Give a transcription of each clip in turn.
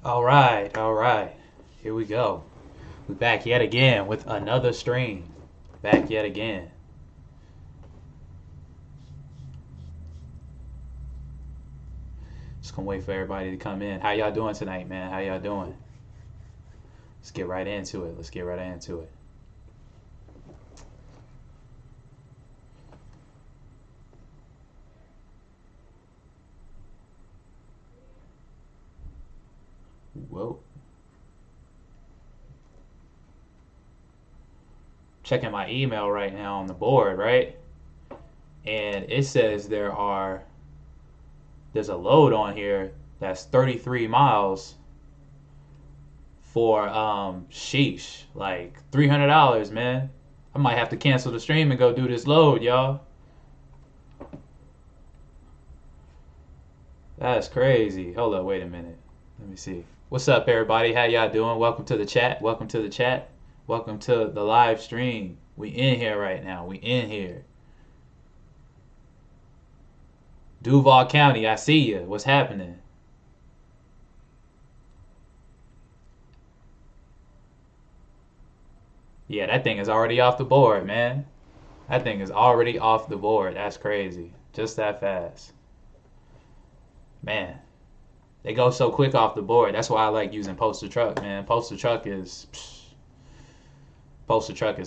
All right, all right. Here we go. We're back yet again with another stream. Back yet again. Just gonna wait for everybody to come in. How y'all doing tonight, man? How y'all doing? Let's get right into it. Let's get right into it. Whoa. Checking my email right now on the board, right? And it says there's a load on here that's 33 miles for sheesh, like $300, man. I might have to cancel the stream and go do this load, y'all. That's crazy. Hold up, wait a minute. Let me see. What's up, everybody? How y'all doing? Welcome to the chat. Welcome to the chat. Welcome to the live stream. We in here right now. We in here. Duval County, I see you. What's happening? Yeah, that thing is already off the board, man. That thing is already off the board. That's crazy. Just that fast. Man, they go so quick off the board. That's why I like using Poster Truck, man. Poster Truck is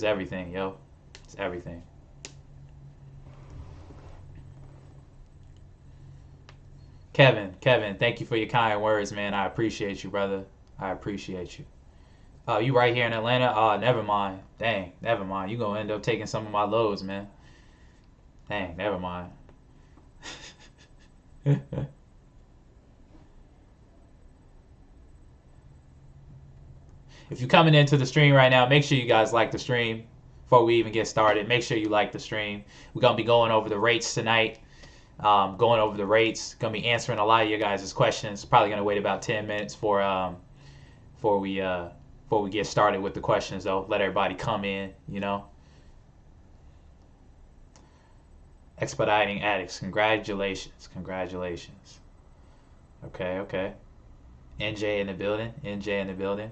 everything, yo. It's everything. Kevin, thank you for your kind words, man. I appreciate you, brother. I appreciate you. Oh, you right here in Atlanta? Oh, never mind. Dang, never mind. You gonna end up taking some of my loads, man. Dang, never mind. If you're coming into the stream right now, make sure you guys like the stream before we even get started. Make sure you like the stream. We're gonna be going over the rates tonight. Going over the rates. Gonna be answering a lot of your guys' questions. Probably gonna wait about 10 minutes before we get started with the questions, though. Let everybody come in, you know. Expediting addicts. Congratulations. Congratulations. Okay, okay. NJ in the building. NJ in the building.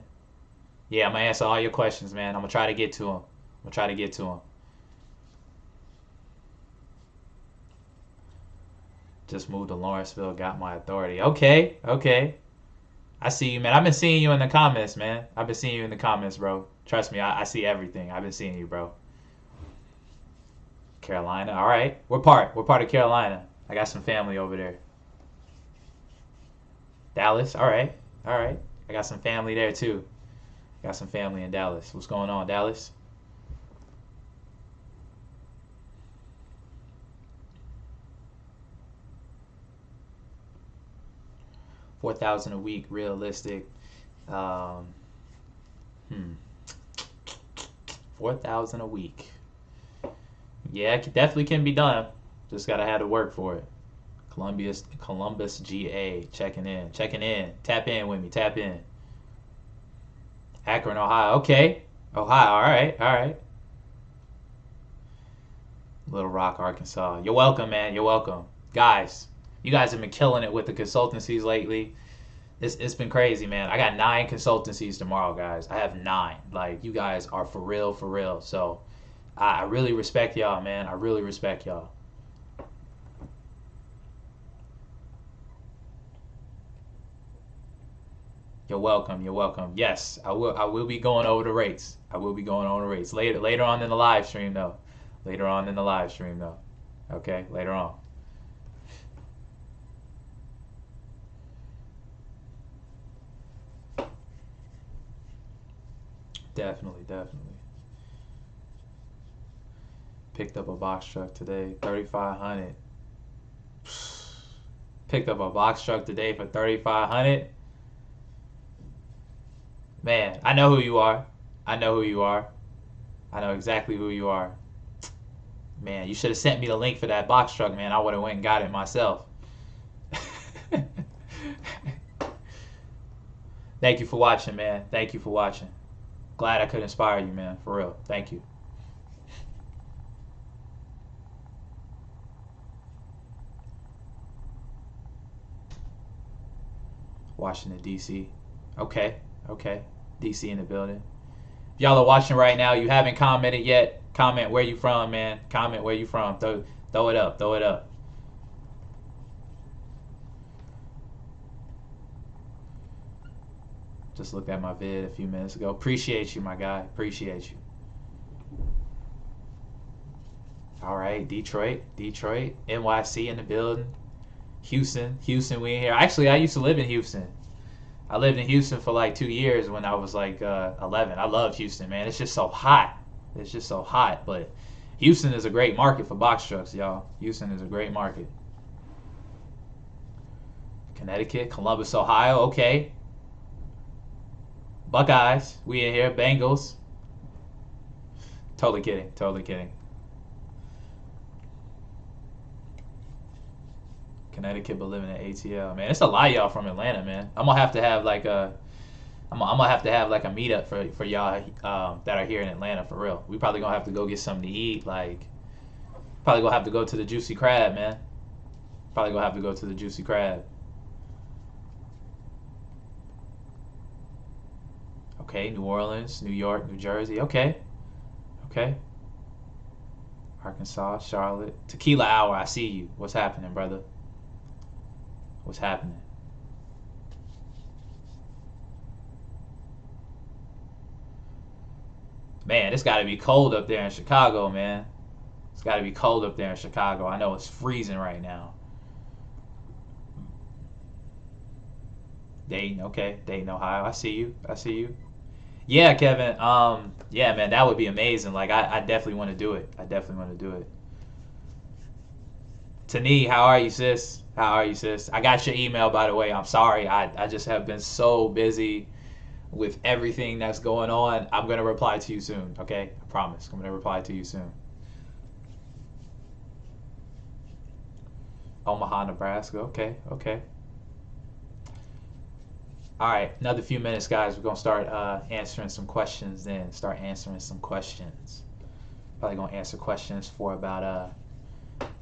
Yeah, I'm gonna answer all your questions, man. I'm gonna try to get to them. I'm gonna try to get to them. Just moved to Lawrenceville, got my authority. Okay, okay. I see you, man. I've been seeing you in the comments, man. I've been seeing you in the comments, bro. Trust me, I see everything. I've been seeing you, bro. Carolina. All right. We're part of Carolina. I got some family over there. Dallas. All right. All right. I got some family there too. Got some family in Dallas. What's going on, Dallas? 4,000 a week, realistic. Um, hmm. 4,000 a week. Yeah, it definitely can be done. Just gotta have to work for it. Columbus, GA, checking in, checking in. Tap in with me, tap in. Akron, Ohio. Okay, Ohio. All right, all right. Little Rock, Arkansas. You're welcome, man. You're welcome, guys. You guys have been killing it with the consultancies lately. It's been crazy, man. I got 9 consultancies tomorrow, guys. I have 9. Like, you guys are for real, for real. So I really respect y'all, man. I really respect y'all. You're welcome. You're welcome. Yes, I will be going over the rates. I will be going over the rates later on in the live stream, though. Later on in the live stream, though. Okay, later on. Definitely, definitely. Picked up a box truck today, 3,500. Picked up a box truck today for 3,500. Man, I know who you are. I know who you are. I know exactly who you are. Man, you should have sent me the link for that box truck, man. I would have went and got it myself. Thank you for watching, man. Thank you for watching. Glad I could inspire you, man. For real. Thank you. Washington, D.C. Okay. Okay. DC in the building. If y'all are watching right now, you haven't commented yet. Comment where you from, man. Comment where you from. Throw it up. Throw it up. Just looked at my vid a few minutes ago. Appreciate you, my guy. Appreciate you. All right, Detroit, NYC in the building. Houston, we in here. Actually, I used to live in Houston. I lived in Houston for like 2 years when I was like 11. I love Houston, man. It's just so hot. It's just so hot. But Houston is a great market for box trucks, y'all. Houston is a great market. Connecticut, Columbus, Ohio. Okay. Buckeyes, we in here. Bengals. Totally kidding. Totally kidding. Connecticut, but living in ATL. Man, it's a lot of y'all from Atlanta, man. I'm gonna have to have like a meetup for y'all that are here in Atlanta for real. We probably gonna have to go get something to eat. Like, probably gonna have to go to the Juicy Crab, man. Probably gonna have to go to the Juicy Crab. Okay, New Orleans, New York, New Jersey. Okay. Okay. Arkansas, Charlotte. Tequila Hour, I see you. What's happening, brother? What's happening? Man, it's got to be cold up there in Chicago, man. It's got to be cold up there in Chicago. I know it's freezing right now. Dayton, okay. Dayton, Ohio. I see you. I see you. Yeah, Kevin. Yeah, man, that would be amazing. Like, I definitely want to do it. I definitely want to do it. Tani, how are you, sis? How are you, sis? I got your email, by the way. I'm sorry. I just have been so busy with everything that's going on. I'm going to reply to you soon, okay? I promise. I'm going to reply to you soon. Omaha, Nebraska. Okay, okay. All right, another few minutes, guys. We're going to start answering some questions then. Start answering some questions. Probably going to answer questions for about,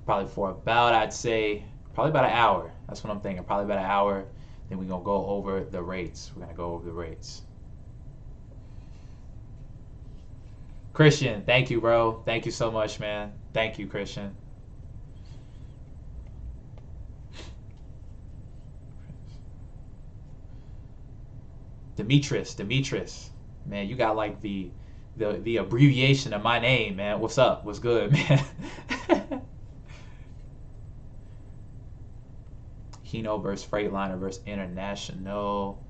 I'd say, probably about an hour. That's what I'm thinking. Probably about an hour. Then we're going to go over the rates. We're going to go over the rates. Christian, thank you, bro. Thank you so much, man. Thank you, Christian. Demetrius. Man, you got like the abbreviation of my name, man. What's up? What's good, man? Hino versus Freightliner versus International.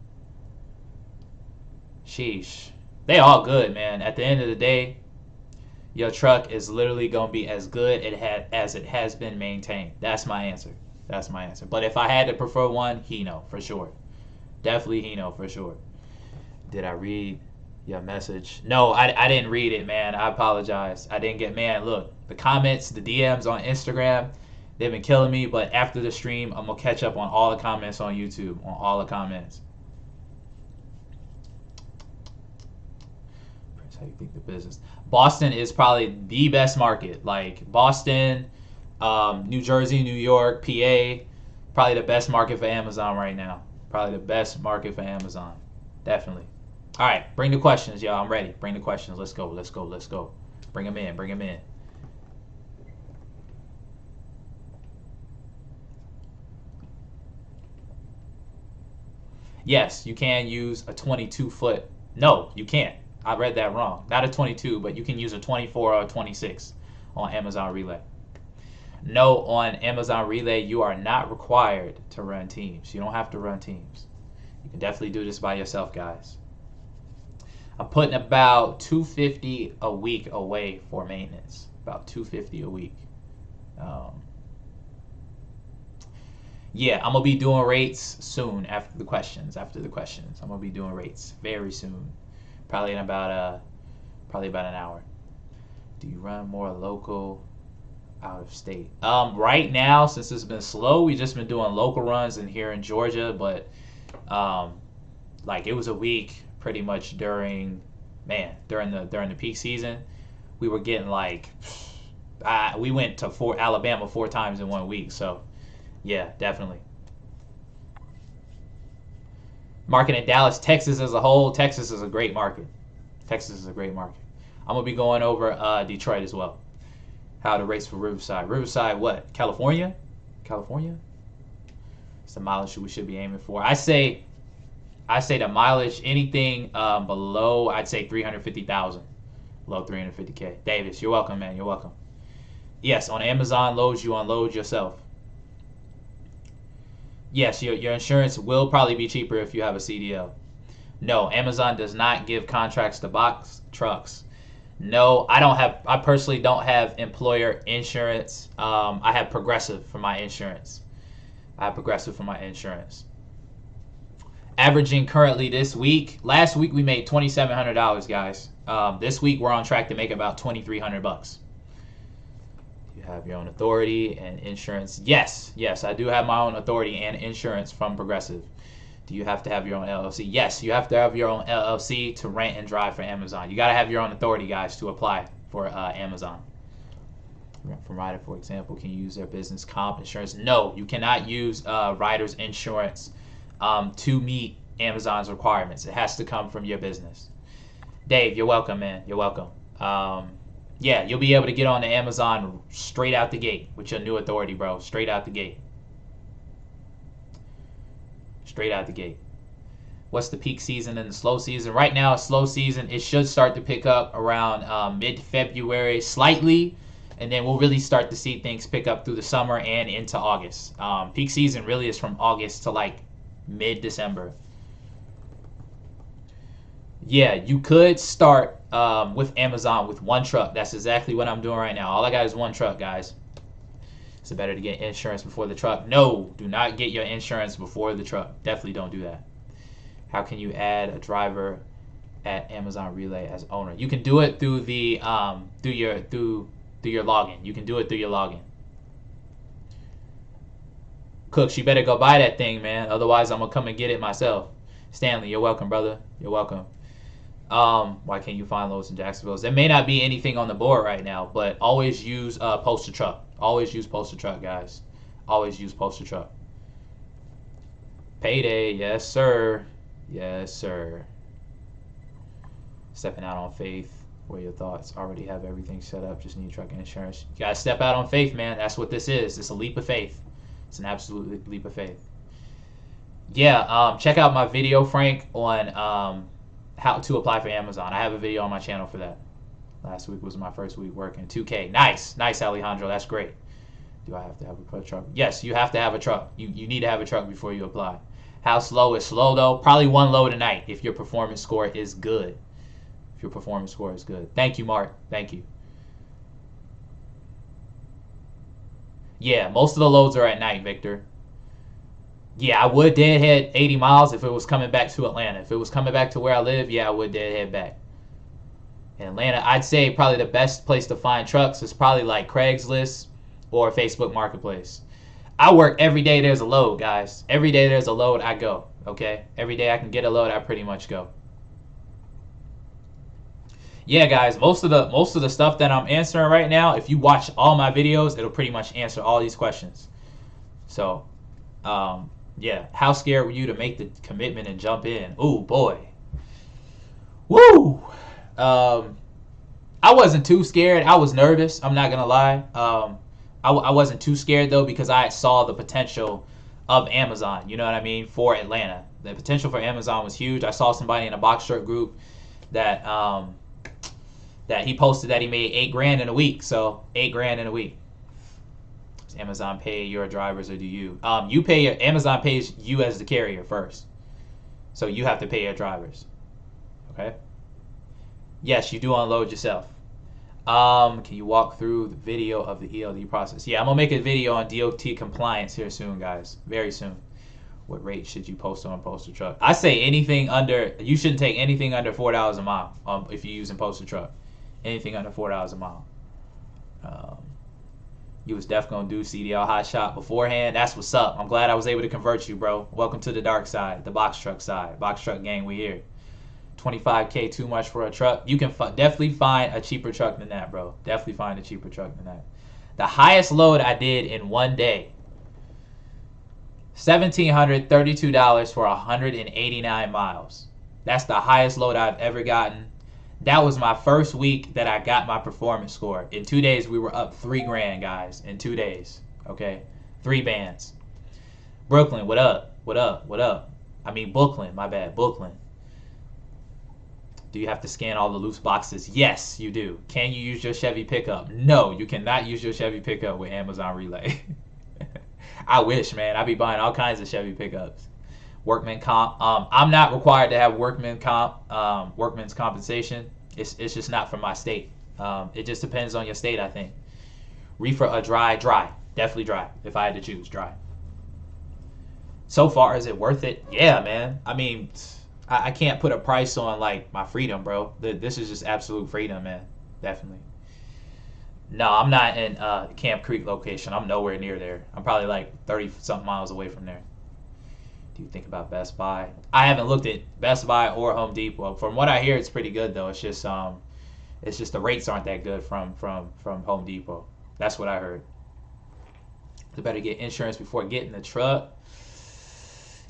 Sheesh. They all good, man. At the end of the day, your truck is literally going to be as good as it has been maintained. That's my answer. That's my answer. But if I had to prefer one, Hino, for sure. Definitely Hino, for sure. Did I read your message? No, I didn't read it, man. I apologize. I didn't get, man, look, the comments, the DMs on Instagram, they've been killing me, but after the stream, I'm going to catch up on all the comments on YouTube, on all the comments. How do you think the business? Boston is probably the best market. Like Boston, New Jersey, New York, PA, probably the best market for Amazon right now. Probably the best market for Amazon. Definitely. All right, bring the questions, y'all. I'm ready. Bring the questions. Let's go. Let's go. Let's go. Bring them in. Bring them in. Yes, you can use a 22-foot. No, you can't. I read that wrong. Not a 22, but you can use a 24 or a 26 on Amazon Relay. No, on Amazon Relay, you are not required to run teams. You don't have to run teams. You can definitely do this by yourself, guys. I'm putting about $250 a week away for maintenance. About $250 a week. Yeah, I'm going to be doing rates soon after the questions. I'm going to be doing rates very soon. Probably in about an hour. Do you run more local, out of state? Right now, since it's been slow, we've just been doing local runs in here in Georgia, but like it was a week pretty much during the peak season. We were getting like we went to Alabama 4 times in 1 week, so yeah, definitely. Market in Dallas, Texas as a whole. Texas is a great market. Texas is a great market. I'm going to be going over Detroit as well. How to race for Riverside. Riverside, what? California? California? It's the mileage we should be aiming for. I say the mileage, anything below, I'd say 350,000. Below 350K. Davis, you're welcome, man. You're welcome. Yes, on Amazon loads, you unload yourself. Yes, your insurance will probably be cheaper if you have a CDL. No, Amazon does not give contracts to box trucks. No, I personally don't have employer insurance. I have Progressive for my insurance. Averaging currently this week. Last week we made $2,700, guys. This week we're on track to make about $2,300. You have your own authority and insurance. Yes, I do have my own authority and insurance from Progressive. Do you have to have your own LLC? Yes, you have to have your own LLC to rent and drive for Amazon. You got to have your own authority, guys, to apply for Amazon. From Ryder, for example, can you use their business comp insurance? No, you cannot use Ryder's insurance to meet Amazon's requirements. It has to come from your business. Dave, you're welcome, man. You're welcome. Yeah, you'll be able to get on to Amazon straight out the gate with your new authority, bro. Straight out the gate. Straight out the gate. What's the peak season and the slow season? Right now, a slow season, it should start to pick up around mid-February slightly, and then we'll really start to see things pick up through the summer and into August. Peak season really is from August to like mid-December. Yeah, you could start with Amazon with one truck. That's exactly what I'm doing right now. All I got is one truck, guys. Is it better to get insurance before the truck? No, do not get your insurance before the truck. Definitely don't do that. How can you add a driver at Amazon Relay as owner? You can do it through the through your login. You can do it through your login. Cooks, you better go buy that thing, man. Otherwise, I'm gonna come and get it myself. Stanley, you're welcome, brother. You're welcome. Why can't you find loads in Jacksonville? There may not be anything on the board right now, but always use Poster Truck. Always use Poster Truck, guys. Always use Poster Truck. Payday, yes, sir. Yes, sir. Stepping out on faith. What are your thoughts? Already have everything set up. Just need truck insurance. You gotta step out on faith, man. That's what this is. It's a leap of faith. It's an absolute leap of faith. Yeah, check out my video, Frank, on how to apply for Amazon. I have a video on my channel for that. Last week was my first week working. 2K. Nice, Alejandro. That's great. Do I have to have a truck? Yes, you have to have a truck. You need to have a truck before you apply. How slow is slow, though? Probably one load a night if your performance score is good. If your performance score is good. Thank you, Mark. Thank you. Yeah, most of the loads are at night, Victor. Yeah, I would deadhead 80 miles if it was coming back to Atlanta. If it was coming back to where I live, yeah, I would deadhead back. In Atlanta, I'd say probably the best place to find trucks is probably like Craigslist or Facebook Marketplace. I work every day there's a load, guys. Every day there's a load, I go, okay? Every day I can get a load, I pretty much go. Yeah, guys, most of the stuff that I'm answering right now, if you watch all my videos, it'll pretty much answer all these questions. So, yeah, how scared were you to make the commitment and jump in? Oh boy, woo! I wasn't too scared. I was nervous. I'm not gonna lie. I wasn't too scared though because I saw the potential of Amazon. You know what I mean? For Atlanta, the potential for Amazon was huge. I saw somebody in a box truck group that that he posted that he made $8 grand in a week. So $8 grand in a week. Does Amazon pay your drivers or do you? You pay your Amazon pays you as the carrier first. So you have to pay your drivers. Okay. Yes, you do unload yourself. Can you walk through the video of the ELD process? Yeah, I'm gonna make a video on DOT compliance here soon, guys. Very soon. What rate should you post on Poster Truck? I say anything under. You shouldn't take anything under $4 a mile if you're using Poster Truck. Anything under $4 a mile. You was definitely gonna do CDL hot shot beforehand. That's what's up. I'm glad I was able to convert you, bro. Welcome to the dark side, the box truck side. Box truck gang, we here. 25K too much for a truck. You can definitely find a cheaper truck than that, bro. Definitely find a cheaper truck than that. The highest load I did in one day, $1,732 for 189 miles. That's the highest load I've ever gotten. That was my first week that I got my performance score. In 2 days, we were up $3,000, guys. In 2 days, okay, 3 bands. Brooklyn, what up? What up? What up? I mean Brooklyn. My bad, Brooklyn. Do you have to scan all the loose boxes? Yes, you do. Can you use your Chevy pickup? No, you cannot use your Chevy pickup with Amazon Relay. I wish, man. I'd be buying all kinds of Chevy pickups. Workman comp. I'm not required to have workman's compensation. It's just not from my state. It just depends on your state, I think. Reefer, dry. Definitely dry. If I had to choose, dry. So far, is it worth it? Yeah, man. I mean, I can't put a price on, like, my freedom, bro. This is just absolute freedom, man. Definitely. No, I'm not in Camp Creek location. I'm nowhere near there. I'm probably like 30-something miles away from there. Do you think about Best Buy? I haven't looked at Best Buy or Home Depot. From what I hear, it's pretty good though. It's just the rates aren't that good from Home Depot. That's what I heard. You better get insurance before getting the truck.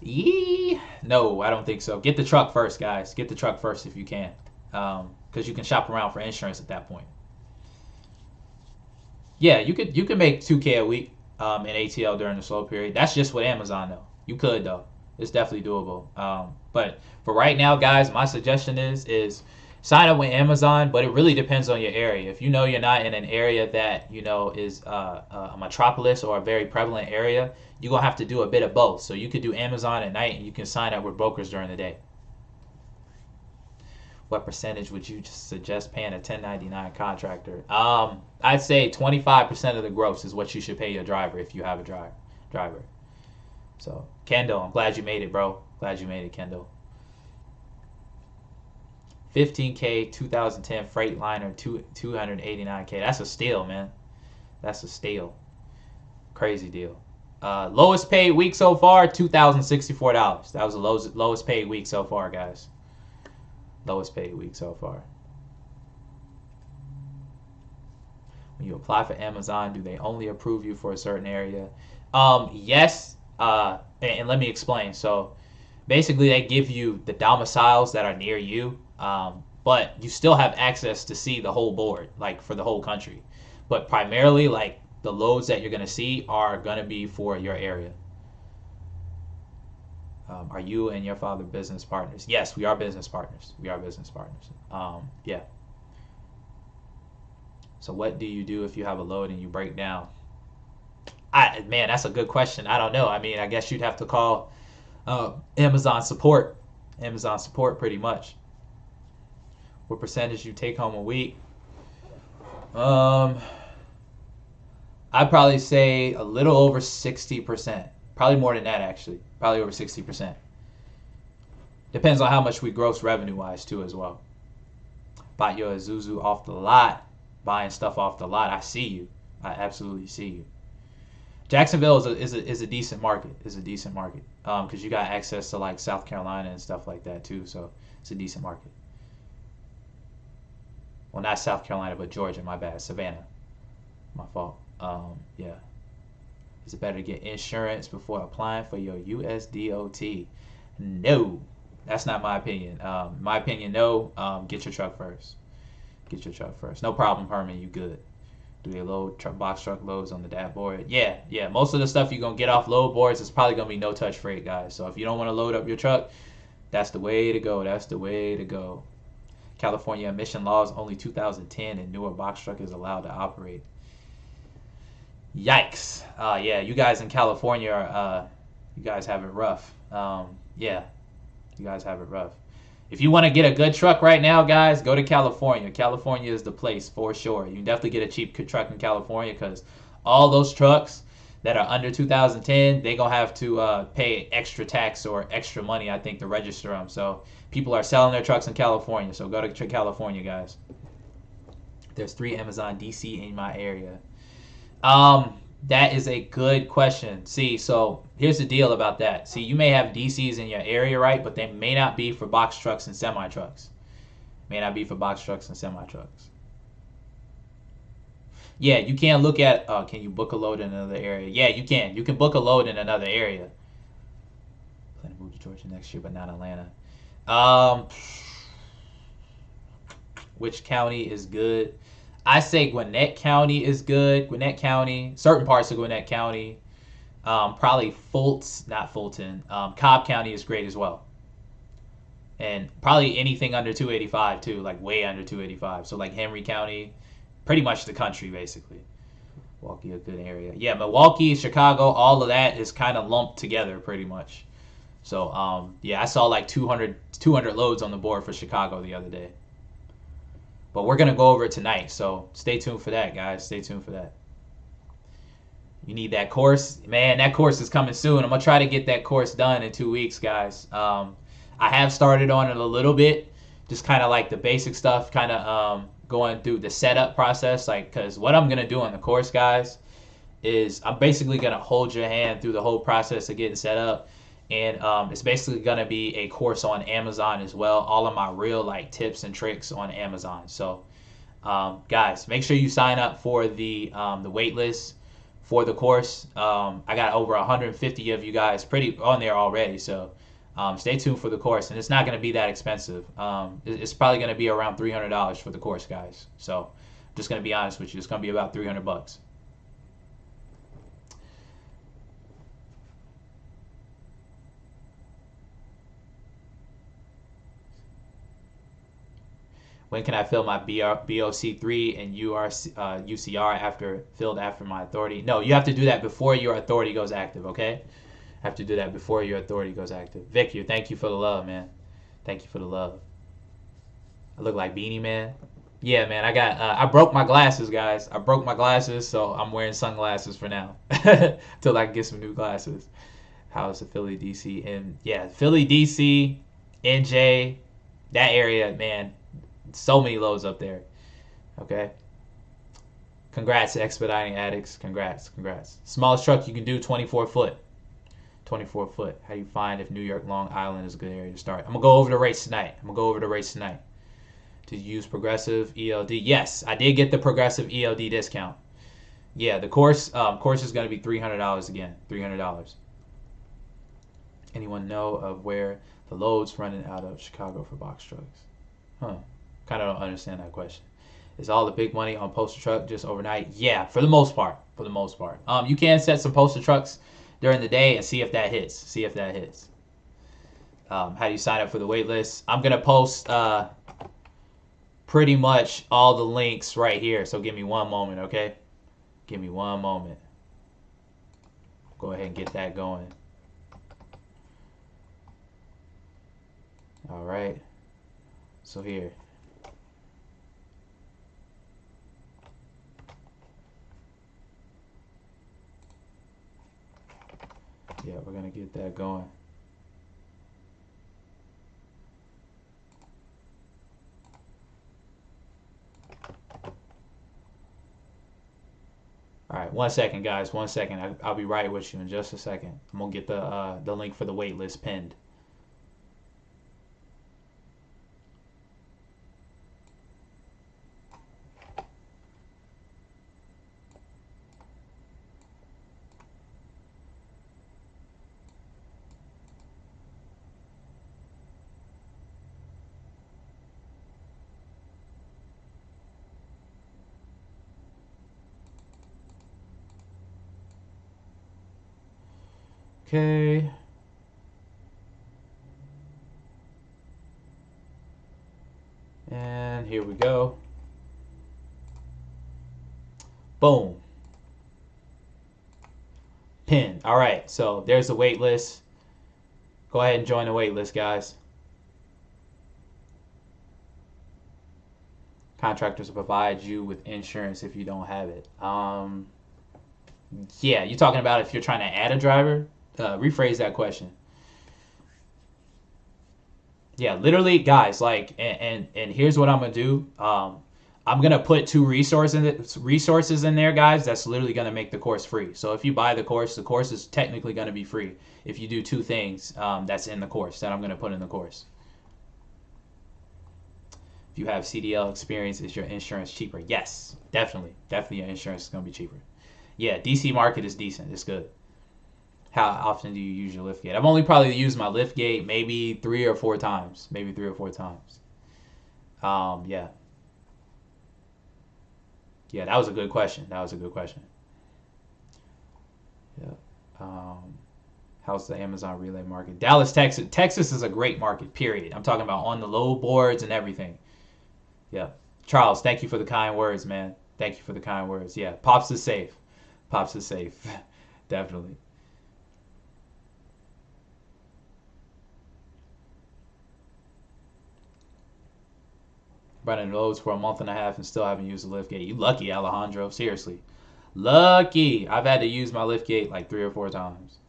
No, I don't think so. Get the truck first, guys. Get the truck first if you can, because you can shop around for insurance at that point. Yeah, you could make $2K a week in ATL during the slow period. That's just with Amazon though. You could though. It's definitely doable. But for right now, guys, my suggestion is sign up with Amazon, but it really depends on your area. If you know you're not in an area that is a metropolis or a very prevalent area, you're gonna have to do a bit of both. So you could do Amazon at night, and you can sign up with brokers during the day. What percentage would you suggest paying a 1099 contractor? I'd say 25% of the gross is what you should pay your driver if you have a driver. So, Kendall, I'm glad you made it, bro. Glad you made it, Kendall. 15K 2010 Freightliner 289K. That's a steal, man. That's a steal. Crazy deal. Lowest paid week so far, $2,064. That was the lowest paid week so far, guys. Lowest paid week so far. When you apply for Amazon, do they only approve you for a certain area? Yes. And let me explain. So basically they give you the domiciles that are near you, but you still have access to see the whole board, like for the whole country. But primarily, like, the loads that you're going to see are going to be for your area. Are you and your father business partners? Yes, we are business partners. We are business partners. Yeah. So what do you do if you have a load and you break down? Man, that's a good question. I don't know. I mean, I guess you'd have to call Amazon support. Amazon support, pretty much. What percentage you take home a week? I'd probably say a little over 60%. Probably more than that, actually. Probably over 60%. Depends on how much we gross revenue-wise, too, as well. Bought your Isuzu off the lot. Buying stuff off the lot. I see you. I absolutely see you. Jacksonville is a decent market. Is a decent market. Because you got access to, like, South Carolina and stuff like that, too. So it's a decent market. Well, not South Carolina, but Georgia. My bad. Savannah. My fault. Yeah. Is it better to get insurance before applying for your USDOT? No, that's not my opinion. My opinion, no. Get your truck first. Get your truck first. No problem, Herman. You good? Do they load box truck loads on the dashboard? Yeah. Most of the stuff you're gonna get off load boards is probably gonna be no touch freight, guys. So if you don't want to load up your truck, that's the way to go. That's the way to go. California emission laws only 2010, and newer box truck is allowed to operate. Yikes. Yeah, you guys in California are, you guys have it rough. Yeah, you guys have it rough. If you want to get a good truck right now, guys, go to California. California is the place for sure. You can definitely get a cheap truck in California because all those trucks that are under 2010, they're going to have to pay extra tax or extra money, I think, to register them. So people are selling their trucks in California. So go to California, guys. There's 3 Amazon DC in my area. That is a good question. See, so here's the deal about that. See, you may have DCs in your area, right? But they may not be for box trucks and semi trucks. May not be for box trucks and semi trucks. Yeah, you can look at, can you book a load in another area? Yeah, you can. You can book a load in another area. move to Georgia next year, but not Atlanta. Um, which county is good? I say Gwinnett County is good. Gwinnett County, certain parts of Gwinnett County. Probably not Fulton. Cobb County is great as well. And probably anything under 285 too, like way under 285. So like Henry County, pretty much the country basically. Milwaukee, a good area. Yeah, Milwaukee, Chicago, all of that is kind of lumped together pretty much. So yeah, I saw like 200 loads on the board for Chicago the other day. But we're going to go over it tonight, so stay tuned for that, guys. Stay tuned for that. You need that course? Man, that course is coming soon. I'm going to try to get that course done in 2 weeks, guys. I have started on it a little bit, just kind of like the basic stuff, kind of going through the setup process. Like, because what I'm going to do on the course, guys, is I'm basically going to hold your hand through the whole process of getting set up. And it's basically going to be a course on Amazon as well. All of my real like tips and tricks on Amazon. So, guys, make sure you sign up for the wait list for the course. I got over 150 of you guys pretty on there already. So, stay tuned for the course. And it's not going to be that expensive. It's probably going to be around $300 for the course, guys. So, I'm just going to be honest with you. It's going to be about $300. When can I fill my BOC3 and UCR after my authority? No, you have to do that before your authority goes active, okay? Have to do that before your authority goes active. Vic, thank you for the love, man. Thank you for the love. I look like Beanie Man. Yeah, man, I broke my glasses, guys. I broke my glasses, so I'm wearing sunglasses for now. Till I can get some new glasses. How's the Philly, DC? And yeah, Philly, DC, NJ, that area, man. So many lows up there. Okay. Congrats, Expediting Addicts. Congrats. Smallest truck you can do, 24 foot. 24 foot. How do you find if New York, Long Island is a good area to start? I'm going to go over the rates tonight. Did you use Progressive ELD? Yes, I did get the Progressive ELD discount. Yeah, the course is going to be $300 again. $300. Anyone know of where the loads running out of Chicago for box trucks? Huh. Kind of don't understand that question. Is all the big money on postal truck just overnight? Yeah, for the most part. You can set some postal trucks during the day and see if that hits. How do you sign up for the wait list? I'm going to post pretty much all the links right here. So give me one moment, okay? Give me one moment. Go ahead and get that going. All right. So here. Yeah, we're going to get that going. All right, 1 second, guys. 1 second. I'll be right with you in just a second. I'm going to get the link for the wait list pinned. Okay. And here we go. Boom. Pin. All right, so there's the wait list. Go ahead and join the wait list, guys. Contractors will provide you with insurance if you don't have it. Yeah, you're talking about if you're trying to add a driver? Rephrase that question. Yeah, literally, guys, like, and here's what I'm gonna do. I'm gonna put two resources in there, guys. That's literally gonna make the course free. So if you buy the course is technically gonna be free if you do two things that's in the course that I'm gonna put in the course. If you have CDL experience, is your insurance cheaper? Yes, definitely your insurance is gonna be cheaper. Yeah, DC market is decent. It's good. How often do you use your lift gate? I've only probably used my lift gate maybe 3 or 4 times. Maybe 3 or 4 times. Yeah. Yeah, that was a good question. That was a good question. Yeah. How's the Amazon relay market? Dallas, Texas. Texas is a great market, period. I'm talking about on the load boards and everything. Yeah. Charles, thank you for the kind words, man. Thank you for the kind words. Yeah. Pops is safe. Pops is safe. Definitely. Running loads for a month and a half and still haven't used the lift gate. You lucky, Alejandro. Seriously. Lucky. I've had to use my lift gate like 3 or 4 times.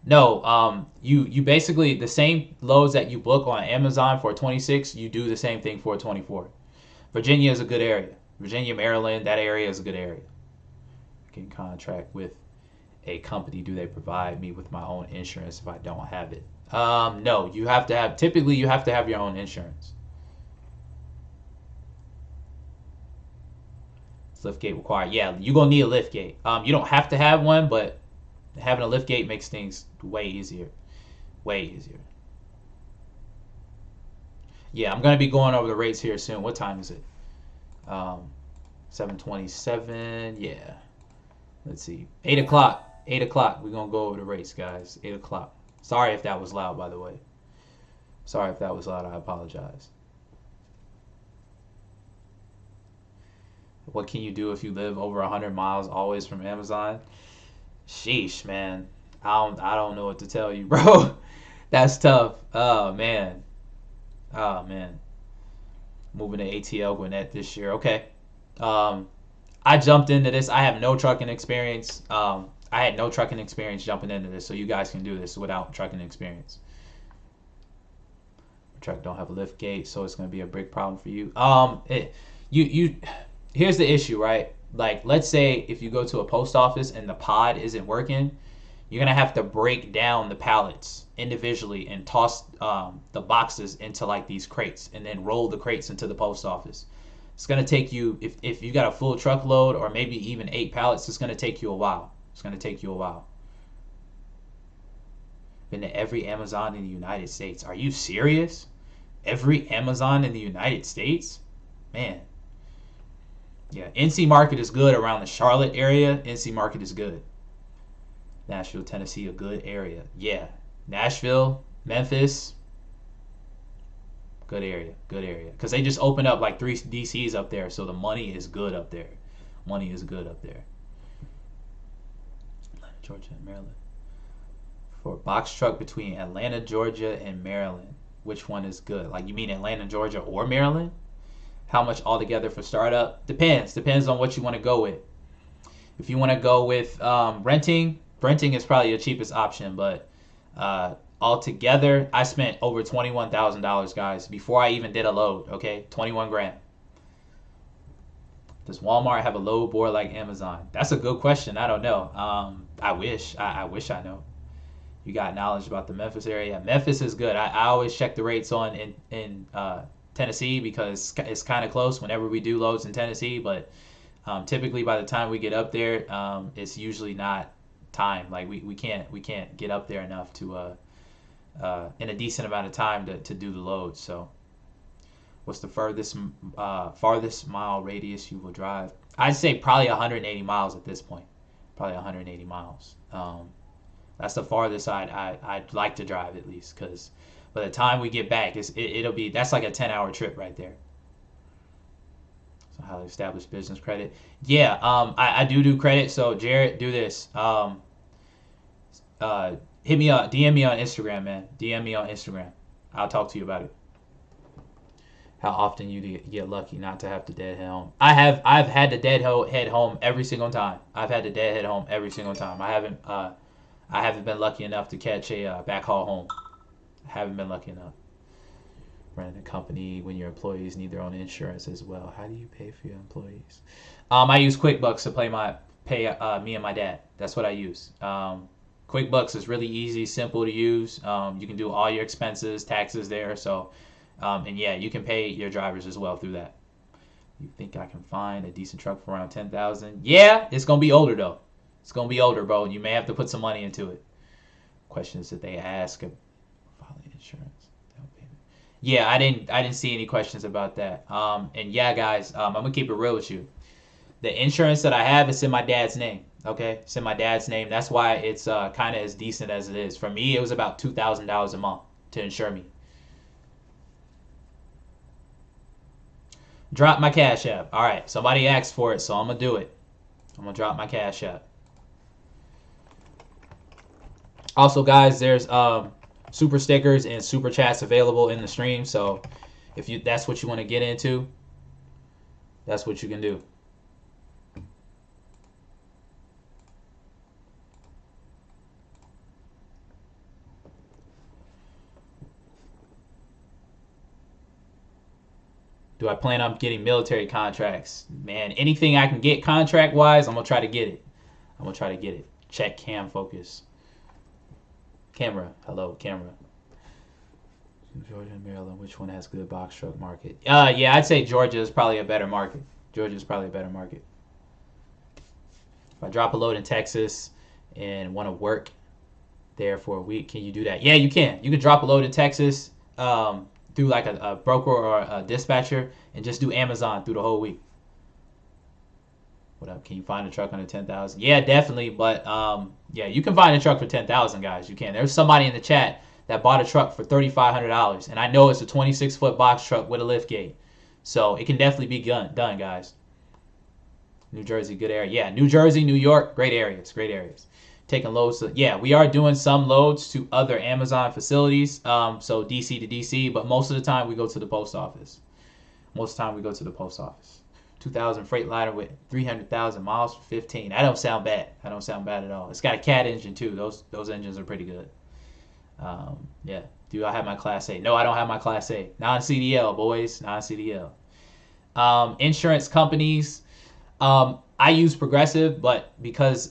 No, you basically the same loads that you book on Amazon for 26, you do the same thing for 24. Virginia is a good area. Virginia, Maryland, that area is a good area. I can contract with a company. Do they provide me with my own insurance if I don't have it? No, you have to have. Typically, you have to have your own insurance. Lift gate required. Yeah, you're gonna need a lift gate. You don't have to have one, but having a lift gate makes things way easier. Way easier. Yeah, I'm gonna be going over the rates here soon. What time is it? 7:27. Yeah. Let's see. 8 o'clock. 8 o'clock. We're gonna go over the rates, guys. 8 o'clock. Sorry if that was loud, by the way. Sorry if that was loud. I apologize. What can you do if you live over 100 miles always from Amazon? Sheesh, man. I don't know what to tell you, bro. That's tough. Oh man. Oh man. Moving to ATL Gwinnett this year. Okay. I jumped into this. I have no trucking experience. I had no trucking experience jumping into this, so you guys can do this without trucking experience. Truck don't have a lift gate, so it's gonna be a big problem for you. You here's the issue, right? Like, let's say if you go to a post office and the pod isn't working, you're gonna have to break down the pallets individually and toss the boxes into like these crates, and then roll the crates into the post office. It's gonna take you, if you got a full truckload or maybe even 8 pallets, it's gonna take you a while. It's gonna take you a while. Been to every Amazon in the United States. Are you serious? Every Amazon in the United States? Man. Yeah, NC Market is good around the Charlotte area. NC Market is good. Nashville, Tennessee, a good area. Yeah. Nashville, Memphis, good area. Good area. Because they just opened up like 3 DCs up there, so the money is good up there. Money is good up there. Atlanta, Georgia, and Maryland. For a box truck between Atlanta, Georgia, and Maryland, which one is good? Like, you mean Atlanta, Georgia, or Maryland? How much altogether for startup? Depends on what you want to go with. If you want to go with renting is probably the cheapest option, but altogether I spent over $21,000, guys, before I even did a load. Okay, 21 grand. Does Walmart have a load board like Amazon? That's a good question. I don't know. I wish I know. You got knowledge about the Memphis area? Memphis is good. I always check the rates on in Tennessee, because it's kind of close whenever we do loads in Tennessee, but typically by the time we get up there, it's usually not time. Like, we can't get up there enough to in a decent amount of time to do the loads. So what's the farthest mile radius you will drive? I'd say probably 180 miles at this point. Probably 180 miles. That's the farthest I'd like to drive, at least, because by the time we get back, that's like a 10-hour trip right there. So, how to establish business credit? Yeah, I do credit. So, Jared, do this. Hit me up, DM me on Instagram, man. DM me on Instagram. I'll talk to you about it. How often you get lucky not to have to deadhead home? I've had to deadhead home every single time. I've had to deadhead home every single time. I haven't been lucky enough to catch a backhaul home. Haven't been lucky enough. Running a company when your employees need their own insurance as well. How do you pay for your employees? I use QuickBooks to pay me and my dad. That's what I use. QuickBooks is really easy, simple to use. You can do all your expenses, taxes there. So, and yeah, you can pay your drivers as well through that. You think I can find a decent truck for around $10,000? Yeah, it's gonna be older though. It's gonna be older, bro. You may have to put some money into it. Questions that they ask. Filing insurance. Down payment. Yeah, I didn't see any questions about that. And yeah, guys, I'm gonna keep it real with you. The insurance that I have is in my dad's name. Okay, it's in my dad's name. That's why it's kind of as decent as it is. For me, it was about $2,000 a month to insure me. Drop my Cash App. All right, somebody asked for it, so I'm gonna do it. I'm gonna drop my Cash App. Also, guys, there's super stickers and super chats available in the stream. So if that's what you want to get into, that's what you can do. Do I plan on getting military contracts? Man, anything I can get contract-wise, I'm going to try to get it. I'm going to try to get it. Check cam focus. Camera. Hello, camera. Georgia and Maryland, which one has good box truck market? Yeah, I'd say Georgia is probably a better market. Georgia is probably a better market. If I drop a load in Texas and want to work there for a week, can you do that? Yeah, you can. You can drop a load in Texas, through like a broker or a dispatcher, and just do Amazon through the whole week. What up? Can you find a truck under 10,000? Yeah, definitely. But yeah, you can find a truck for 10,000, guys. You can. There's somebody in the chat that bought a truck for $3,500, and I know it's a 26-foot box truck with a lift gate, so it can definitely be done, guys. New Jersey, good area. Yeah, New Jersey, New York, great areas. Great areas. Taking loads to, yeah, we are doing some loads to other Amazon facilities, so DC to DC, but most of the time we go to the post office. Most of the time we go to the post office. 2000 Freightliner with 300,000 miles for 15. That don't sound bad. That don't sound bad at all. It's got a cat engine too. Those engines are pretty good. Yeah. Do I have my Class A? No, I don't have my Class A. Non-CDL, boys. Non-CDL. Insurance companies. I use Progressive, but because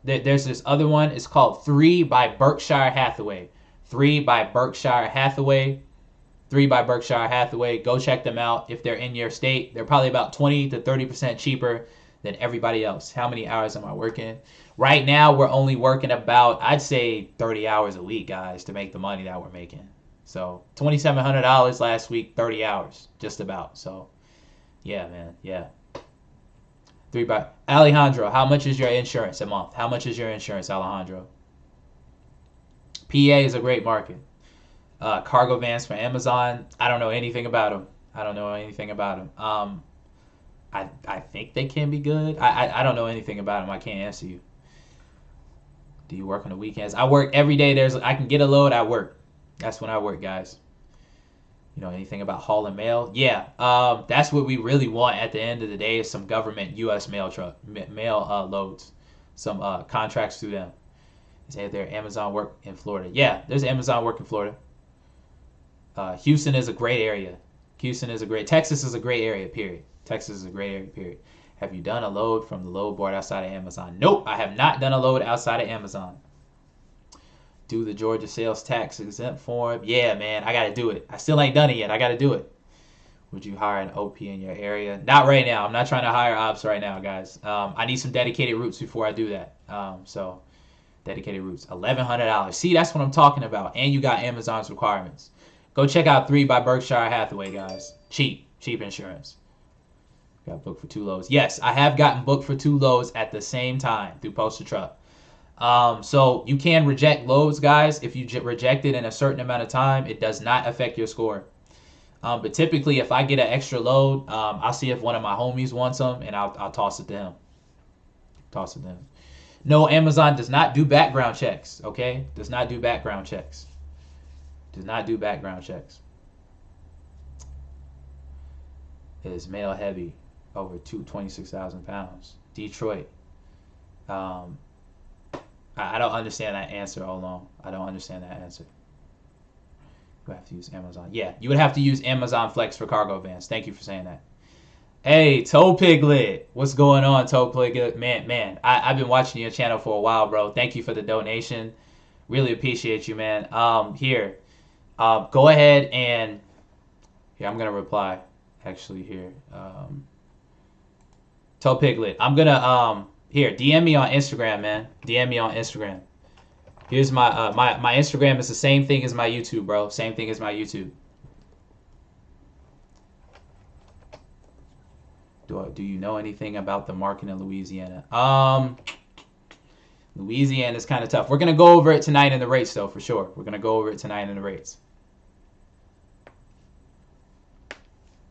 there's this other one. It's called 3 by Berkshire Hathaway. 3 by Berkshire Hathaway. 3 by Berkshire Hathaway. Go check them out if they're in your state. They're probably about 20 to 30% cheaper than everybody else. How many hours am I working? Right now, we're only working about, I'd say, 30 hours a week, guys, to make the money that we're making. So $2,700 last week, 30 hours, just about. So, yeah, man, yeah. 3 by Alejandro, how much is your insurance a month? How much is your insurance, Alejandro? PA is a great market. Cargo vans for Amazon. I don't know anything about them. I don't know anything about them. I think they can be good. I don't know anything about them. I can't answer you. Do you work on the weekends? I work every day. I can get a load. I work. That's when I work, guys. You know anything about hauling mail? Yeah, that's what we really want at the end of the day is some government U.S. mail loads, some contracts through them. Is there Amazon work in Florida? Yeah, there's Amazon work in Florida. Houston is a great area. Texas is a great area, period. Texas is a great area, period. Have you done a load from the load board outside of Amazon? Nope, I have not done a load outside of Amazon. Do the Georgia sales tax exempt form. Yeah, man, I got to do it. I still ain't done it yet. I got to do it. Would you hire an OP in your area? Not right now. I'm not trying to hire ops right now, guys. I need some dedicated routes before I do that. So, dedicated routes. $1,100. See, that's what I'm talking about. And you got Amazon's requirements. Go check out 3 by Berkshire Hathaway, guys. Cheap insurance. Got booked for 2 loads. Yes, I have gotten booked for 2 loads at the same time through Post a Truck. So you can reject loads, guys. If you reject it in a certain amount of time, it does not affect your score. But typically, if I get an extra load, I'll see if one of my homies wants them, and I'll toss it to him. Toss it to him. No, Amazon does not do background checks, okay? Does not do background checks. Does not do background checks. It is male heavy, over 26,000 pounds. Detroit. I don't understand that answer. Hold on. I don't understand that answer. You have to use Amazon. Yeah, you would have to use Amazon Flex for cargo vans. Thank you for saying that. Hey, Toe Piglet. What's going on, Toe Piglet? Man, I've been watching your channel for a while, bro. Thank you for the donation. Really appreciate you, man. Here. Go ahead and... Here, I'm going to reply. Actually, here. Toe Piglet. I'm going to... Here, DM me on Instagram, man. DM me on Instagram. Here's my my Instagram is the same thing as my YouTube, bro. Same thing as my YouTube. Do you know anything about the market in Louisiana? Louisiana is kind of tough. We're gonna go over it tonight in the rates, though, for sure. We're gonna go over it tonight in the rates.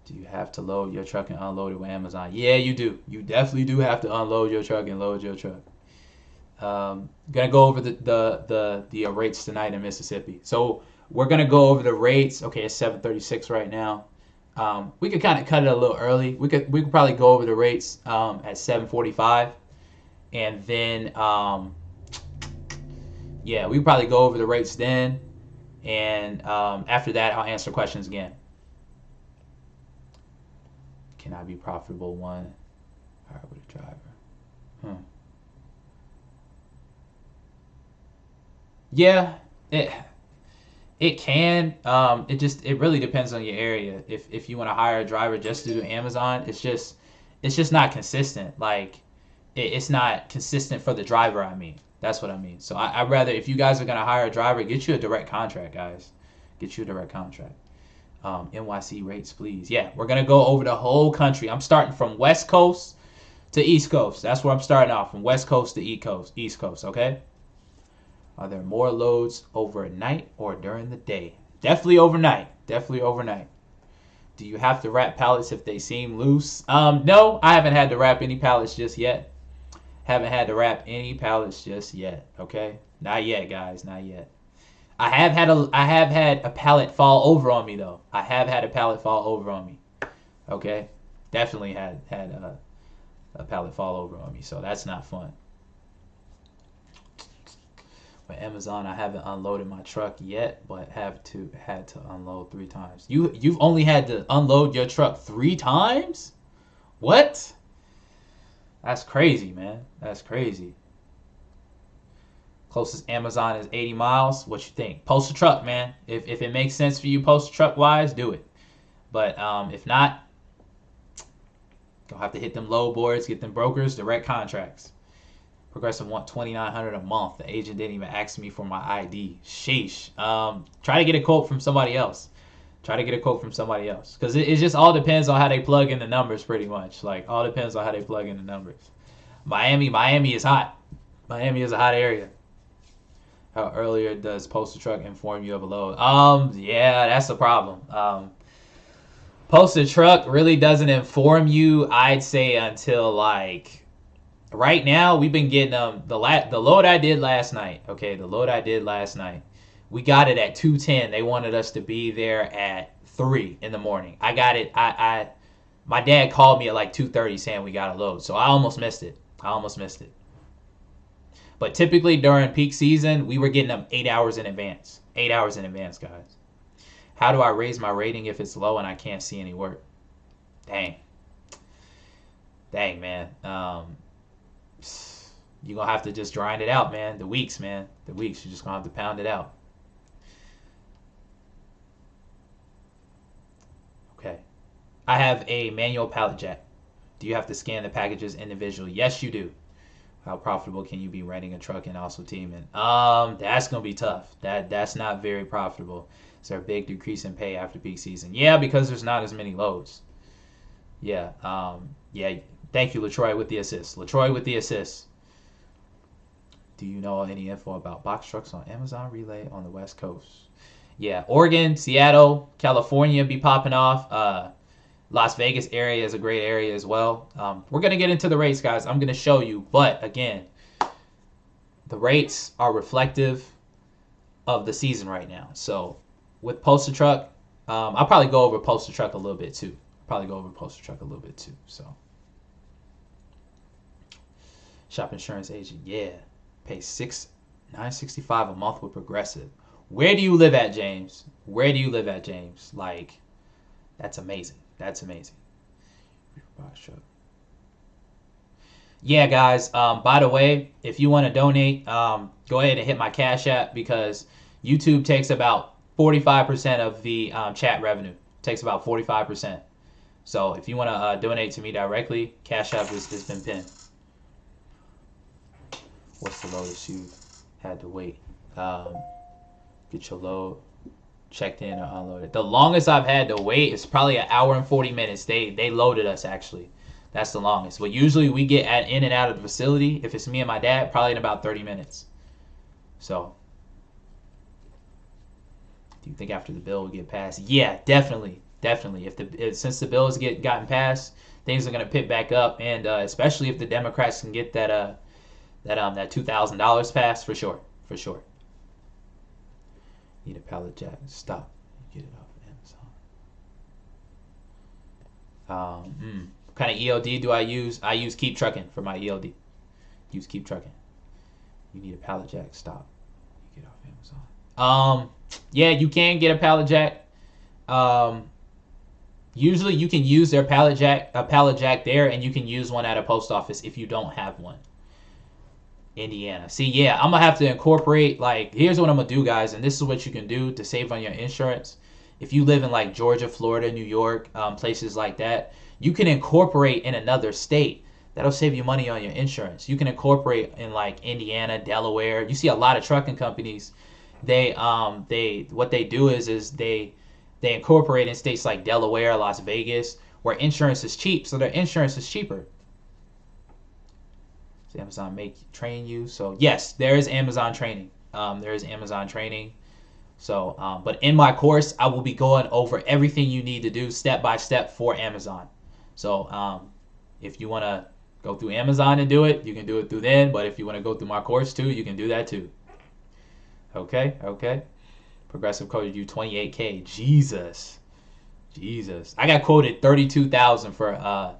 Do you have to load your truck and unload it with Amazon? Yeah, you do. You definitely do have to unload your truck and load your truck. Gonna go over the rates tonight in Mississippi. So we're gonna go over the rates. Okay, it's 7:36 right now. We could kind of cut it a little early. We could probably go over the rates at 7:45, and then yeah, we could probably go over the rates then, and after that I'll answer questions again. Can I be profitable one hire with a driver? Yeah, it can. It really depends on your area. If you want to hire a driver just to do Amazon, it's just not consistent. Like it's not consistent for the driver. I mean, that's what I mean. So I'd rather, if you guys are gonna hire a driver, get you a direct contract, guys. Get you a direct contract. NYC rates, please. Yeah, we're gonna go over the whole country. I'm starting from West Coast to East Coast. That's where I'm starting off, from West Coast to East Coast. Okay. Are there more loads overnight or during the day? Definitely overnight. Definitely overnight. Do you have to wrap pallets if they seem loose? No, I haven't had to wrap any pallets just yet. Haven't had to wrap any pallets just yet. Okay, not yet, guys. Not yet. I have had a pallet fall over on me though. I have had a pallet fall over on me. Okay, definitely had a pallet fall over on me. So that's not fun. With Amazon, I haven't unloaded my truck yet, but had to unload 3 times. You've only had to unload your truck 3 times? What? That's crazy, man. That's crazy. Closest Amazon is 80 miles. What you think? Post a truck, man. If it makes sense for you, post a truck wise, do it. But if not, you'll have to hit them low boards, get them brokers, direct contracts. Progressive want $2,900 a month. The agent didn't even ask me for my ID. Sheesh. Try to get a quote from somebody else. Because it just all depends on how they plug in the numbers, pretty much. Like, all depends on how they plug in the numbers. Miami is hot. Miami is a hot area. How earlier does postal truck inform you of a load? Yeah, that's the problem. Postal truck really doesn't inform you, I'd say, until like right now. We've been getting the load I did last night. Okay, the load I did last night. We got it at 2:10. They wanted us to be there at 3 in the morning. I got it. My dad called me at like 2:30 saying we got a load, so I almost missed it. But typically during peak season, we were getting them 8 hours in advance. 8 hours in advance, guys. How do I raise my rating if it's low and I can't see any work? Dang, man. You're going to have to just grind it out, man. The weeks, man. The weeks. You're just going to have to pound it out. Okay. I have a manual pallet jack. Do you have to scan the packages individually? Yes, you do. How profitable can you be renting a truck and also teaming? That's going to be tough. That's not very profitable. Is there a big decrease in pay after peak season? Yeah, because there's not as many loads. Yeah. Yeah. Thank you, LaTroy, with the assist. Do you know any info about box trucks on Amazon Relay on the West Coast? Yeah, Oregon, Seattle, California be popping off. Las Vegas area is a great area as well. We're going to get into the rates, guys. I'm going to show you. But, again, the rates are reflective of the season right now. So, with postal truck, I'll probably go over postal truck a little bit, too. So, shop insurance agent, yeah. Pay $965 a month with Progressive. Where do you live at, James? Like, that's amazing. Yeah, guys. By the way, if you want to donate, go ahead and hit my Cash App, because YouTube takes about 45% of the chat revenue. Takes about 45%. So if you want to donate to me directly, Cash App has been pinned. What's the lowest you had to wait? Get your load checked in or unloaded. The longest I've had to wait is probably an hour and 40 minutes. They loaded us actually. That's the longest. But usually we get in and out of the facility, if it's me and my dad, probably in about 30 minutes. So, do you think after the bill will get passed? Yeah, definitely. Since the bill has gotten passed, things are gonna pick back up, and especially if the Democrats can get that $2,000 passed, for sure. Need a pallet jack. Stop. Get it off Amazon. What kind of ELD do I use? I use Keep Trucking for my ELD. Use Keep Trucking. You need a pallet jack. Stop. You get off Amazon. Yeah, you can get a pallet jack. Usually you can use their pallet jack there, and you can use one at a post office if you don't have one. Indiana. See, yeah, I'm gonna have to incorporate, like, here's what I'm gonna do, guys, and this is what you can do to save on your insurance. If you live in like Georgia, Florida, New York, places like that, you can incorporate in another state. That'll save you money on your insurance. You can incorporate in like Indiana, Delaware. You see a lot of trucking companies. What they do is they incorporate in states like Delaware, Las Vegas, where insurance is cheap, so their insurance is cheaper. Does Amazon train you? So yes, there is Amazon training. So, but in my course, I will be going over everything you need to do step by step for Amazon. So, if you want to go through Amazon and do it, you can do it through then. But if you want to go through my course too, you can do that too. Okay. Progressive quoted you 28K. Jesus. I got quoted 32,000 for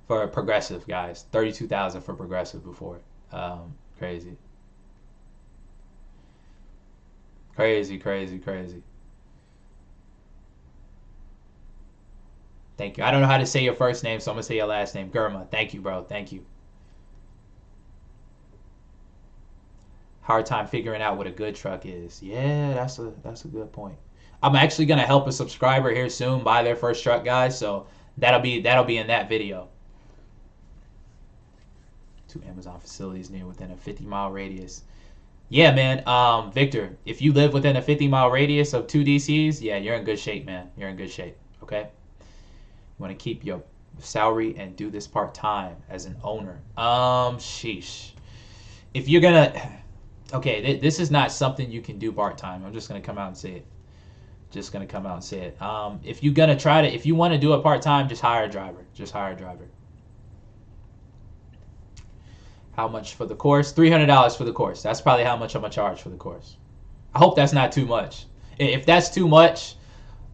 Progressive, guys. 32,000 for Progressive before. Crazy. Thank you. I don't know how to say your first name, so I'm gonna say your last name. Gurma. Thank you, bro. Thank you. Hard time figuring out what a good truck is. Yeah, that's a good point. I'm actually gonna help a subscriber here soon buy their first truck, guys. So that'll be in that video. 2 Amazon facilities within a 50-mile radius. Yeah, man. Victor, if you live within a 50-mile radius of 2 DCs, yeah, you're in good shape, man. You're in good shape. Okay. You want to keep your salary and do this part-time as an owner. Sheesh. If you're gonna, okay, this is not something you can do part-time. I'm just gonna come out and say it. If you're gonna if you want to do it part-time, just hire a driver. How much for the course? $300 for the course. That's probably how much I'm gonna charge for the course. I hope that's not too much. If that's too much,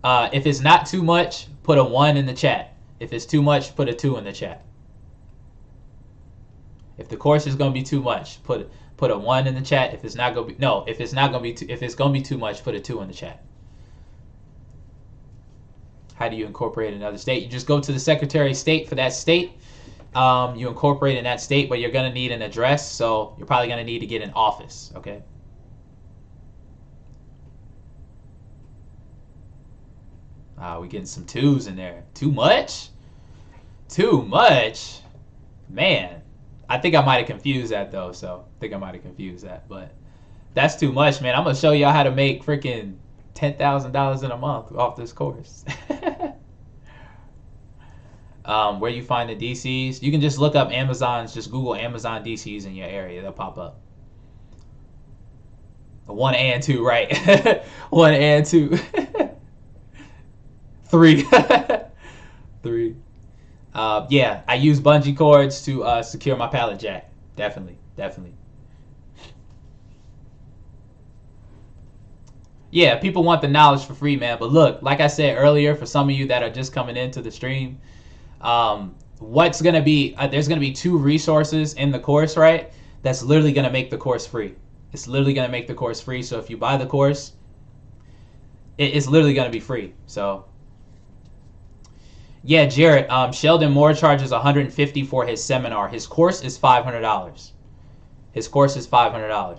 if it's not too much, put a 1 in the chat. If it's too much, put a 2 in the chat. If the course is gonna be too much, put a 1 in the chat. If it's gonna be too much, put a 2 in the chat. How do you incorporate another state? You just go to the Secretary of State for that state. You incorporate in that state, but you're going to need an address, so you're probably going to need to get an office, okay? We're getting some 2s in there. Too much? Man, I think I might have confused that, though, but that's too much, man. I'm going to show y'all how to make freaking $10,000 in a month off this course. Where you find the DCs, you can just look up Amazon's, just Google Amazon DCs in your area. They'll pop up. 1 and 2, right? 1 and 2. 3. 3. Yeah, I use bungee cords to secure my pallet jack. Definitely. Yeah, people want the knowledge for free, man. But look, like I said earlier, for some of you that are just coming into the stream, what's going to be, there's going to be 2 resources in the course, right? That's literally going to make the course free. It's literally going to make the course free. So if you buy the course, it's literally going to be free. So yeah, Jarrett, Sheldon Moore charges $150 for his seminar. His course is $500.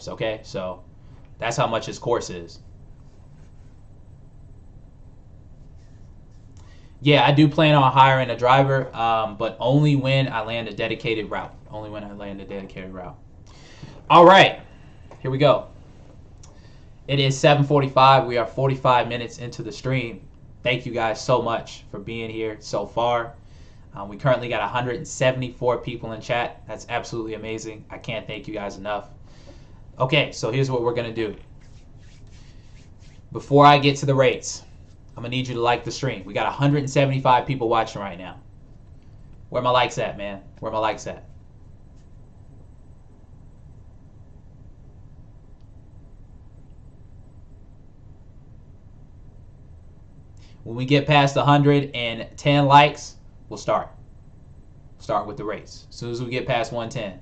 Okay, so that's how much his course is. Yeah, I do plan on hiring a driver, but only when I land a dedicated route. All right, here we go. It is 7:45. We are 45 minutes into the stream. Thank you guys so much for being here so far. We currently got 174 people in chat. That's absolutely amazing. I can't thank you guys enough. Okay, so here's what we're going to do. Before I get to the rates, I'm going to need you to like the stream. We got 175 people watching right now. Where my likes at, man? Where my likes at? When we get past 110 likes, we'll start. Start with the race. As soon as we get past 110.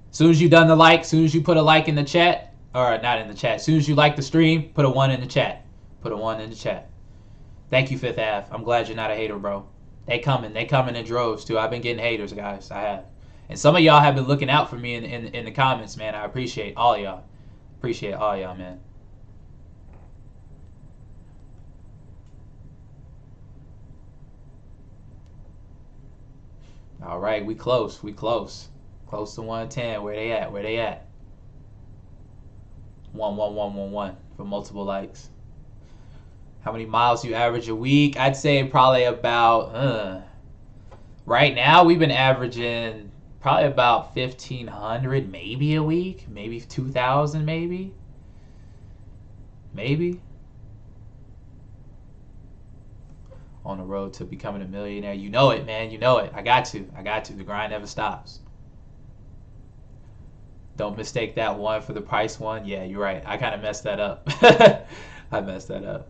As soon as you've done the like, as soon as you put a like in the chat, or not in the chat, as soon as you like the stream, put a 1 in the chat. Put a 1 in the chat. Thank you, Fifth Ave. I'm glad you're not a hater, bro. They coming in droves too. I've been getting haters, guys. I have. And some of y'all have been looking out for me in the comments, man. I appreciate all y'all. Appreciate all y'all, man. All right, we close. We close. Close to 110. Where they at? Where they at? 11111 for multiple likes. How many miles you average a week? I'd say probably about right now we've been averaging probably about 1,500 maybe a week, maybe 2,000 maybe. On the road to becoming a millionaire. You know it, man. You know it. I got to. The grind never stops. Don't mistake that one for the price one. Yeah, you're right. I kind of messed that up. I messed that up.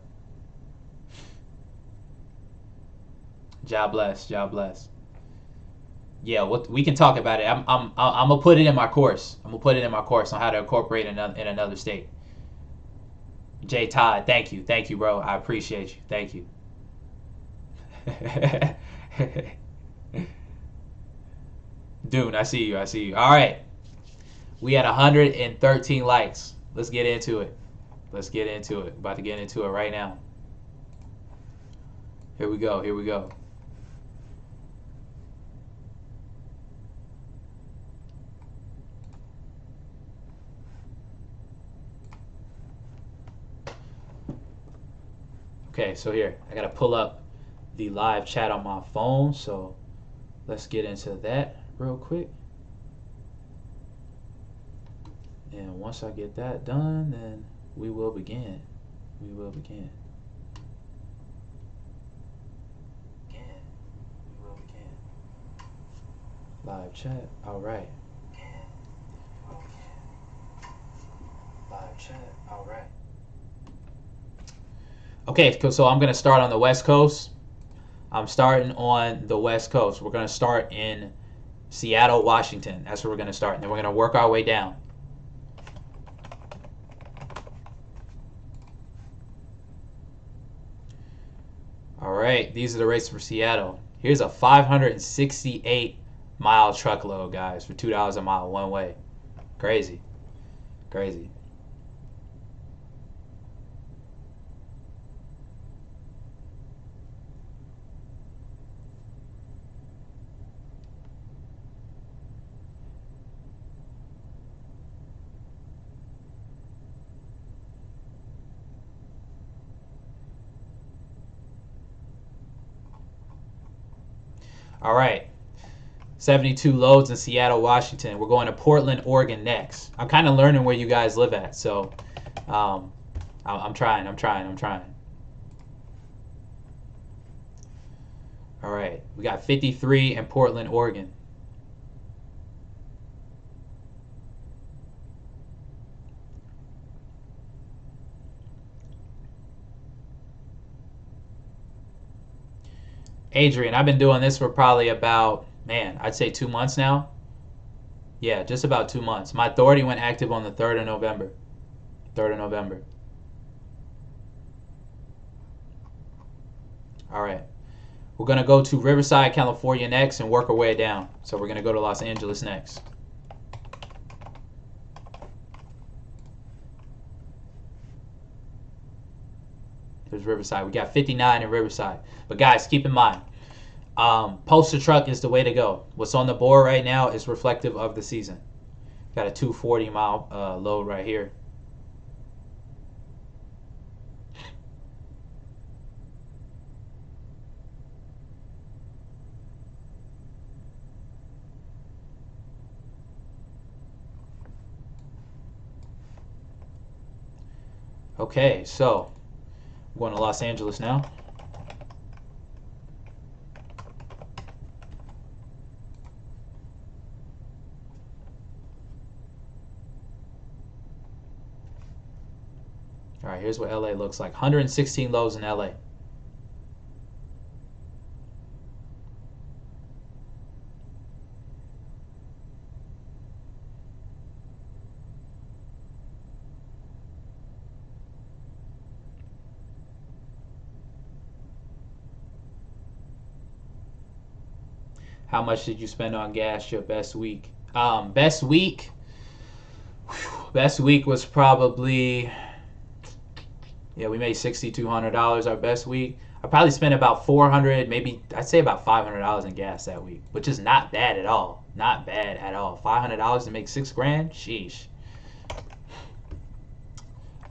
God bless. God bless. Yeah, we can talk about it. I'm gonna put it in my course. I'm gonna put it in my course on how to incorporate in another state. Jay Todd, thank you, bro. I appreciate you. Thank you. Dune, I see you. All right, we had 113 likes. Let's get into it. About to get into it right now. Here we go. Okay, so here, I gotta pull up the live chat on my phone, so let's get into that real quick. And once I get that done, then we will begin. Live chat, all right. Okay, so I'm going to start on the West Coast. I'm starting on the West Coast. We're going to start in Seattle, Washington. That's where we're going to start. And then we're going to work our way down. All right, these are the rates for Seattle. Here's a 568-mile truckload, guys, for $2 a mile one way. Crazy. All right, 72 loads in Seattle, Washington. We're going to Portland, Oregon next. I'm kind of learning where you guys live at, so I'm trying. All right, we got 53 in Portland, Oregon. Adrian, I've been doing this for probably about, I'd say 2 months now. Yeah, just about 2 months. My authority went active on the 3rd of November. All right. We're going to go to Riverside, California next and work our way down. So we're going to go to Los Angeles next. There's Riverside. We got 59 in Riverside. But guys, keep in mind, poster truck is the way to go. What's on the board right now is reflective of the season. Got a 240 mile load right here. Okay, so I'm going to Los Angeles now. All right, here's what LA looks like. 116 lows in LA. How much did you spend on gas your best week? Best week was probably, yeah, we made $6,200 our best week. I probably spent about $400, maybe I'd say about $500 in gas that week, which is not bad at all. Not bad at all. $500 to make $6,000? Sheesh.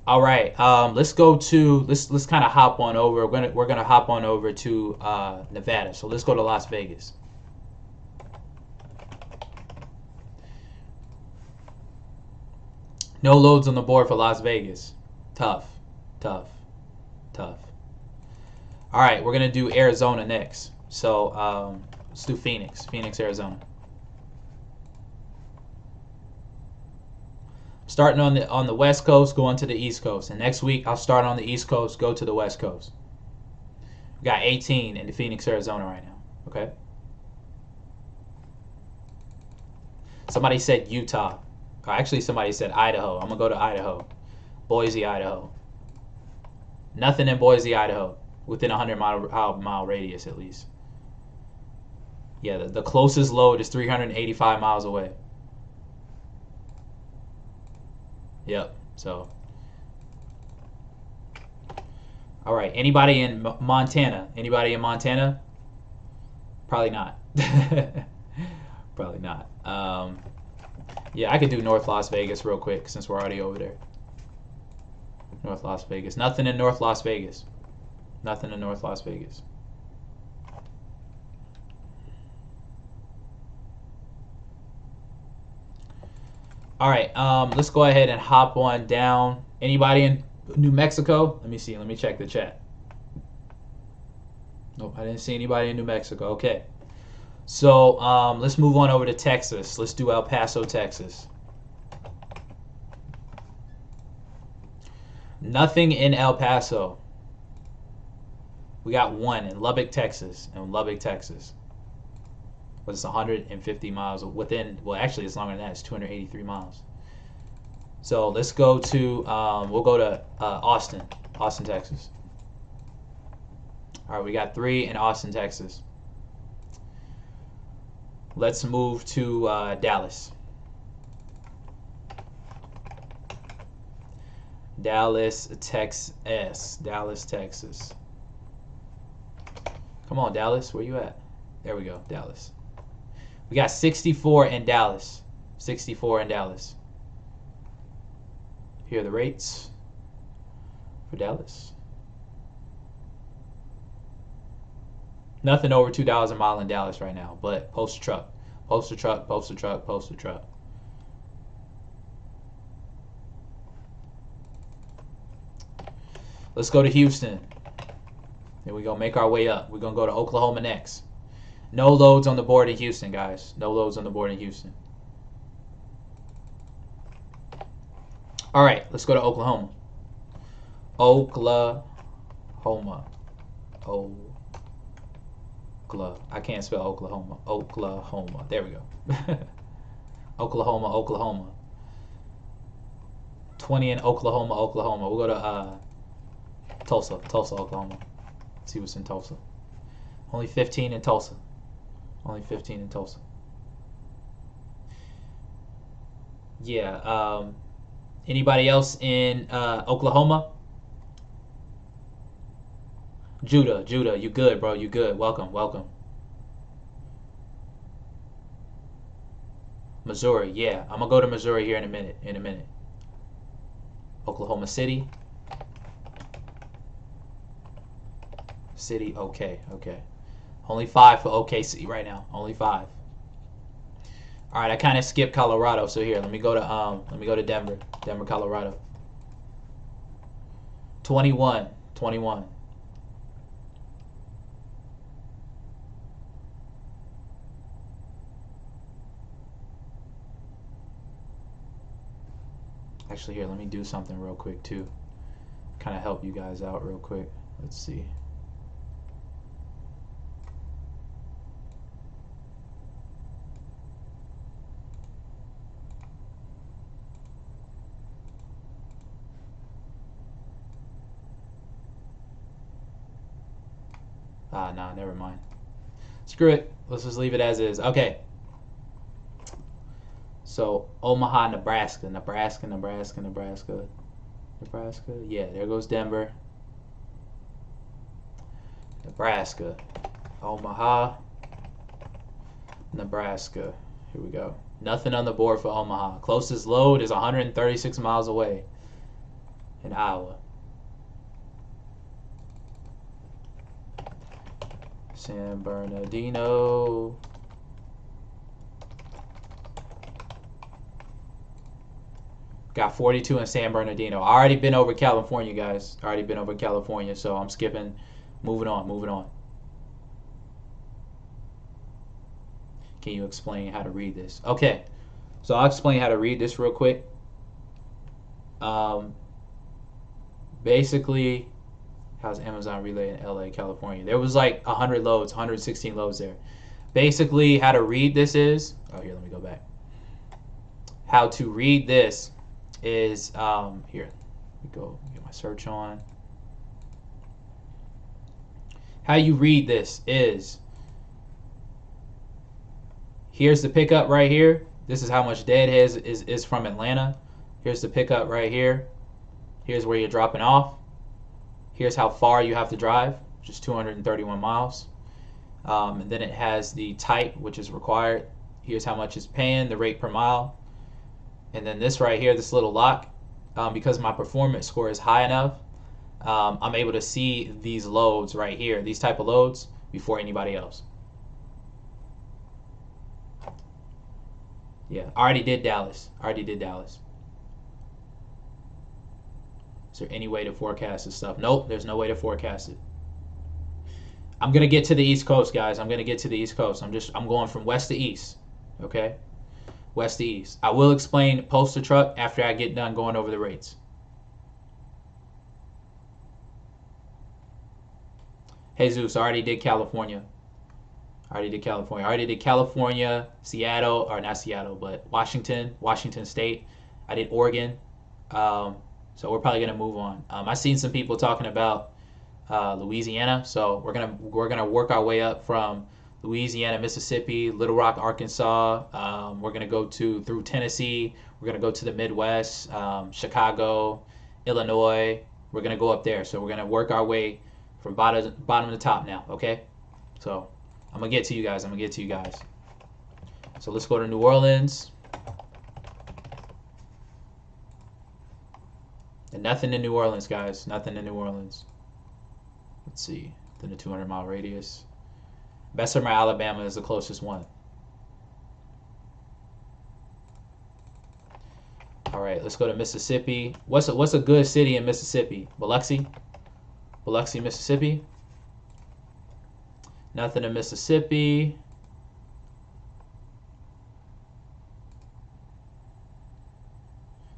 All right, let's go to let's kind of hop on over. We're gonna hop on over to Nevada. So let's go to Las Vegas. No loads on the board for Las Vegas. Tough, tough, tough. All right, we're gonna do Arizona next. So let's do Phoenix, Arizona. Starting on the West Coast, going to the East Coast, and next week I'll start on the East Coast, go to the West Coast. We got 18 in the Phoenix, Arizona right now. Okay. Somebody said Utah. Actually, somebody said Idaho. I'm going to go to Idaho. Boise, Idaho. Nothing in Boise, Idaho. Within a 100-mile radius, at least. Yeah, the closest load is 385 miles away. Yep, so. All right, anybody in Montana? Anybody in Montana? Probably not. Probably not. Yeah, I could do North Las Vegas real quick since we're already over there. North Las Vegas. Nothing in North Las Vegas. Nothing in North Las Vegas. All right, let's go ahead and hop on down. Anybody in New Mexico? Let me see. Let me check the chat. Nope, I didn't see anybody in New Mexico. Okay. So let's move on over to Texas. Let's do El Paso, Texas. Nothing in El Paso. We got one in Lubbock, Texas. But it's 150 miles within, well, actually it's longer than that. It's 283 miles. So let's go to, we'll go to Austin, Texas. All right, we got 3 in Austin, Texas. Let's move to Dallas. Dallas, Texas. Come on, Dallas. Where you at? There we go, Dallas. We got 64 in Dallas. 64 in Dallas. Here are the rates for Dallas. Nothing over $2 a mile in Dallas right now, but poster truck. Poster truck, poster truck, poster truck. Let's go to Houston. Then we're going to make our way up. We're going to go to Oklahoma next. No loads on the board in Houston, guys. No loads on the board in Houston. All right, let's go to Oklahoma. I can't spell Oklahoma. Oklahoma. There we go. Oklahoma. 20 in Oklahoma. We'll go to Tulsa, Oklahoma. See what's in Tulsa. Only 15 in Tulsa. Yeah. Anybody else in Oklahoma? Judah, you good, bro? You good? Welcome, welcome. Missouri, yeah. I'm gonna go to Missouri here in a minute. Oklahoma City. City, okay. Only 5 for OKC right now. Only 5. All right, I kind of skipped Colorado, so here, let me go to Denver, Colorado. 21. Actually, here, let me do something real quick too. Kind of help you guys out real quick. Let's see. Nah, never mind. Screw it. Let's just leave it as is. Okay. So, Omaha, Nebraska. Yeah, there goes Denver. Nebraska. Omaha, Nebraska. Here we go. Nothing on the board for Omaha. Closest load is 136 miles away in Iowa. San Bernardino. Got 42 in San Bernardino. I already been over California, guys. So I'm skipping. Moving on. Can you explain how to read this? Okay. So I'll explain how to read this real quick. Basically, how's Amazon Relay in LA, California? There was like 100 loads, 116 loads there. Basically, how to read this is, here, let me go back. How to read this is, here, let me go get my search on. How you read this is, here's the pickup right here. This is how much deadheads is from Atlanta. Here's the pickup right here. Here's where you're dropping off. Here's how far you have to drive, which is 231 miles. And then it has the type, which is required. Here's how much it's paying, the rate per mile. And then this right here, this little lock, because my performance score is high enough, I'm able to see these loads right here, these type of loads, before anybody else. Yeah, I already did Dallas. Is there any way to forecast this stuff? Nope, there's no way to forecast it. I'm gonna get to the East Coast, guys. I'm going from west to east. Okay? West to east. I will explain postal truck after I get done going over the rates. Jesus, I already did California. I already did California, Seattle, or not Seattle, but Washington State. I did Oregon. So we're probably gonna move on. I've seen some people talking about Louisiana, so we're gonna work our way up from Louisiana, Mississippi, Little Rock, Arkansas. We're gonna go through Tennessee. We're gonna go to the Midwest, Chicago, Illinois. We're gonna go up there. So we're gonna work our way from bottom to top now. Okay, so I'm gonna get to you guys. So let's go to New Orleans. And nothing in New Orleans, guys. Nothing in New Orleans. Let's see. Within a 200-mile radius. Bessemer, Alabama is the closest one. All right, let's go to Mississippi. What's a good city in Mississippi? Biloxi, Mississippi. Nothing in Mississippi.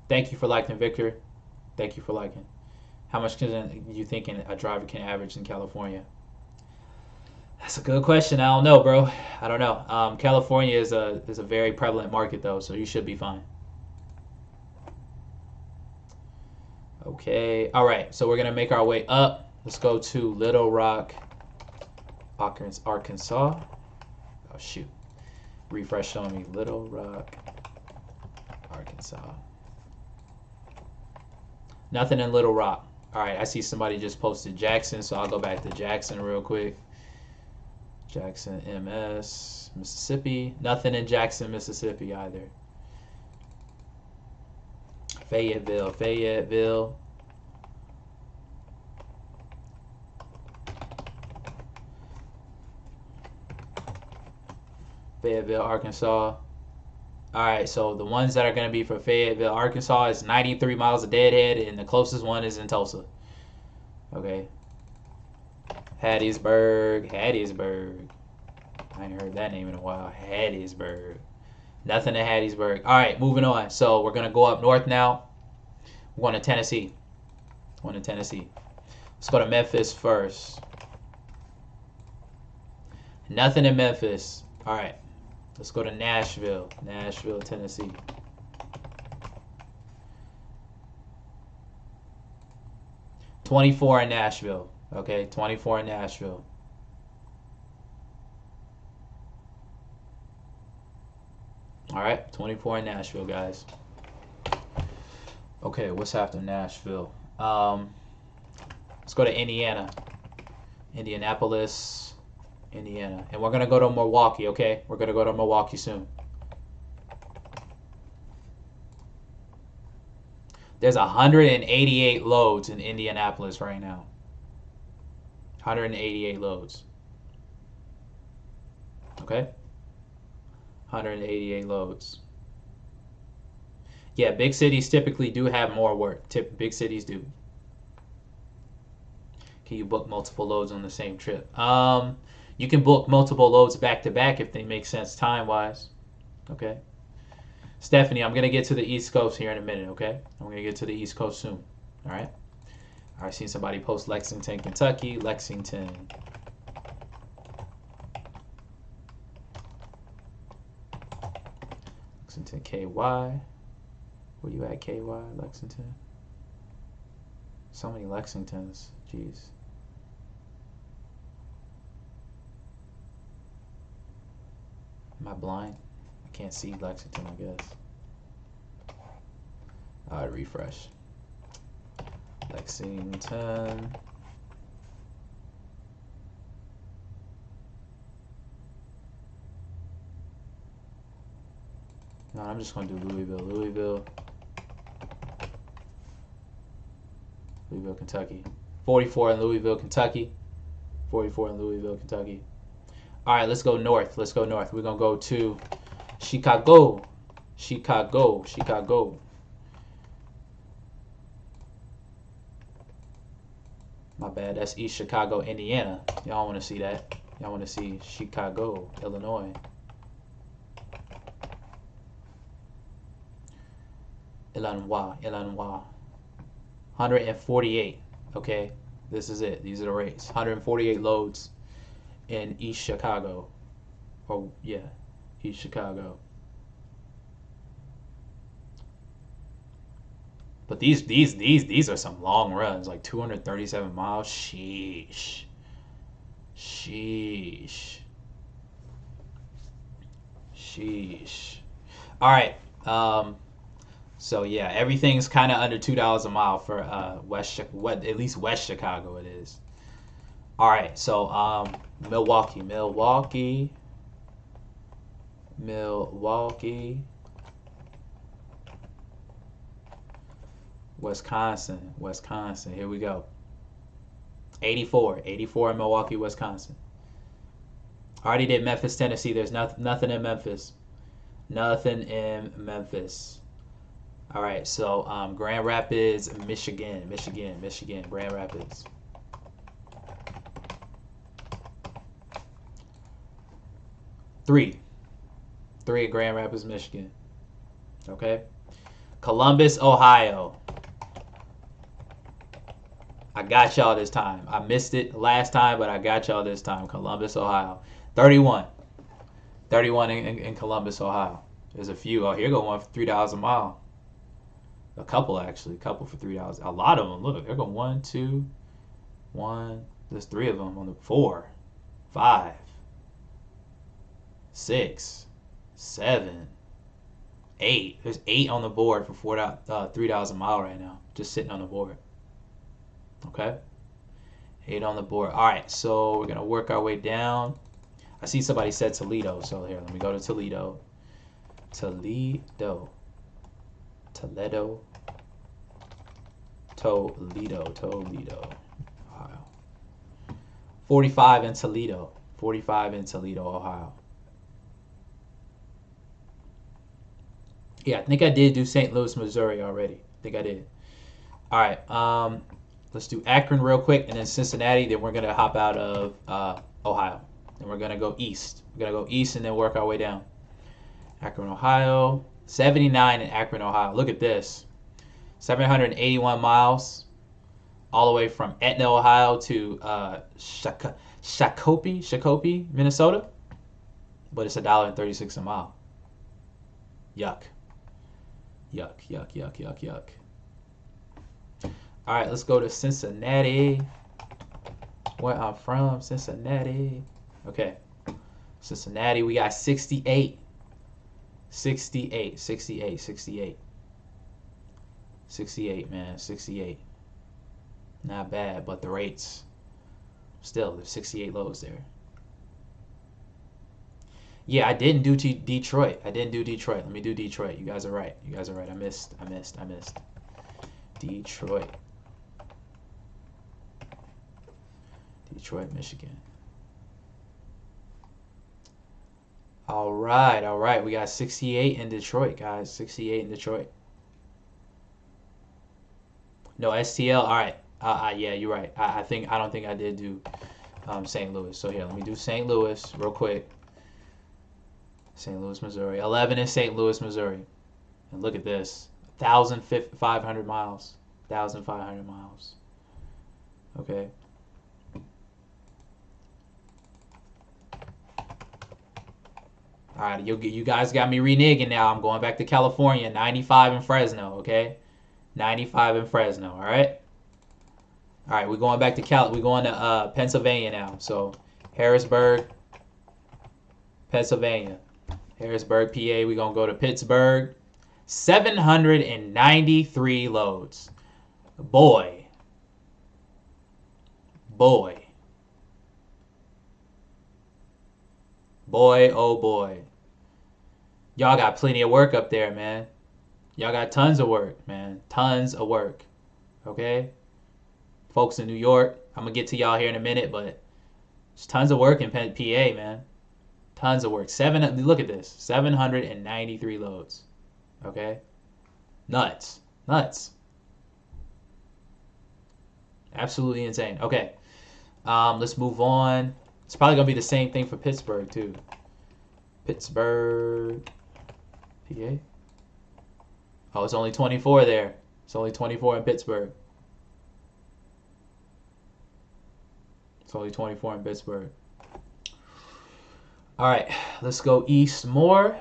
Thank you for liking, Victor. Thank you for liking. How much can you think a driver can average in California? That's a good question. I don't know, bro. I don't know. California is a very prevalent market though, so you should be fine. Okay. All right. So we're gonna make our way up. Let's go to Little Rock, Arkansas. Oh shoot. Refresh on me. Little Rock, Arkansas. Nothing in Little Rock. All right, I see somebody just posted Jackson, so I'll go back to Jackson real quick. Jackson, MS, Mississippi. Nothing in Jackson, Mississippi either. Fayetteville, Fayetteville. Fayetteville, Arkansas. All right, so the ones that are going to be for Fayetteville, Arkansas is 93 miles of deadhead, and the closest one is in Tulsa. Okay. Hattiesburg, Hattiesburg. I ain't heard that name in a while. Hattiesburg. Nothing in Hattiesburg. All right, moving on. So we're going to go up north now. We're going to Tennessee. Going to Tennessee. Let's go to Memphis first. Nothing in Memphis. All right. Let's go to Nashville. Nashville, Tennessee. $24 in Nashville. Okay, $24 in Nashville. All right, $24 in Nashville, guys. Okay, what's after Nashville? Let's go to Indiana. Indianapolis, Indiana. And we're going to go to Milwaukee, okay? We're going to go to Milwaukee soon. There's 188 loads in Indianapolis right now. 188 loads. Okay? 188 loads. Yeah, big cities typically do have more work. Big cities do. Can you book multiple loads on the same trip? You can book multiple loads back to back if they make sense time-wise. Okay? Stephanie, I'm going to get to the East Coast here in a minute, okay? I'm going to get to the East Coast soon. All right? I seen somebody post Lexington, Kentucky. Lexington. Lexington, KY. Where you at, KY? Lexington? So many Lexingtons. Jeez. Am I blind? I can't see Lexington, I guess. Alright, refresh. Lexington. No, I'm just going to do Louisville. Louisville, Kentucky. 44 in Louisville, Kentucky. 44 in Louisville, Kentucky. All right, let's go north. We're going to go to Chicago. My bad. That's East Chicago, Indiana. Y'all want to see that. Y'all want to see Chicago, Illinois. Illinois. 148. Okay, this is it. These are the rates. 148 loads in East Chicago. Oh yeah, East Chicago. But these are some long runs, like 237 miles. Sheesh. All right. So yeah, everything's kind of under $2 a mile for at least West Chicago it is. All right, so Milwaukee, Wisconsin. Here we go. 84 in Milwaukee, Wisconsin. Already did Memphis, Tennessee. There's nothing in Memphis. All right, so Grand Rapids, Michigan, Grand Rapids. Three at Grand Rapids, Michigan. Okay. Columbus, Ohio. I got y'all this time. I missed it last time, but I got y'all this time. Columbus, Ohio. 31 in Columbus, Ohio. There's a few. Oh, here go one for $3 a mile. A couple actually. A couple for $3. A lot of them. Look, they're going 1, 2, 1. There's 3 of them on the 4, 5, 6, 7, 8. There's 8 on the board for $3 a mile right now. Just sitting on the board. Okay. 8 on the board. All right, so we're going to work our way down. I see somebody said Toledo, so here, let me go to Toledo. Toledo. Toledo. Toledo. Toledo. Ohio. 45 in Toledo. 45 in Toledo, Ohio. Yeah, I think I did do St. Louis, Missouri already. I think I did. All right, let's do Akron real quick, and then Cincinnati. Then we're gonna hop out of Ohio, and we're gonna go east. We're gonna go east and then work our way down. Akron, Ohio. 79 in Akron, Ohio. Look at this. 781 miles, all the way from Etna, Ohio to Shakopee, Minnesota. But it's $1.36 a mile. Yuck. Yuck, yuck, yuck, yuck, yuck. All right, let's go to Cincinnati. Where I'm from, Cincinnati. Okay. Cincinnati, we got 68. 68, 68, 68. 68, man, 68. Not bad, but the rates, still, there's 68 loads there. Yeah, I didn't do Detroit. I didn't do Detroit. Let me do Detroit. You guys are right. You guys are right. I missed. Detroit. Detroit, Michigan. All right, all right. We got 68 in Detroit, guys. 68 in Detroit. No, STL. All right. Yeah, you're right. I don't think I did do St. Louis. So here, let me do St. Louis real quick. St. Louis, Missouri. 11 in St. Louis, Missouri. And look at this. 1,500 miles. 1,500 miles. Okay. All right, you guys got me reneging now. I'm going back to California. 95 in Fresno, okay? 95 in Fresno, all right? All right, we're going back to we're going to Pennsylvania now. So, Harrisburg, Pennsylvania. Harrisburg, PA. We're going to go to Pittsburgh. 793 loads. Boy. Boy, oh boy. Y'all got plenty of work up there, man. Y'all got tons of work, man. Tons of work. Okay? Folks in New York, I'm going to get to y'all here in a minute, but there's tons of work in PA, man. Tons of work. Look at this. 793 loads. Okay? Nuts. Nuts. Absolutely insane. Okay. Let's move on. It's probably going to be the same thing for Pittsburgh, too. Pittsburgh, PA. Oh, it's only 24 there. It's only 24 in Pittsburgh. It's only 24 in Pittsburgh. All right, let's go east more.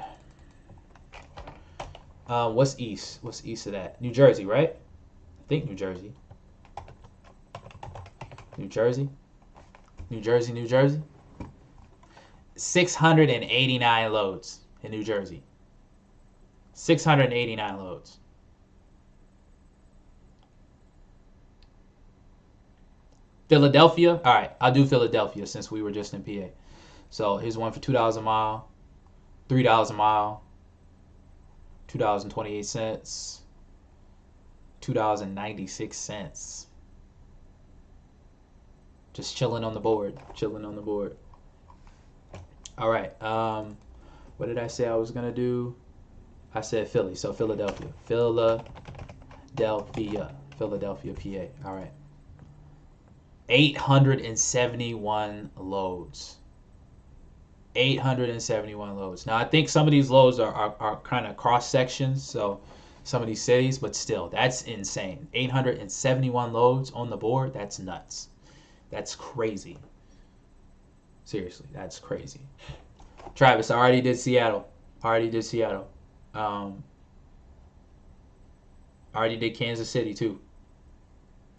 What's east? What's east of that? New Jersey, right? I think New Jersey. New Jersey. New Jersey, New Jersey. 689 loads in New Jersey. 689 loads. Philadelphia. All right, I'll do Philadelphia since we were just in PA. So here's one for $2 a mile, $3 a mile, $2.28, $2.96. Just chilling on the board. Chilling on the board. All right. What did I say I was gonna do? I said Philly. So Philadelphia. Philadelphia, PA. All right. 871 loads. 871 loads. Now I think some of these loads are kind of cross sections. So some of these cities, but still, that's insane. 871 loads on the board. That's nuts. That's crazy. Seriously, that's crazy. Travis, I already did Seattle. Already did Kansas City too.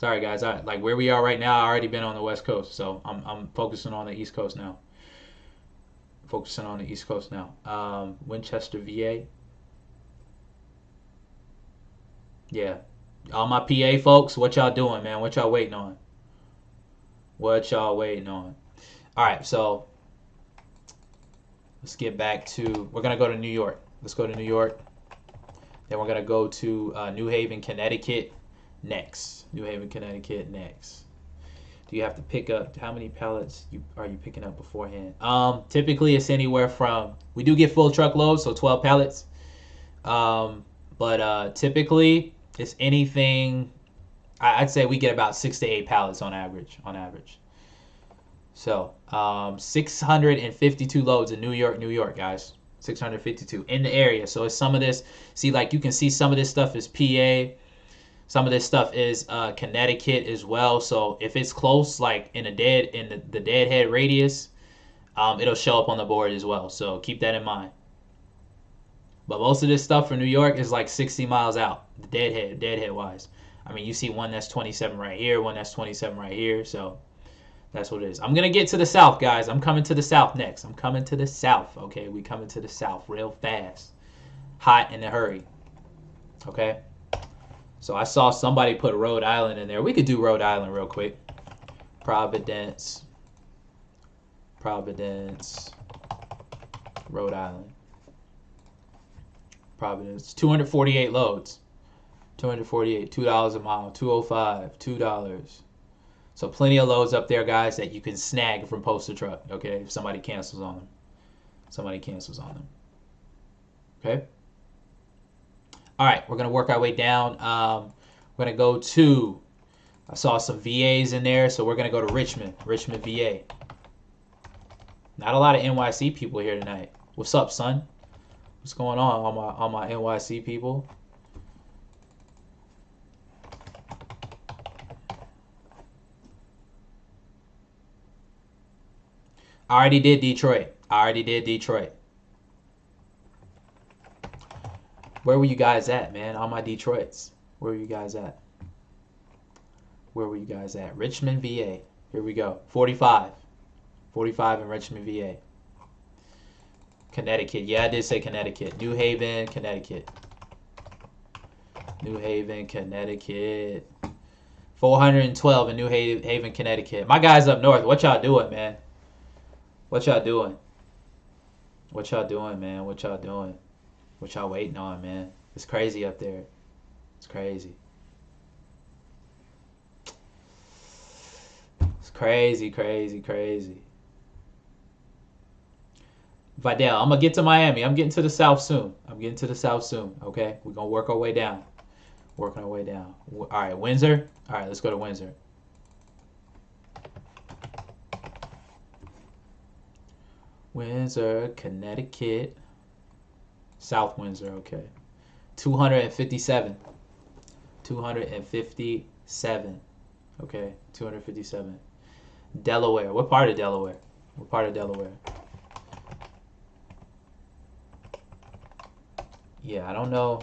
Sorry guys, like where we are right now, I already been on the West Coast, so I'm focusing on the East Coast now. Winchester, VA. Yeah. All my PA folks, what y'all doing, man? What y'all waiting on? What y'all waiting on? All right, so let's get back to, we're going to go to New York. Let's go to New York. Then we're going to go to New Haven, Connecticut next. New Haven, Connecticut next. Do you have to pick up, how many pallets are you picking up beforehand? Typically it's anywhere from, we do get full truckloads, so 12 pallets. But typically it's anything, I'd say we get about 6 to 8 pallets on average. So 652 loads in New York, guys. 652 in the area. So it's some of this, see, like you can see some of this stuff is PA. Some of this stuff is Connecticut as well. So if it's close, like in the deadhead radius, it'll show up on the board as well. So keep that in mind. But most of this stuff for New York is like 60 miles out, the deadhead wise. I mean, you see one that's 27 right here, one that's 27 right here. So that's what it is. I'm going to get to the South, guys. I'm coming to the South next. I'm coming to the South, okay? We coming to the South real fast. Hot in a hurry, okay? So I saw somebody put Rhode Island in there. We could do Rhode Island real quick. Providence, Rhode Island. Providence, 248 loads. 248, $2 a mile, 205, $2. So plenty of loads up there, guys, that you can snag from Postal Truck, okay? If somebody cancels on them. Okay? All right, we're going to work our way down. We're going to go to, I saw some VAs in there, so we're going to go to Richmond, VA. Not a lot of NYC people here tonight. What's up, son? What's going on, all my NYC people? I already did Detroit. Where were you guys at, man? All my Detroits. Where were you guys at? Richmond, VA. Here we go. 45. 45 in Richmond, VA. Connecticut. Yeah, I did say Connecticut. New Haven, Connecticut. 412 in New Haven, Connecticut. My guys up north, what y'all doing, man? What y'all doing, man? What y'all waiting on, man? It's crazy up there. It's crazy. Vidal, I'm going to get to Miami. I'm getting to the South soon. Okay? We're going to work our way down. All right, Windsor. All right, let's go to Windsor. Windsor, Connecticut. South Windsor, okay. 257. Okay, 257. Delaware. What part of Delaware? Yeah, I don't know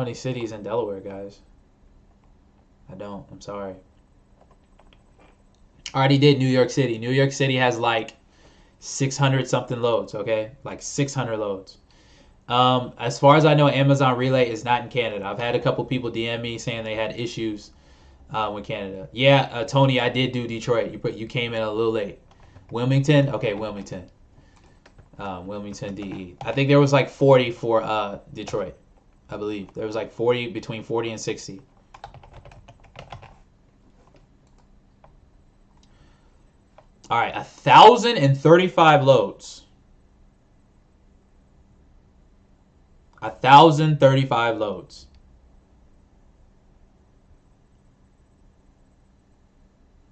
any cities in Delaware, guys. I don't. I'm sorry. I already did New York City. New York City has like 600 something loads, okay? Like 600 loads. As far as I know, Amazon Relay is not in Canada. I've had a couple people DM me saying they had issues with Canada. Yeah, Tony, I did do Detroit. You came in a little late. Wilmington? Okay, Wilmington. Wilmington, DE. I think there was like 40 for Detroit. I believe. There was like 40, between 40 and 60. All right, 1,035 loads. 1,035 loads.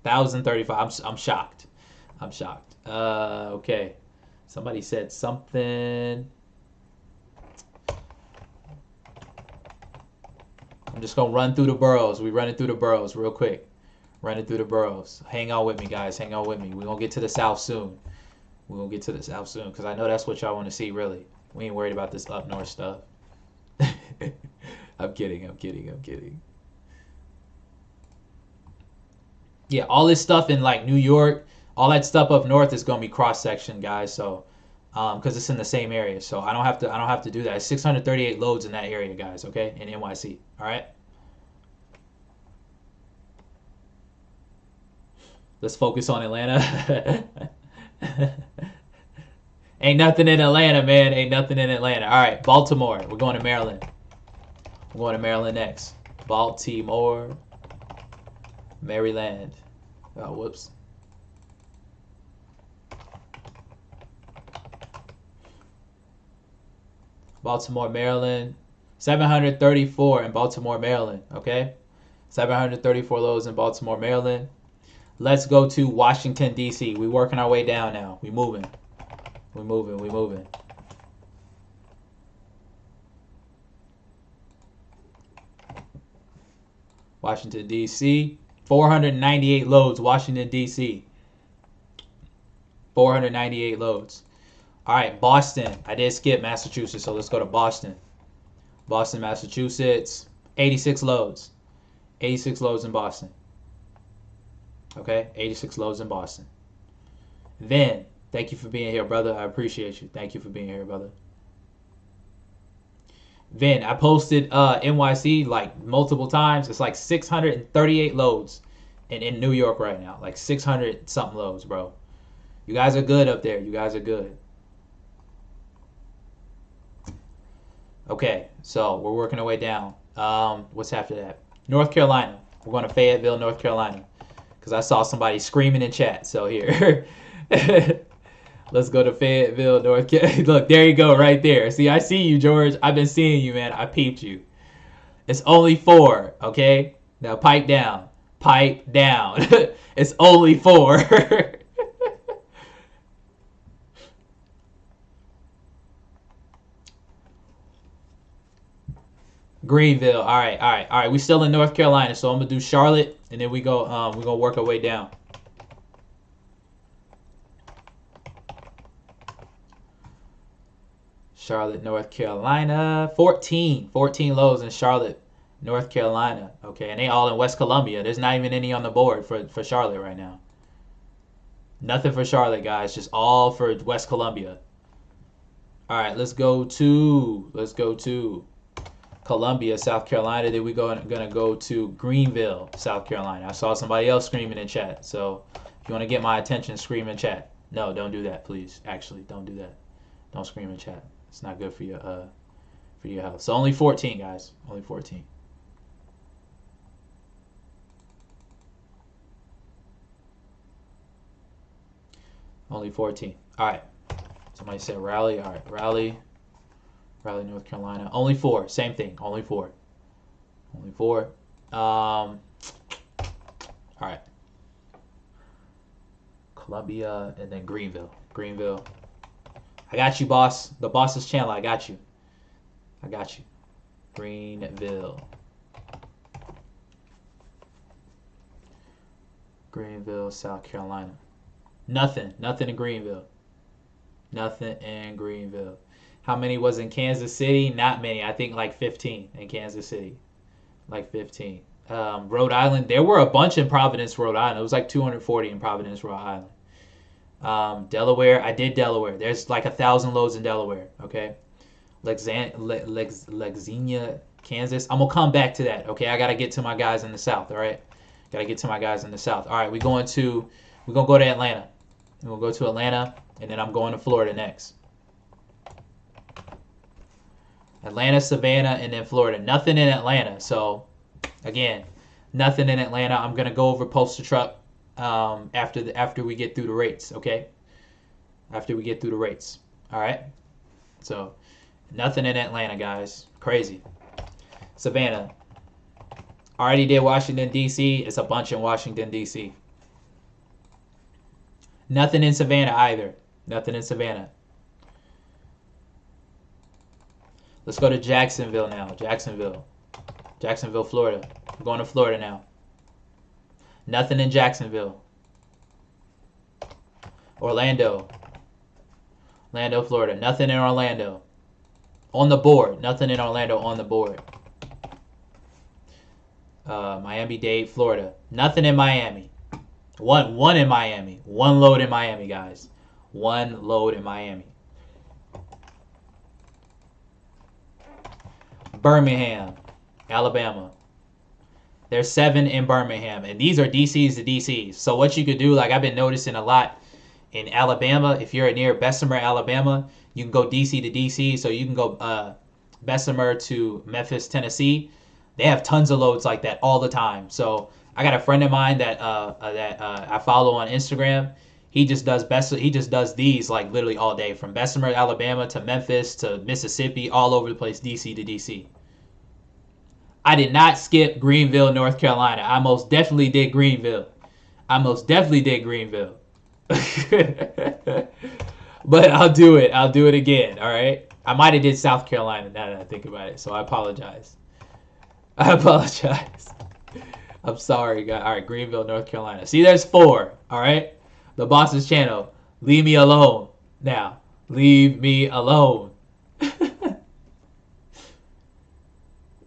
1,035. I'm shocked. Okay. Somebody said something. I'm just gonna run through the boroughs. We running through the boroughs real quick. Hang on with me, guys. We're gonna get to the South soon. Because I know that's what y'all want to see, really. We ain't worried about this up north stuff. I'm kidding. Yeah, all this stuff in like New York, all that stuff up north is gonna be cross section, guys. So, because it's in the same area, so I don't have to do that. It's 638 loads in that area, guys. Okay, in NYC. All right. Let's focus on Atlanta. Ain't nothing in Atlanta, man. Ain't nothing in Atlanta. All right, Baltimore. We're going to Maryland. We're going to Maryland next. Baltimore, Maryland. Oh, whoops. Baltimore, Maryland. 734 in Baltimore, Maryland. Okay? 734 loads in Baltimore, Maryland. Let's go to Washington, D.C. We're working our way down now. We're moving. We're moving. We're moving. Washington, D.C. 498 loads, Washington, D.C. 498 loads. All right, Boston. I did skip Massachusetts, so let's go to Boston. Boston, Massachusetts. 86 loads. 86 loads in Boston. Okay, 86 loads in Boston. Then, thank you for being here, brother. I appreciate you. Thank you for being here, brother. Vin, I posted NYC like multiple times. It's like 638 loads in New York right now. Like 600 something loads, bro. You guys are good up there. You guys are good. Okay, so we're working our way down. What's after that? North Carolina. We're going to Fayetteville, North Carolina. Because I saw somebody screaming in chat. So here. Let's go to Fayetteville, North Carolina. Look, there you go, right there. See, I see you, George. I've been seeing you, man. I peeped you. It's only 4, okay? Now pipe down. Pipe down. It's only 4. Greenville. All right. We still in North Carolina, so I'm gonna do Charlotte, and then we're gonna work our way down. Charlotte, North Carolina. 14 loads in Charlotte, North Carolina. Okay, and they all in West Columbia. There's not even any on the board for Charlotte right now. Nothing for Charlotte, guys. Just all for West Columbia. All right, let's go to Columbia, South Carolina. Then we're gonna go to Greenville, South Carolina. I saw somebody else screaming in chat. So if you want to get my attention, scream in chat. No, don't do that, please. Actually, don't do that. Don't scream in chat. It's not good for your health. So only 14, guys. Only 14. Only 14. All right. Somebody said Raleigh. All right, Raleigh, North Carolina. Only 4. Same thing. Only 4. Only 4. All right. Columbia and then Greenville. I got you, boss. The boss's channel. I got you. Greenville, South Carolina. Nothing in Greenville. Nothing in Greenville. How many was in Kansas City? Not many. I think like 15 in Kansas City. Like 15. Rhode Island. There were a bunch in Providence, Rhode Island. It was like 240 in Providence, Rhode Island. Delaware. I did Delaware. There's like 1,000 loads in Delaware. Okay. Lexington, Kansas. I'm gonna come back to that. Okay. I gotta get to my guys in the South. All right. All right. We're gonna go to Atlanta. We'll go to Atlanta, and then I'm going to Florida next. Atlanta, Savannah, and then Florida. Nothing in Atlanta. So, again, nothing in Atlanta. I'm gonna go over poster truck after we get through the rates. Okay. After we get through the rates. All right. So, nothing in Atlanta, guys. Crazy. Savannah. Already did Washington, D.C. It's a bunch in Washington, D.C. Nothing in Savannah either. Nothing in Savannah. Let's go to Jacksonville now. Jacksonville, Florida. We're going to Florida now. Nothing in Jacksonville. Orlando, Florida. Nothing in Orlando. On the board. Nothing in Orlando on the board. Miami-Dade, Florida. Nothing in Miami. One in Miami. One load in Miami, guys. One load in Miami. Birmingham, Alabama. There's 7 in Birmingham, and these are DCs to DCs. So what you could do, like I've been noticing a lot in Alabama, if you're near Bessemer, Alabama, you can go DC to DC. So you can go Bessemer to Memphis, Tennessee. They have tons of loads like that all the time. So I got a friend of mine that I follow on Instagram. He just does these like literally all day, from Bessemer, Alabama to Memphis to Mississippi, all over the place, DC to DC. I did not skip Greenville, North Carolina. I most definitely did Greenville. But I'll do it. I'll do it again. All right. I might have did South Carolina now that I think about it. So I apologize. I'm sorry, guys. All right. Greenville, North Carolina. See, there's 4. All right. The boss's channel. Leave me alone. Now, leave me alone.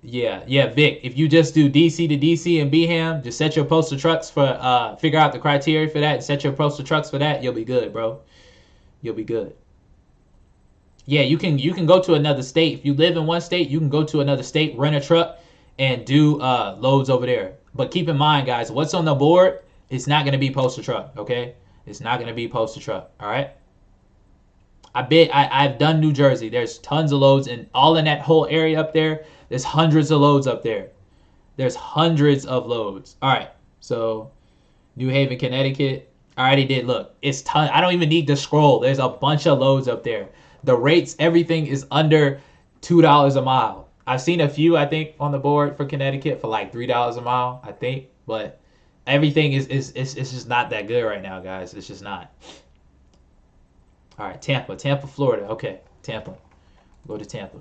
Yeah, Vic. If you just do DC to DC and BHAM, just set your postal trucks for figure out the criteria for that and set your postal trucks for that. You'll be good, bro. You'll be good. Yeah, you can go to another state. If you live in one state, you can go to another state, rent a truck, and do loads over there. But keep in mind, guys, what's on the board, it's not gonna be postal truck. Okay, it's not gonna be postal truck. All right. I've done New Jersey. There's tons of loads, and all in that whole area up there. There's hundreds of loads up there. There's hundreds of loads. All right. So New Haven, Connecticut. I already did. Look, it's ton. I don't even need to scroll. There's a bunch of loads up there. The rates, everything is under $2 a mile. I've seen a few, I think, on the board for Connecticut for like $3 a mile, I think. But everything is just not that good right now, guys. It's just not. All right, Tampa, Florida. Okay, Tampa. Go to Tampa.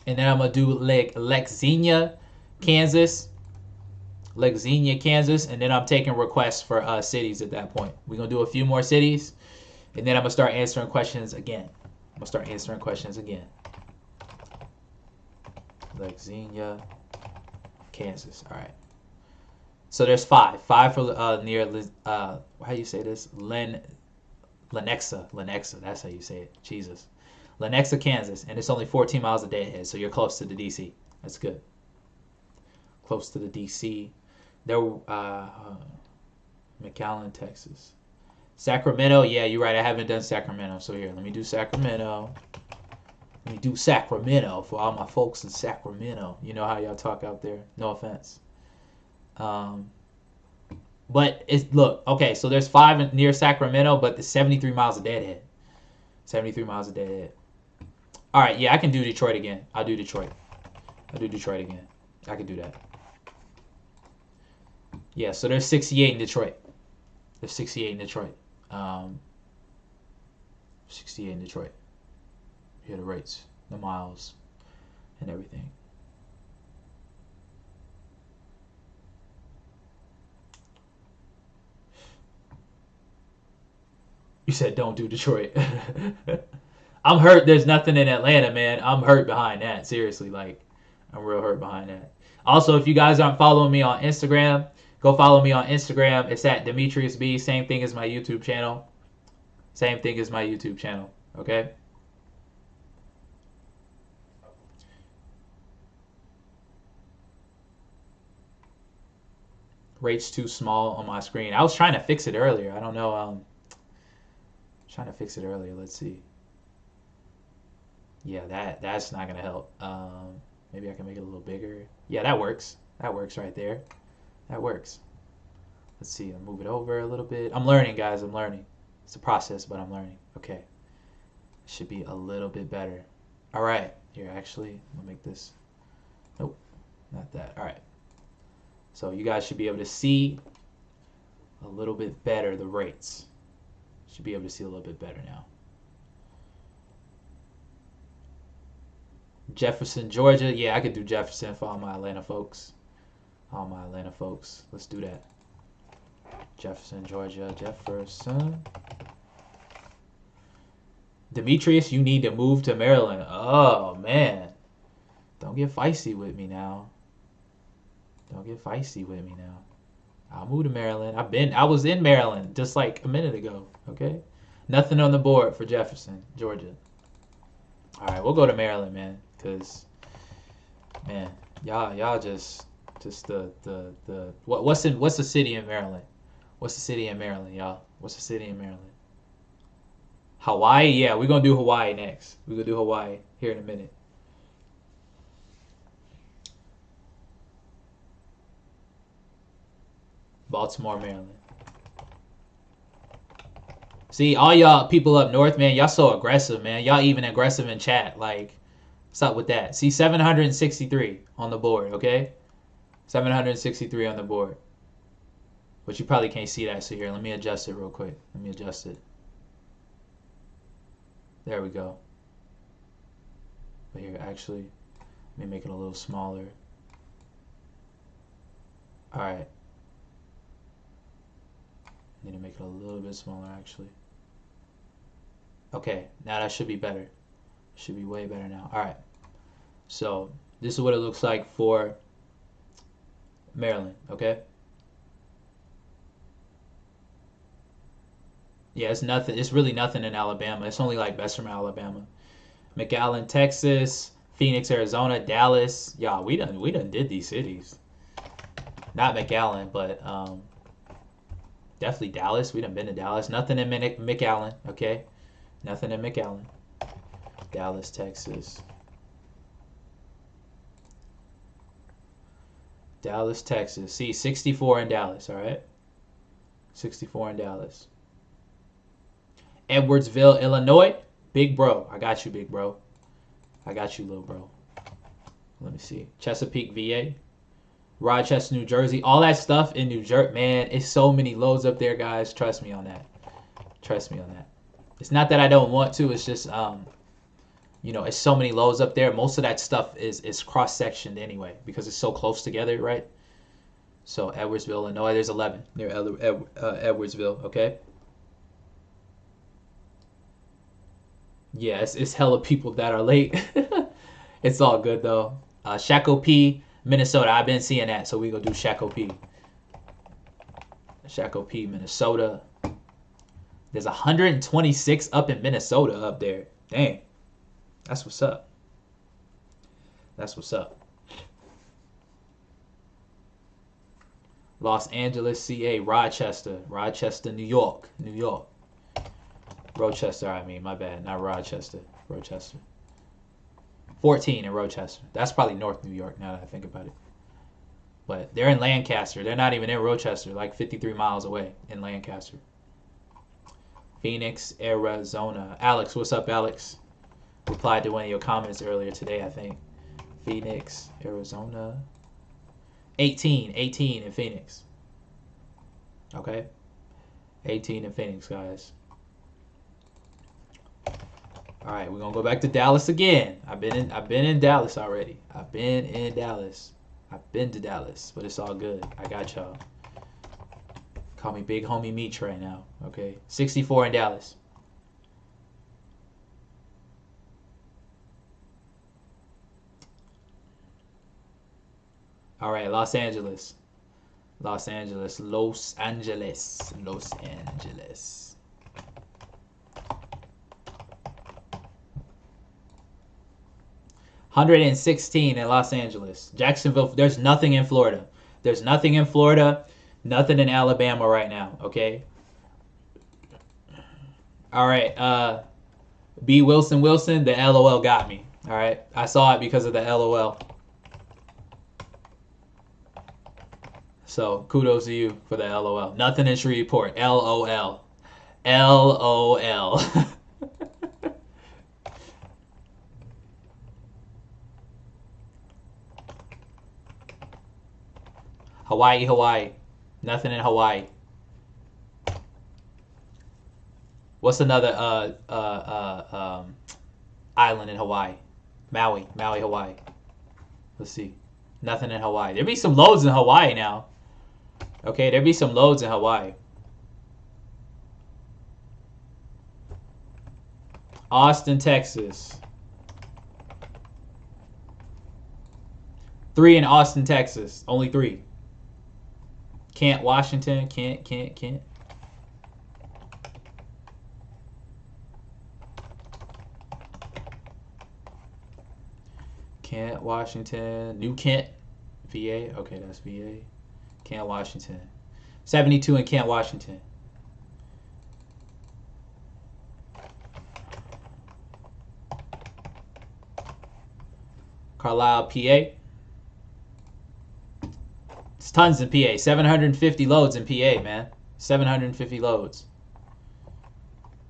And then I'm going to do Lexington, Kansas. And then I'm taking requests for cities at that point. We're going to do a few more cities. And then I'm going to start answering questions again. Lexington, Kansas. All right. So there's 5. 5 for near, how do you say this? Lenexa. That's how you say it. Jesus. Lenexa, Kansas, and it's only 14 miles a day ahead, so you're close to the DC. That's good. Close to the DC. There, McAllen, Texas. Sacramento, yeah, you're right. I haven't done Sacramento, so here, let me do Sacramento. For all my folks in Sacramento. You know how y'all talk out there. No offense. But look, okay, so there's 5 near Sacramento, but it's 73 miles a day ahead. 73 miles a day ahead. All right, yeah, I can do Detroit again. I'll do Detroit again. I can do that. Yeah, so there's 68 in Detroit. There's 68 in Detroit. 68 in Detroit. Here are the rates, the miles, and everything. You said don't do Detroit. I'm hurt. There's nothing in Atlanta, man. I'm hurt behind that. Seriously, like, I'm real hurt behind that. Also, if you guys aren't following me on Instagram, go follow me on Instagram. It's at Demetrius B. Same thing as my YouTube channel. Okay? Rate's too small on my screen. I was trying to fix it earlier. I don't know. Let's see. Yeah, that's not gonna help. Maybe I can make it a little bigger. Yeah, that works. That works right there. That works. Let's see. I'll move it over a little bit. I'm learning, guys. I'm learning. It's a process, but I'm learning. Okay. Should be a little bit better. All right. Here, actually, I'll make this. Nope, not that. All right. So you guys should be able to see a little bit better the rates. Should be able to see a little bit better now. Jefferson, Georgia. Yeah, I could do Jefferson for all my Atlanta folks. Let's do that. Jefferson, Georgia. Jefferson. Demetrius, you need to move to Maryland. Oh, man. Don't get feisty with me now. I'll move to Maryland. I was in Maryland just like a minute ago. Okay? Nothing on the board for Jefferson, Georgia. All right, we'll go to Maryland, man, because Man, y'all just what's the city in Maryland? What's the city in Maryland, y'all? What's the city in Maryland? Hawaii? Yeah, we're gonna do Hawaii next. We're gonna do Hawaii here in a minute. Baltimore, Maryland. See, all y'all people up north, man, y'all so aggressive, man. Y'all even aggressive in chat. Like, what's up with that? See, 763 on the board, okay? 763 on the board. But you probably can't see that, so here, let me adjust it real quick. Let me adjust it. There we go. But here, actually, let me make it a little smaller. Alright. Need to make it a little bit smaller, actually. Okay, now that should be better. Should be way better now. Alright. So, this is what it looks like for Maryland, okay? Yeah, it's nothing. It's really nothing in Alabama. It's only like Bessemer, Alabama. McAllen, Texas. Phoenix, Arizona. Dallas. Yeah, we done did these cities. Not McAllen, but definitely Dallas. We done been to Dallas. Nothing in McAllen, okay? Nothing in McAllen. Dallas, Texas. Dallas, Texas. See, 64 in Dallas, all right? 64 in Dallas. Edwardsville, Illinois. Big bro. I got you, big bro. I got you, little bro. Let me see. Chesapeake, VA. Rochester, New Jersey. All that stuff in New Jersey. Man, it's so many loads up there, guys. Trust me on that. Trust me on that. It's not that I don't want to. It's just, you know, it's so many loads up there. Most of that stuff is cross-sectioned anyway because it's so close together, right? So, Edwardsville, Illinois. There's 11 near Edwardsville, okay? Yeah, it's hella people that are late. It's all good, though. Shakopee, Minnesota. I've been seeing that, so we gonna do Shakopee. Shakopee, Minnesota. There's 126 up in Minnesota up there. Dang. That's what's up. That's what's up. Los Angeles, CA. Rochester. Rochester, New York. New York. Rochester, I mean, my bad. Not Rochester. Rochester. 14 in Rochester. That's probably North New York now that I think about it. But they're in Lancaster. They're not even in Rochester. Like 53 miles away in Lancaster. Phoenix, Arizona. Alex, what's up, Alex? Replied to one of your comments earlier today, I think. Phoenix, Arizona. 18 in Phoenix. Okay? 18 in Phoenix, guys. All right, we're gonna go back to Dallas again. I've been in Dallas already. I've been in Dallas. I've been to Dallas, but it's all good. I got y'all. Call me Big Homie Meech right now. Okay, 64 in Dallas. All right, Los Angeles. Los Angeles. Los Angeles. Los Angeles. 116 in Los Angeles. Jacksonville, there's nothing in Florida. There's nothing in Florida, nothing in Alabama right now, okay? All right, B. Wilson, the LOL got me, all right? I saw it because of the LOL. So, kudos to you for the LOL. Nothing in Shreveport, LOL. LOL. Hawaii. Nothing in Hawaii. What's another island in Hawaii? Maui, Hawaii. Let's see. Nothing in Hawaii. There be some loads in Hawaii now. Okay, there be some loads in Hawaii. Austin, Texas. 3 in Austin, Texas. Only 3. Can't, Washington. Can't. Kent, Washington. New Kent, VA. Okay, that's VA. Kent, Washington. 72 in Kent, Washington. Carlisle, PA. It's tons in PA. 750 loads in PA, man. 750 loads.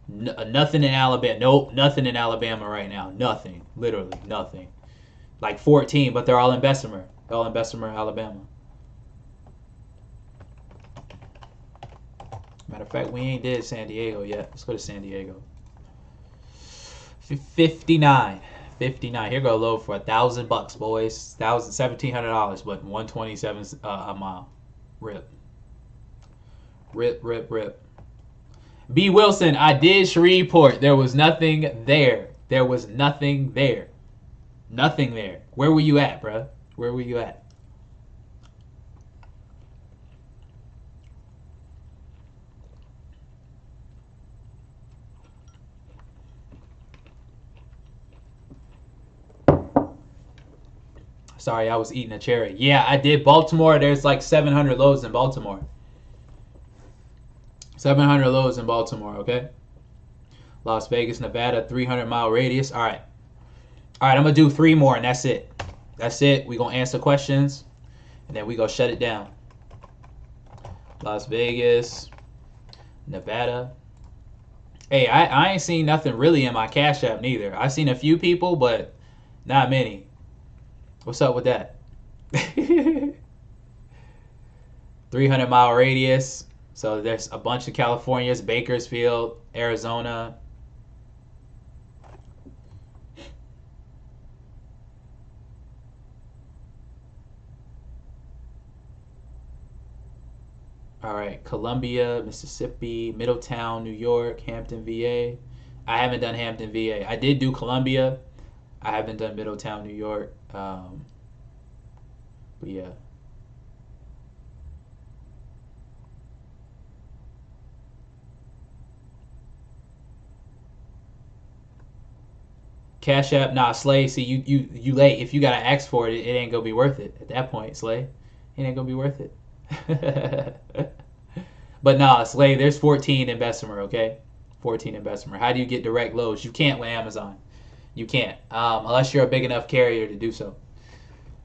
Nothing in Alabama. Nope, nothing in Alabama right now. Nothing. Literally nothing. Like 14, but they're all in Bessemer. They're all in Bessemer, Alabama. Matter of fact, we ain't did San Diego yet. Let's go to San Diego. 59. 59. Here go a load for $1,000, boys. $1,700, but 127 a mile. Rip. Rip, rip, rip. B. Wilson, I did Shreveport. There was nothing there. There was nothing there. Nothing there. Where were you at, bruh? Where were you at? Sorry, I was eating a cherry. Yeah, I did Baltimore. There's like 700 loads in Baltimore. 700 loads in Baltimore, okay? Las Vegas, Nevada, 300-mile radius. All right. All right, I'm going to do 3 more, and that's it. That's it. We're going to answer questions, and then we're going to shut it down. Las Vegas, Nevada. Hey, I ain't seen nothing really in my Cash App neither. I've seen a few people, but not many. What's up with that? 300-mile radius. So there's a bunch of Californias, Bakersfield, Arizona. All right, Columbia, Mississippi, Middletown, New York, Hampton, VA. I haven't done Hampton, VA. I did do Columbia. I haven't done Middletown, New York. But yeah. Cash App, nah, Slay. See, you late. If you gotta ask for it, it ain't gonna be worth it at that point, Slay. It ain't gonna be worth it. But nah, Slay. There's 14 in Bessemer, okay? 14 in Bessemer. How do you get direct loads? You can't with Amazon. You can't, unless you're a big enough carrier to do so.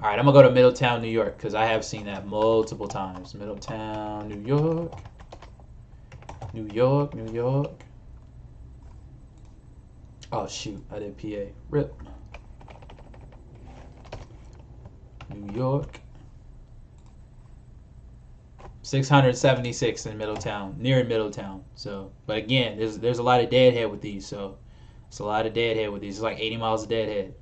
All right, I'm gonna go to Middletown, New York, because I have seen that multiple times. Middletown, New York. New York, New York. Oh shoot, I did PA. Rip. New York. 676 in Middletown, near Middletown. So, but again, there's a lot of deadhead with these. So, it's a lot of deadhead with these. It's like 80 miles of deadhead.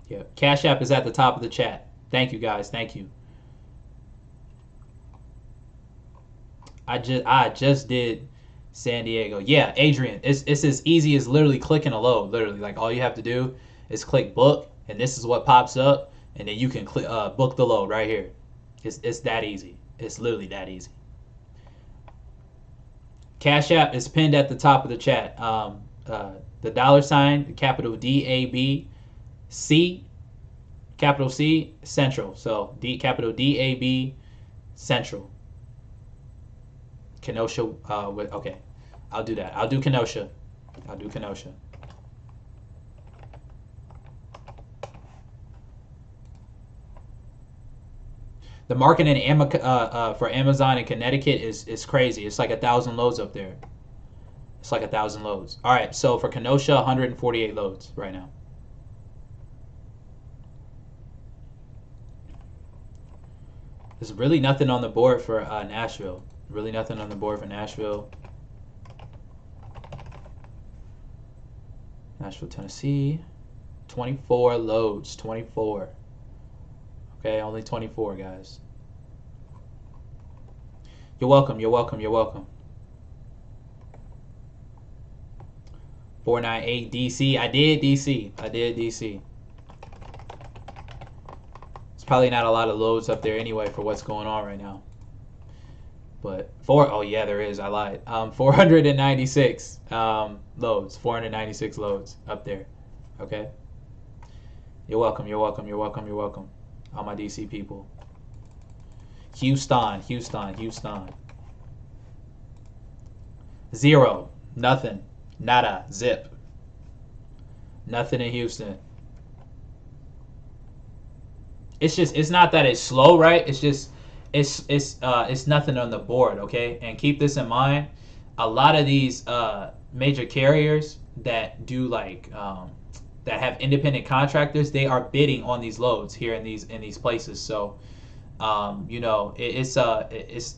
Yeah, Cash App is at the top of the chat. Thank you guys. Thank you. I just did San Diego. Yeah, Adrian, it's as easy as literally clicking a load. Literally, like all you have to do is click book, and this is what pops up, and then you can click book the load right here. It's that easy. It's literally that easy. Cash App is pinned at the top of the chat. The $, capital DABC, capital C, Central. So capital DAB, Central. Kenosha, okay. I'll do that. I'll do Kenosha. I'll do Kenosha. The market for Amazon in Connecticut is crazy. It's like 1,000 loads up there. It's like 1,000 loads. All right, so for Kenosha, 148 loads right now. There's really nothing on the board for Nashville. Really nothing on the board for Nashville. Nashville, Tennessee. 24 loads. 24. Okay, only 24, guys. You're welcome. You're welcome. You're welcome. 498 DC. I did DC. I did DC. It's probably not a lot of loads up there anyway for what's going on right now. But oh yeah, there is. I lied. 496 loads. 496 loads up there. Okay. You're welcome. You're welcome. You're welcome. You're welcome. All my DC people. Houston. Houston. Houston. 0. Nothing. Nada. Zip. Nothing in Houston. It's not that it's slow, right? It's just it's nothing on the board, okay? And keep this in mind. A lot of these major carriers that do like that have independent contractors, they are bidding on these loads here in these places. So you know, it's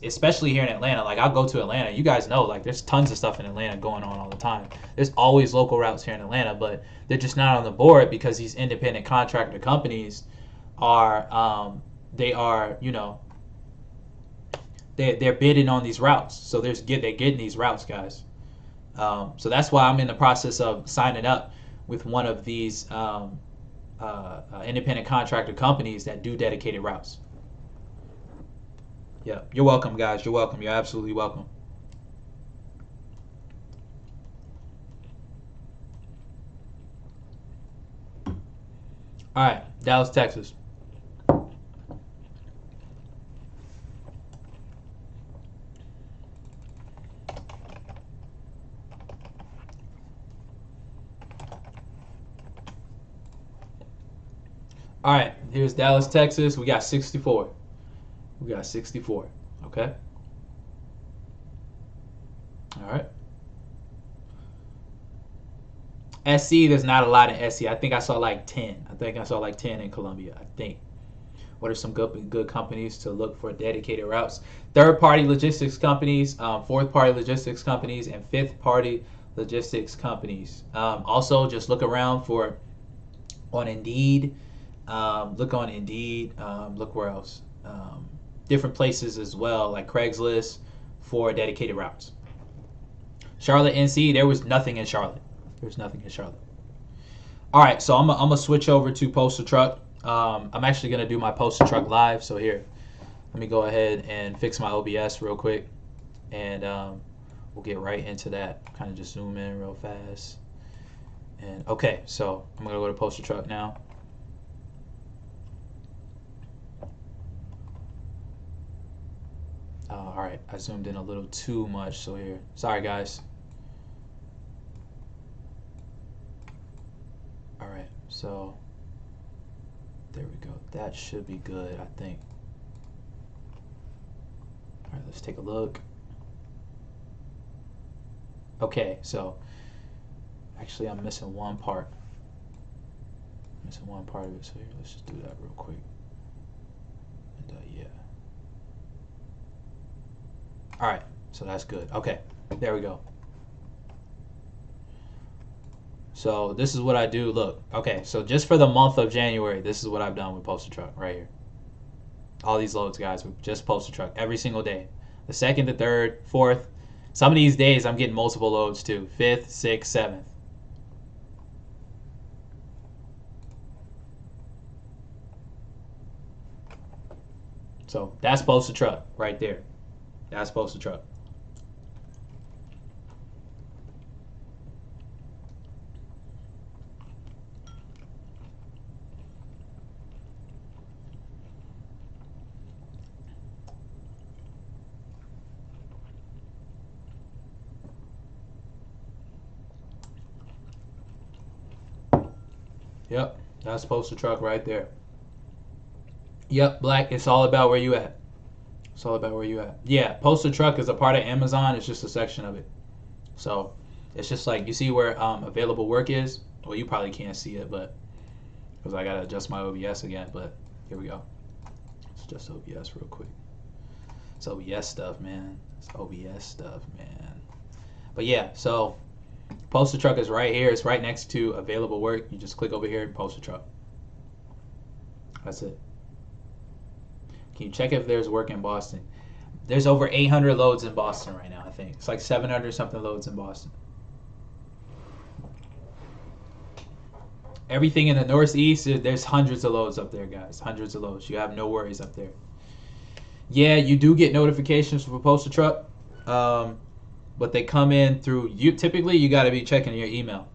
especially here in Atlanta. Like, I'll go to Atlanta. You guys know, like, there's tons of stuff in Atlanta going on all the time. There's always local routes here in Atlanta, but they're just not on the board because these independent contractor companies are you know, they're bidding on these routes. So they're getting these routes, guys. So that's why I'm in the process of signing up with one of these independent contractor companies that do dedicated routes. Yeah, you're welcome, guys. You're welcome. You're absolutely welcome. All right, Dallas, Texas. All right, here's Dallas, Texas. We got 64. We got 64. Okay. All right. SC, there's not a lot in SC. I think I saw like 10. I think I saw like 10 in Columbia. I think. What are some good companies to look for dedicated routes? Third-party logistics companies, fourth-party logistics companies, and fifth-party logistics companies. Also, just look around on Indeed. Look on Indeed. Look where else. Different places as well, like Craigslist, for dedicated routes. Charlotte, NC, there was nothing in Charlotte. There's nothing in Charlotte. All right, so I'm gonna switch over to Postal Truck. I'm actually gonna do my Postal Truck live. So here, let me go ahead and fix my OBS real quick, and we'll get right into that. Kind of just zoom in real fast. And okay, so I'm gonna go to Postal Truck now. All right, I zoomed in a little too much, so here. Sorry, guys. All right, so there we go. That should be good, I think. All right, let's take a look. Okay, so actually I'm missing one part. Missing one part of it, so here, let's just do that real quick. And yeah. All right, so that's good. Okay, there we go. So this is what I do. Look, okay, so just for the month of January, this is what I've done with Postal Truck right here. All these loads, guys, with just Postal Truck every single day. The 2nd, the 3rd, 4th. Some of these days I'm getting multiple loads too. 5th, 6th, 7th. So that's Postal Truck right there. That's Postal Truck. Yep, that's Postal Truck right there. Yep, Black, it's all about where you at. It's all about where you at. Yeah, Postal Truck is a part of Amazon. It's just a section of it. So it's just like, you see where available work is? Well, you probably can't see it, but because I got to adjust my OBS again. But here we go. Let's adjust OBS real quick. It's OBS stuff, man. It's OBS stuff, man. But yeah, so Postal Truck is right here. It's right next to available work. You just click over here and Postal Truck. That's it. Can you check if there's work in Boston? There's over 800 loads in Boston right now, I think. It's like 700 something loads in Boston. Everything in the Northeast, there's hundreds of loads up there, guys. Hundreds of loads. You have no worries up there. Yeah, you do get notifications for postal truck, but they come in through you. Typically, you got to be checking your email.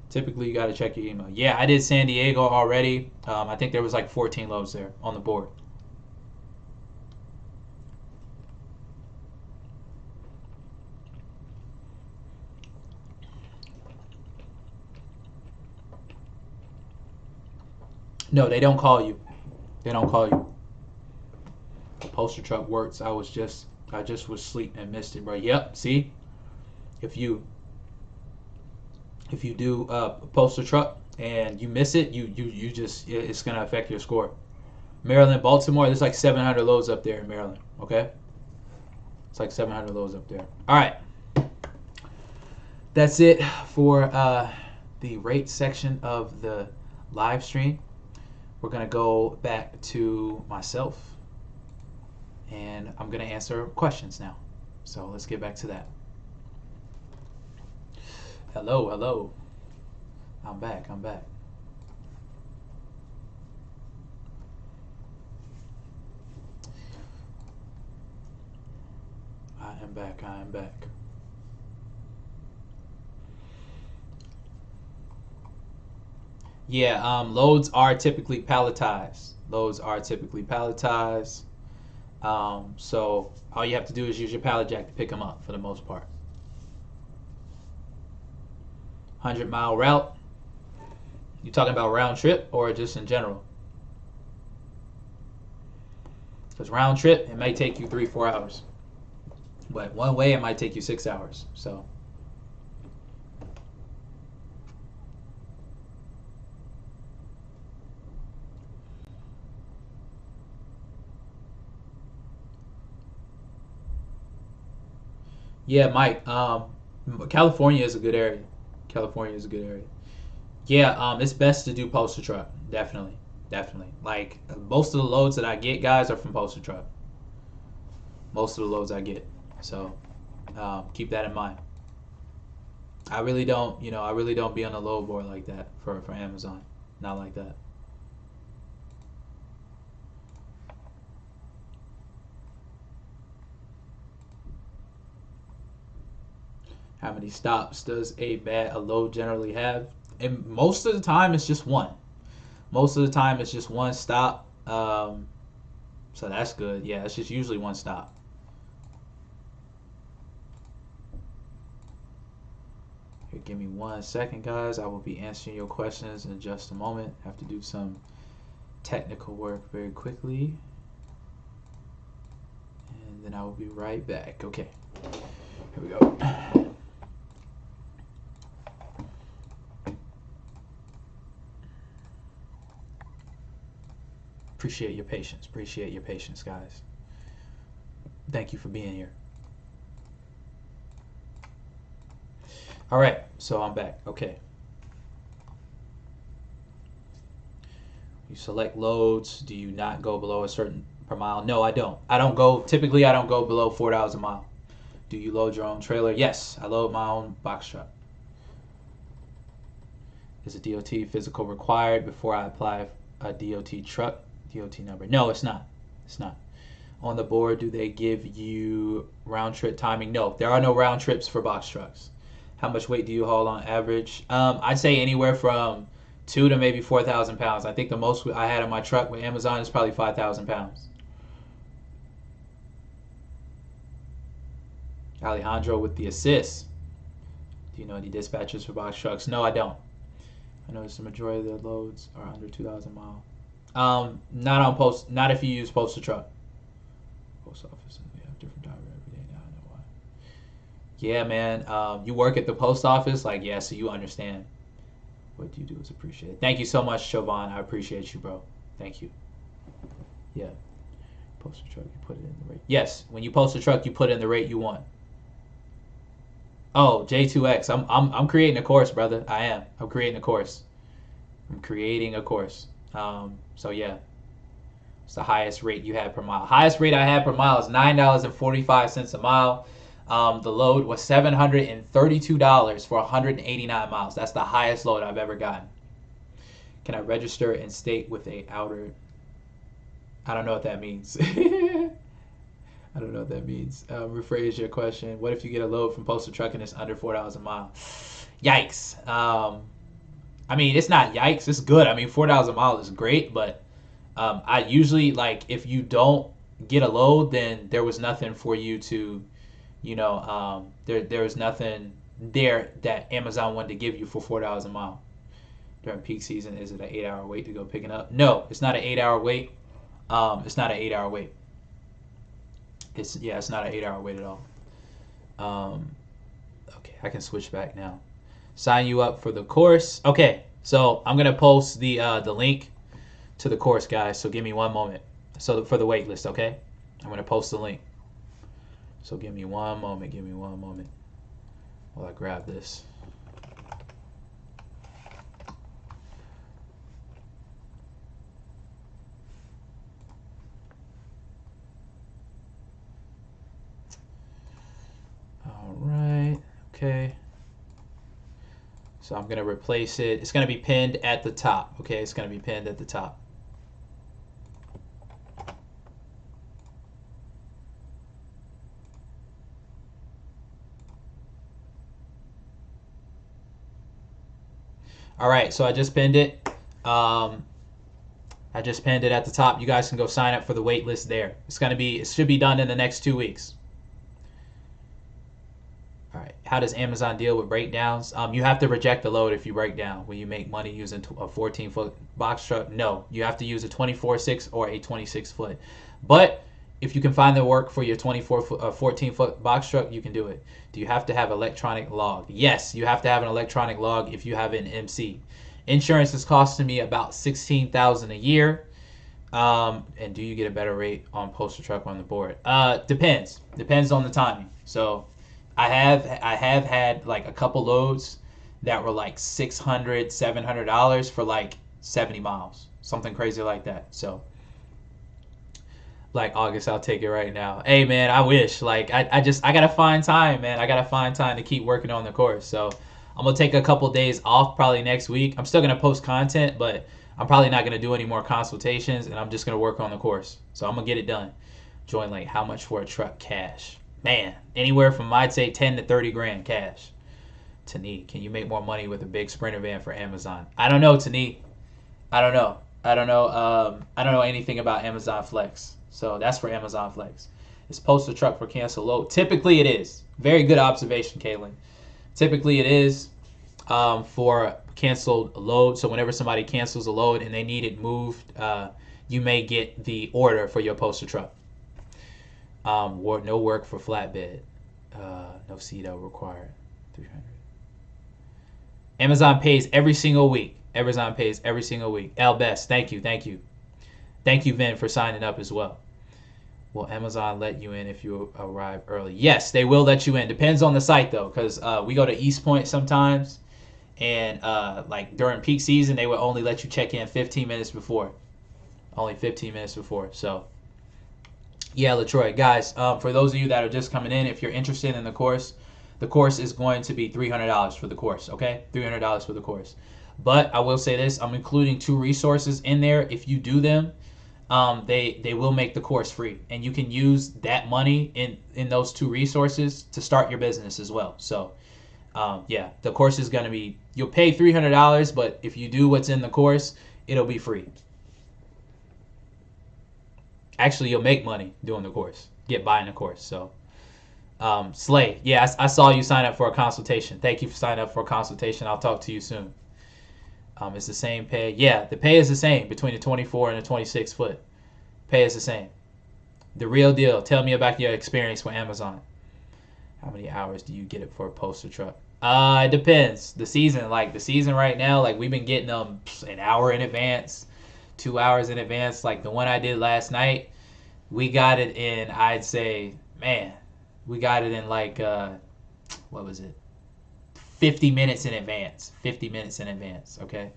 Typically, you got to check your email. Yeah, I did San Diego already. I think there was like 14 loads there on the board. No, they don't call you. They don't call you. The postal truck works. I just was asleep and missed it, bro. Yep. See, if you do a postal truck and you miss it, you just it's gonna affect your score. Maryland, Baltimore. There's like 700 loads up there in Maryland. Okay, it's like 700 loads up there. All right, that's it for the rate section of the live stream. We're gonna go back to myself, and I'm gonna answer questions now. So let's get back to that. Hello, hello. I'm back. I'm back. I am back. I am back. Yeah, loads are typically palletized. Loads are typically palletized. So all you have to do is use your pallet jack to pick them up for the most part. 100-mile route. You talking about round trip or just in general? Because round trip, it may take you 3-4 hours. But one way, it might take you 6 hours. So. Yeah, Mike. California is a good area. California is a good area. Yeah, it's best to do postal truck. Definitely, definitely. Like most of the loads that I get, guys, are from postal truck. Most of the loads I get. So keep that in mind. I really don't, I really don't be on the load board like that for Amazon. Not like that. How many stops does a load generally have? And most of the time, it's just one. Most of the time, it's just one stop. So that's good. Yeah, it's just usually one stop. Here, give me 1 second, guys. I will be answering your questions in just a moment. I have to do some technical work very quickly. And then I will be right back. Okay. Here we go. Appreciate your patience. Appreciate your patience, guys. Thank you for being here. All right, so I'm back. Okay. You select loads. Do you not go below a certain per mile? No, I don't. Typically I don't go below $4 a mile. Do you load your own trailer? Yes, I load my own box truck. Is a DOT physical required before I apply a DOT truck? DOT number. No, it's not. It's not. On the board, do they give you round trip timing? No, there are no round trips for box trucks. How much weight do you haul on average? I'd say anywhere from 2 to maybe 4,000 pounds. I think the most I had on my truck with Amazon is probably 5,000 pounds. Alejandro with the assist. Do you know any dispatchers for box trucks? No, I don't. I notice the majority of the loads are under 2,000 miles. Not on post. Not if you use postal truck. Post office. We have different time every day now. I know why. Yeah, man. You work at the post office, like yeah, so you understand. What you do is appreciated. Thank you so much, Chauvin. I appreciate you, bro. Thank you. Yeah. Postal truck, you put it in the rate. Yes, when you post a truck, you put in the rate you want. Oh, J2X. I'm creating a course, brother. I am. I'm creating a course. I'm creating a course. So yeah, it's the highest rate you had per mile. Highest rate I had per mile is $9.45 a mile. The load was $732 for 189 miles. That's the highest load I've ever gotten. Can I register in state with a outer? I don't know what that means. I don't know what that means. Rephrase your question. What if you get a load from postal truck and it's under $4 a mile? Yikes. I mean, it's not yikes. It's good. I mean, $4 a mile is great, but I usually, like, if you don't get a load, then there was nothing for you to, there was nothing there that Amazon wanted to give you for $4 a mile. During peak season, is it an 8-hour wait to go picking up? No, it's not an 8-hour wait. It's not an 8-hour wait. It's not an 8-hour wait at all. Okay, I can switch back now. Sign you up for the course. Okay, so I'm gonna post the link to the course, guys. So give me one moment. So for the wait list, okay? I'm gonna post the link. So give me one moment. Give me one moment while I grab this. All right. Okay. So I'm going to replace it. It's going to be pinned at the top. Okay, it's going to be pinned at the top. All right, so I just pinned it. I just pinned it at the top. You guys can go sign up for the wait list there. It should be done in the next 2 weeks. All right. How does Amazon deal with breakdowns? You have to reject the load if you break down. When you make money using a 14-foot box truck, no. You have to use a 24/6 or a 26-foot. But if you can find the work for your 14-foot box truck, you can do it. Do you have to have electronic log? Yes, you have to have an electronic log if you have an MC. Insurance is costing me about $16,000 a year. And do you get a better rate on postal truck on the board? Depends. Depends on the timing. So I have had like a couple loads that were like $600, $700 for like 70 miles, something crazy like that. So like August, I'll take it right now. Hey man, I wish. Like I gotta find time, man. I gotta find time to keep working on the course. So I'm gonna take a couple days off probably next week. I'm still gonna post content, but I'm probably not gonna do any more consultations, and I'm just gonna work on the course. So I'm gonna get it done. Join like how much for a truck cash? Man, anywhere from I'd say 10 to 30 grand cash. Tanique, can you make more money with a big Sprinter van for Amazon? I don't know, Tanique. I don't know. I don't know anything about Amazon Flex. So that's for Amazon Flex. Is postal truck for cancel load? Typically it is. Very good observation, Caitlin. Typically it is for canceled load. So whenever somebody cancels a load and they need it moved, you may get the order for your postal truck. No work for flatbed. No CDL required. 300. Amazon pays every single week. Amazon pays every single week. Al Best, thank you. Thank you, Vin, for signing up as well. Will Amazon let you in if you arrive early? Yes, they will let you in. Depends on the site, though, because we go to East Point sometimes, and like during peak season, they will only let you check in 15 minutes before. Only 15 minutes before. So, yeah, LaTroy. Guys, for those of you that are just coming in, if you're interested in the course is going to be $300 for the course, okay? $300 for the course. But I will say this, I'm including 2 resources in there. If you do them, they will make the course free, and you can use that money in those 2 resources to start your business as well. So yeah, the course is going to be, you'll pay $300, but if you do what's in the course, it'll be free. Actually, you'll make money doing the course, buying the course. So Slay, yeah, I saw you sign up for a consultation. Thank you for signing up for a consultation. I'll talk to you soon. It's the same pay. Yeah, the pay is the same between the 24 and the 26 foot. Pay is the same. The real deal. Tell me about your experience with Amazon. How many hours do you get it for a postal truck? It depends. The season right now, like we've been getting them an hour in advance, 2 hours in advance. Like the one I did last night, we got it in, I'd say, man, we got it in like, what was it? 50 minutes in advance. 50 minutes in advance, okay?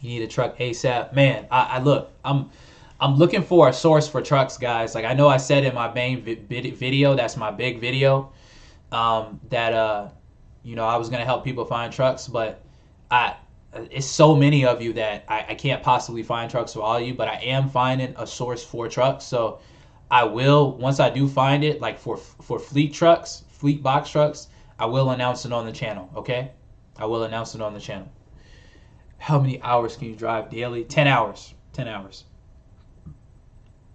You need a truck ASAP. Man, I'm looking for a source for trucks, guys. Like I know I said in my main video, that's my big video, that I was gonna help people find trucks, but it's so many of you that I can't possibly find trucks for all of you, but I am finding a source for trucks. So I will, once I do find it, like for fleet trucks, fleet box trucks, I will announce it on the channel, okay? I will announce it on the channel. How many hours can you drive daily? 10 hours. 10 hours.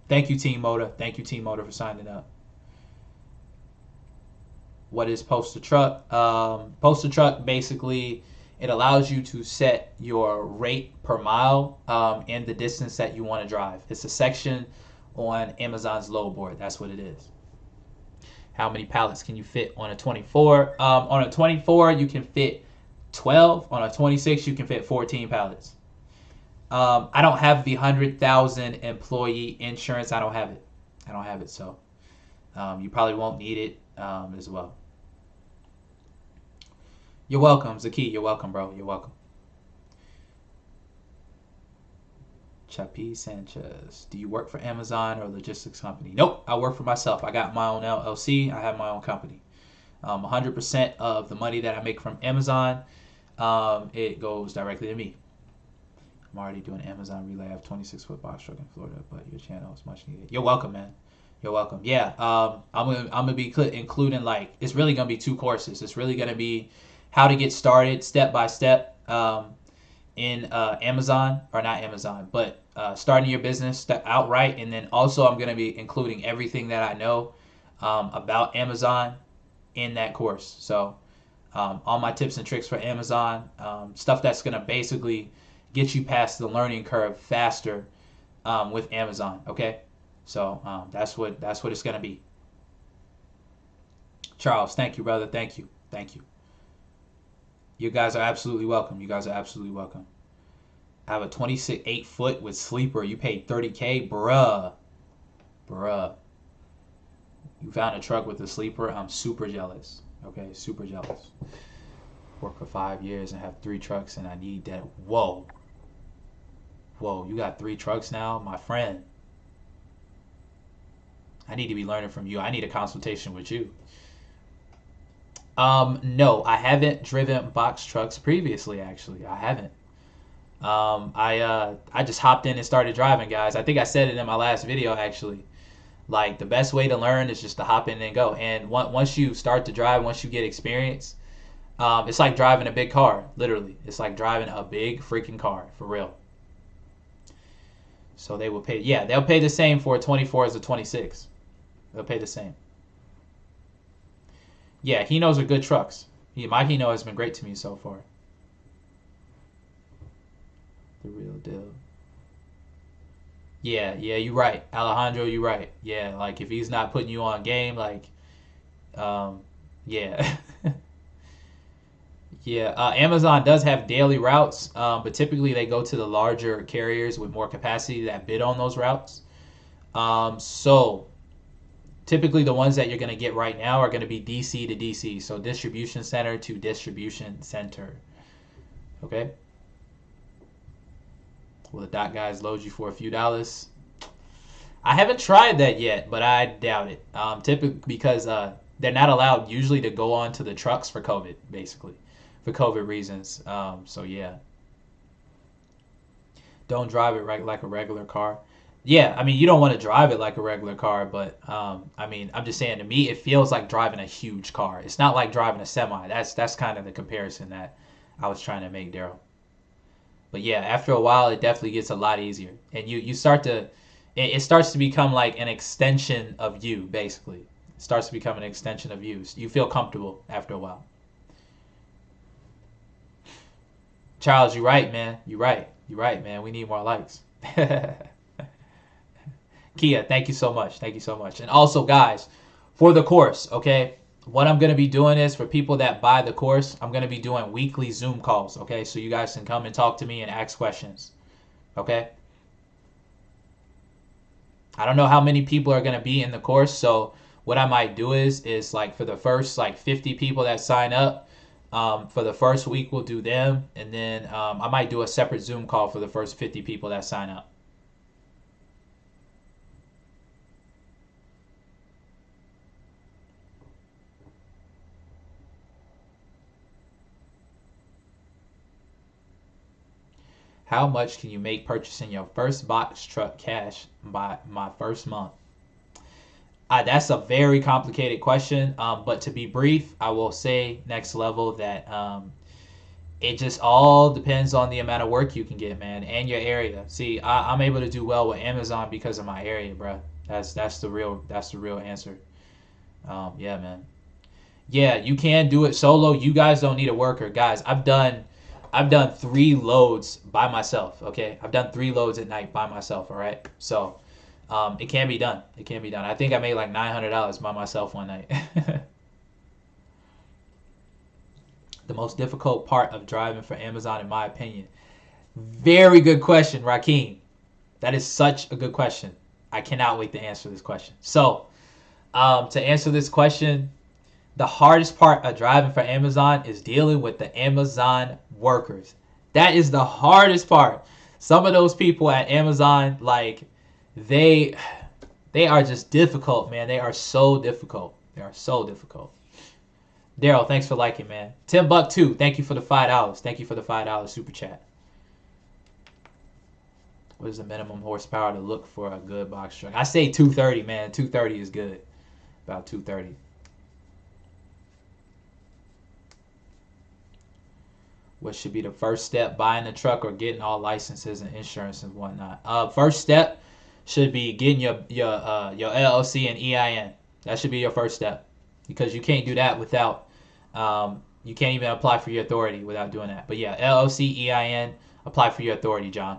Thank you, Team Motor. Thank you, Team Motor, for signing up. What is Post to Truck? Post to Truck, basically, it allows you to set your rate per mile and the distance that you want to drive. It's a section on Amazon's load board. That's what it is. How many pallets can you fit on a 24? On a 24, you can fit 12. On a 26, you can fit 14 pallets. I don't have the 100,000 employee insurance. I don't have it. I don't have it, so you probably won't need it as well. You're welcome, Zaki. You're welcome, bro. You're welcome. Chapi Sanchez. Do you work for Amazon or a logistics company? Nope. I work for myself. I got my own LLC. I have my own company. 100% of the money that I make from Amazon, it goes directly to me. I'm already doing Amazon relay. I have 26-foot box truck in Florida, but your channel is much needed. You're welcome, man. You're welcome. Yeah, I'm gonna be including, like, it's really gonna be 2 courses. It's really gonna be how to get started step by step in Amazon, or not Amazon, but starting your business outright, and then also I'm gonna be including everything that I know about Amazon in that course. So all my tips and tricks for Amazon, stuff that's gonna basically get you past the learning curve faster with Amazon. Okay, so that's what it's gonna be. Charles, thank you, brother. Thank you. You guys are absolutely welcome. I have a 26 foot with sleeper. You paid $30K, bruh. You found a truck with a sleeper. I'm super jealous. Okay, super jealous. Work for 5 years and have 3 trucks, and I need that. Whoa, you got 3 trucks now, my friend. I need to be learning from you. I need a consultation with you. No, I haven't driven box trucks previously. Actually, I haven't. I just hopped in and started driving, guys. I think I said it in my last video. Actually, like, the best way to learn is just to hop in and go. And once you start to drive, once you get experience, it's like driving a big car. Literally, it's like driving a big freaking car, for real. So they will pay. Yeah, they'll pay the same for a 24 as a 26. They'll pay the same. Yeah, Hinos are good trucks. My Hino has been great to me so far. The real deal. Yeah, you're right. Alejandro, you're right. Yeah, like, if he's not putting you on game, like, yeah. Yeah, Amazon does have daily routes, but typically they go to the larger carriers with more capacity that bid on those routes. So typically the ones that you're going to get right now are going to be DC to DC, so distribution center to distribution center. Okay? Will the dot guys load you for a few dollars? I haven't tried that yet, but I doubt it. Typically because they're not allowed usually to go on to the trucks for COVID, basically, for COVID reasons. So yeah. Don't drive it right like a regular car. Yeah, I mean, you don't want to drive it like a regular car, but I mean, I'm just saying, to me, it feels like driving a huge car. It's not like driving a semi. That's kind of the comparison that I was trying to make, Daryl. But yeah, after a while, it definitely gets a lot easier, and you start to, it starts to become like an extension of you, basically. It starts to become an extension of you. You feel comfortable after a while. Charles, you're right, man. You're right, man. We need more likes. Kia, thank you so much. And also, guys, for the course, okay, what I'm going to be doing is, for people that buy the course, I'm going to be doing weekly Zoom calls, okay, so you guys can come and talk to me and ask questions, okay? I don't know how many people are going to be in the course, so what I might do is like, for the first, like, 50 people that sign up, for the first week, we'll do them, and then I might do a separate Zoom call for the first 50 people that sign up. How much can you make purchasing your first box truck cash by my first month? That's a very complicated question. But to be brief, I will say next level that it just all depends on the amount of work you can get, man, and your area. See, I'm able to do well with Amazon because of my area, bro. That's the real answer. Yeah, man. Yeah, you can do it solo. You guys don't need a worker, guys. I've done 3 loads by myself. Okay, I've done 3 loads at night by myself. All right, so it can be done. It can be done. I think I made like $900 by myself one night. The most difficult part of driving for Amazon, in my opinion. Very good question, Rakeem. That is such a good question. I cannot wait to answer this question. So, to answer this question, the hardest part of driving for Amazon is dealing with the Amazon workers. That is the hardest part. Some of those people at Amazon, like, they are just difficult, man. They are so difficult. They are so difficult. Daryl, thanks for liking, man. Tim Buck 2, thank you for the $5. Thank you for the $5 super chat. What is the minimum horsepower to look for a good box truck? I say 230, man. 230 is good. About 230. What should be the first step? Buying a truck or getting all licenses and insurance and whatnot? First step should be getting your LLC and EIN. That should be your first step, because you can't do that without. You can't even apply for your authority without doing that. But yeah, LLC, EIN, apply for your authority, John.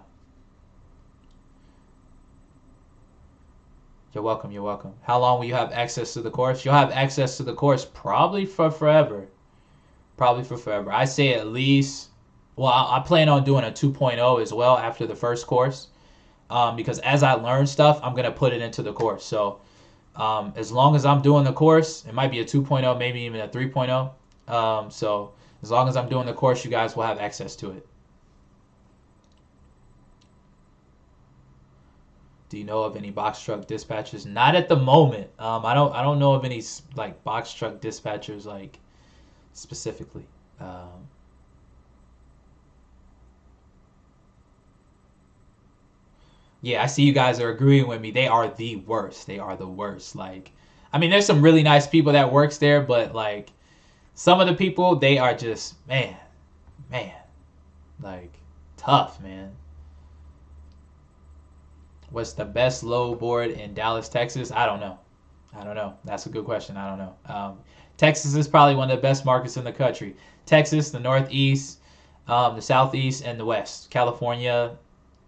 You're welcome. You're welcome. How long will you have access to the course? You'll have access to the course probably for forever. Probably for forever. I say at least. Well, I plan on doing a 2.0 as well after the first course, because as I learn stuff, I'm gonna put it into the course. So as long as I'm doing the course, it might be a 2.0, maybe even a 3.0. So as long as I'm doing the course, you guys will have access to it. Do you know of any box truck dispatchers? Not at the moment. I don't know of any like box truck dispatchers like specifically. Yeah, I see you guys are agreeing with me. They are the worst. They are the worst. Like, I mean, there's some really nice people that works there, but like some of the people, they are just man, like tough, man. What's the best low board in Dallas, Texas? I don't know. That's a good question. I don't know. Texas is probably one of the best markets in the country. Texas, the Northeast, the Southeast, and the West. California,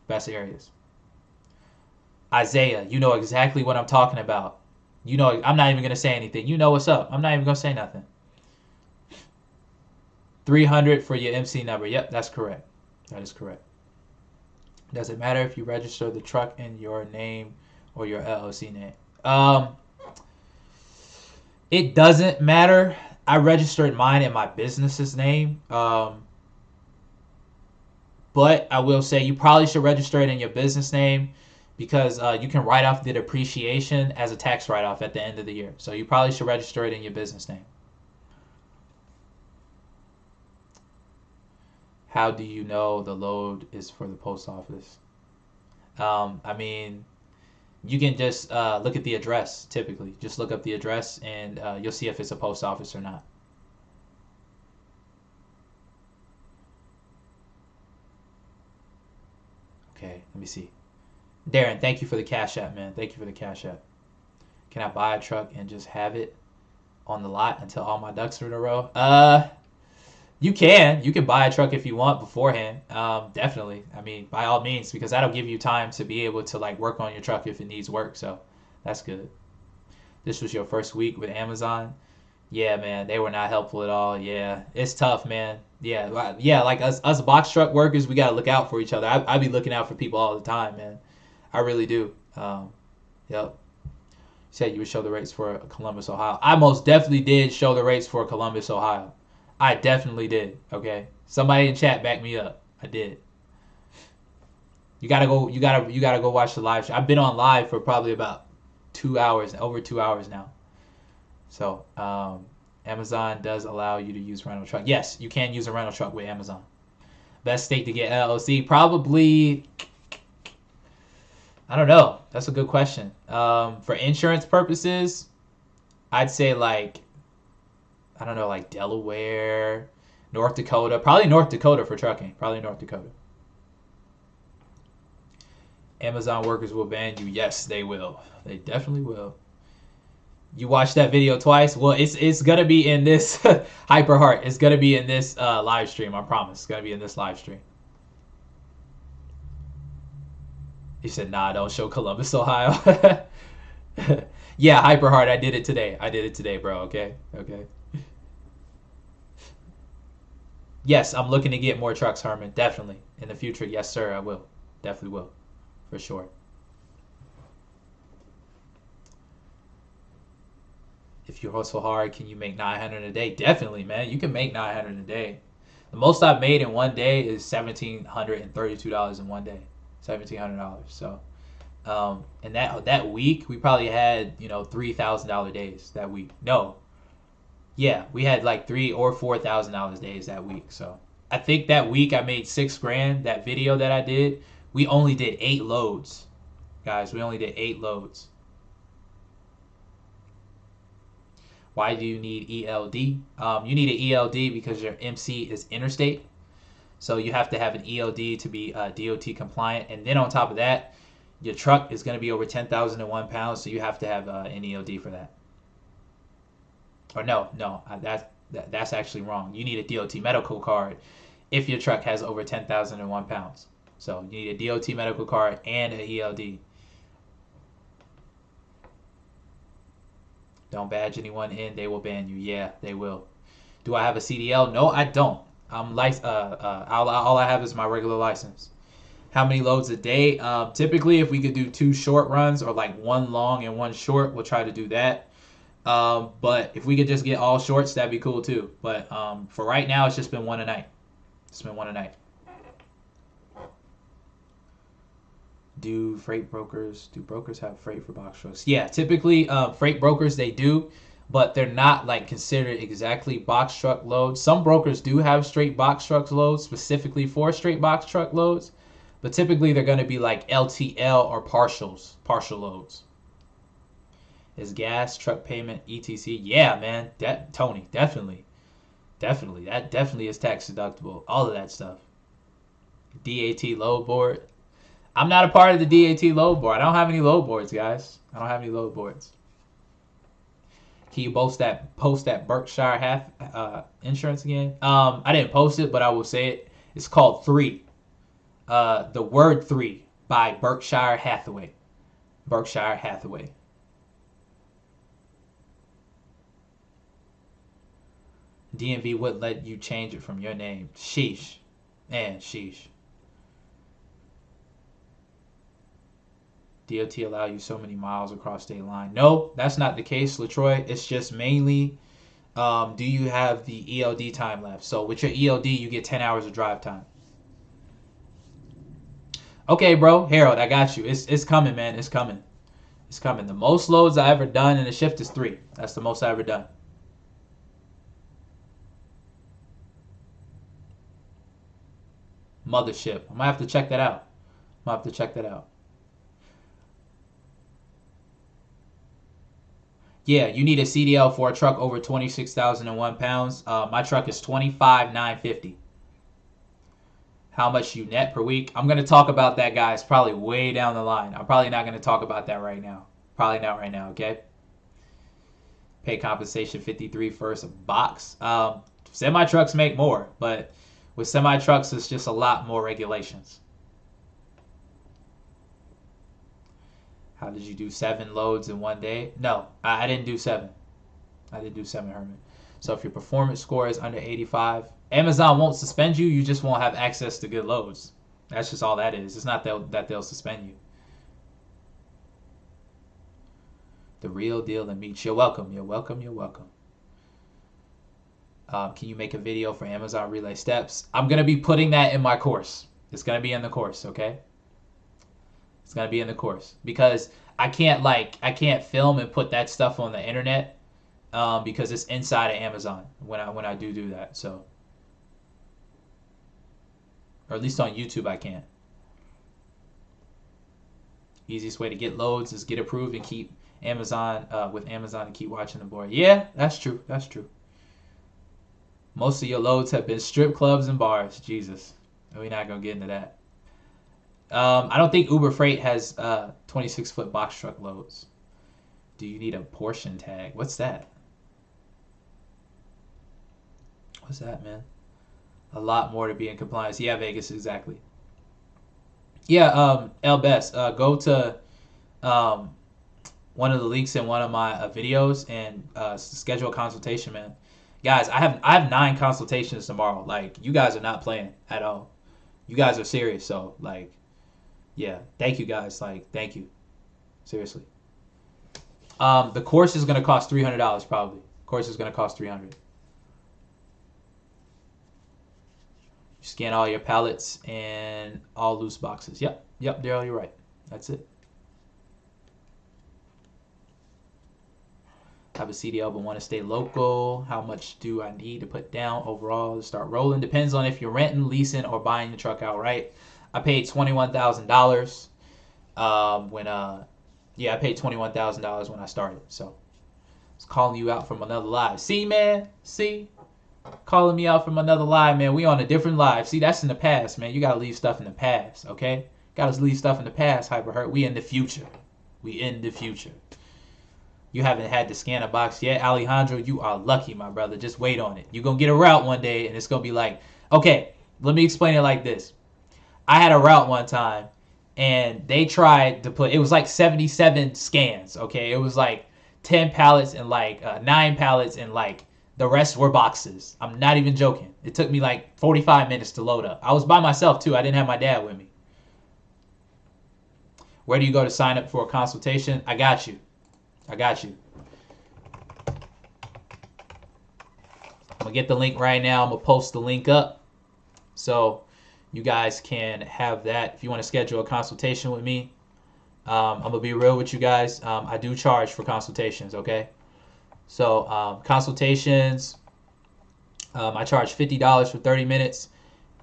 best areas. Isaiah, you know exactly what I'm talking about. You know, I'm not even going to say anything. You know what's up. I'm not even going to say nothing. 300 for your MC number. Yep, that's correct. That is correct. Does it matter if you register the truck in your name or your LLC name? It doesn't matter. I registered mine in my business's name. But I will say you probably should register it in your business name, because you can write off the depreciation as a tax write-off at the end of the year. So you probably should register it in your business name. How do you know the load is for the post office? I mean, you can just look at the address, typically. Just look up the address, and you'll see if it's a post office or not. Okay, let me see. Darren, thank you for the Cash App, man. Thank you for the Cash App. Can I buy a truck and just have it on the lot until all my ducks are in a row? You can buy a truck if you want beforehand. Definitely. I mean, by all means, because that'll give you time to be able to like work on your truck if it needs work. So that's good. This was your first week with Amazon. Yeah, man, they were not helpful at all. Yeah, it's tough, man. Yeah, like us box truck workers, we gotta look out for each other. I be looking out for people all the time, man. I really do. Yep. You said you would show the rates for Columbus, Ohio. I most definitely did show the rates for Columbus, Ohio. I definitely did. Okay. Somebody in chat back me up. I did. You gotta go watch the live show. I've been on live for probably about 2 hours, over 2 hours now. So Amazon does allow you to use rental truck. Yes, you can use a rental truck with Amazon. Best state to get LLC? Probably, I don't know. That's a good question. For insurance purposes, I'd say like, I don't know, like Delaware, North Dakota. Probably North Dakota for trucking. Probably North Dakota. Amazon workers will ban you. Yes, they will. They definitely will. You watched that video twice? Well, it's gonna be in this Hyper Heart. It's gonna be in this live stream. I promise. It's gonna be in this live stream. He said, "Nah, don't show Columbus, Ohio." Yeah, Hyper Heart. I did it today. I did it today, bro. Okay, okay. Yes, I'm looking to get more trucks, Herman. Definitely in the future. Yes, sir. I will. Definitely will, for sure. If you hustle hard, can you make 900 a day? Definitely, man. You can make 900 a day. The most I've made in one day is $1,732 in one day. $1,700. So, and that week we probably had $3,000 days that week. No, yeah, we had like $3,000 or $4,000 days that week. So I think that week I made $6,000. That video that I did, we only did 8 loads, guys. We only did 8 loads. Why do you need ELD? You need an ELD because your MC is interstate. So you have to have an ELD to be DOT compliant. And then on top of that, your truck is going to be over 10,001 pounds. So you have to have an ELD for that. Or no, that's actually wrong. You need a DOT medical card if your truck has over 10,001 pounds. So you need a DOT medical card and an ELD. Don't badge anyone in, they will ban you. Yeah, they will. Do I have a CDL? No, I don't. All I have is my regular license. How many loads a day? Typically, if we could do 2 short runs or like 1 long and 1 short, we'll try to do that. But if we could just get all shorts, that'd be cool too. But for right now, it's just been 1 a night. It's been 1 a night. Do brokers have freight for box trucks? Yeah, typically freight brokers, they do, but they're not like considered exactly box truck loads. Some brokers do have straight box truck loads specifically for straight box truck loads, but typically they're going to be like LTL or partial loads. Is gas, truck payment, etc.? Yeah, man, Tony, definitely. That definitely is tax deductible. All of that stuff. DAT load board. I'm not a part of the DAT load board. I don't have any load boards, guys. I don't have any load boards. Can you post that Berkshire insurance again? I didn't post it, but I will say it. It's called 3. The word 3 by Berkshire Hathaway. Berkshire Hathaway. DMV wouldn't let you change it from your name. Sheesh. Man, sheesh. DOT allow you so many miles across state line. No, that's not the case, LaTroy. It's just mainly, do you have the ELD time left? So with your ELD, you get 10 hours of drive time. Okay, bro. Harold, I got you. It's coming, man. It's coming. It's coming. The most loads I ever done in a shift is 3. That's the most I ever done. Mothership. I might have to check that out. Yeah, you need a CDL for a truck over 26,001 pounds. My truck is 25,950. How much you net per week? I'm going to talk about that, guys, probably way down the line. I'm probably not going to talk about that right now. Probably not right now, okay? Pay compensation 53 first a box. Semi trucks make more, but with semi trucks, it's just a lot more regulations. How did you do 7 loads in one day? No, I didn't do 7. I didn't do 7, Herman. So if your performance score is under 85, Amazon won't suspend you. You just won't have access to good loads. That's just all that is. It's not that they'll suspend you. The real deal and meet. You're welcome. You're welcome. You're welcome. Can you make a video for Amazon Relay Steps? I'm going to be putting that in my course. It's going to be in the course, okay? It's going to be in the course. Because I can't film and put that stuff on the internet because it's inside of Amazon when I do that. So Or at least on YouTube I can't. Easiest way to get loads is get approved and keep Amazon with Amazon and keep watching the board. Yeah, that's true. That's true. Most of your loads have been strip clubs and bars. Jesus. We're not going to get into that. I don't think Uber Freight has 26-foot box truck loads. Do you need a portion tag? What's that? What's that, man? A lot more to be in compliance. Yeah, Vegas, exactly. Yeah, El Best, go to one of the links in one of my videos and schedule a consultation, man. Guys, I have 9 consultations tomorrow. Like, you guys are not playing at all. You guys are serious, so like, yeah, thank you guys. Like, thank you, seriously. The course is gonna cost $300 probably. Course is gonna cost $300. You scan all your pallets and all loose boxes. Yep, Daryl, you're right. That's it. Have a CDL but want to stay local. How much do I need to put down overall to start rolling? Depends on if you're renting, leasing, or buying the truck outright. I paid $21,000 I paid $21,000 when I started. So I was calling you out from another live. See, man? See? Calling me out from another live, man. We on a different live. See, that's in the past, man. You gotta leave stuff in the past, okay? Gotta leave stuff in the past, Hyper Hurt. We in the future. We in the future. You haven't had to scan a box yet, Alejandro. You are lucky, my brother. Just wait on it. You're gonna get a route one day, and it's gonna be like, okay, let me explain it like this. I had a route one time, and they tried to put, it was like 77 scans, okay? It was like 10 pallets and like 9 pallets and like the rest were boxes. I'm not even joking. It took me like 45 minutes to load up. I was by myself too. I didn't have my dad with me. Where do you go to sign up for a consultation? I got you. I'm going to get the link right now. I'm going to post the link up so you guys can have that. If you want to schedule a consultation with me, I'm going to be real with you guys. I do charge for consultations, okay? So consultations, I charge $50 for 30 minutes,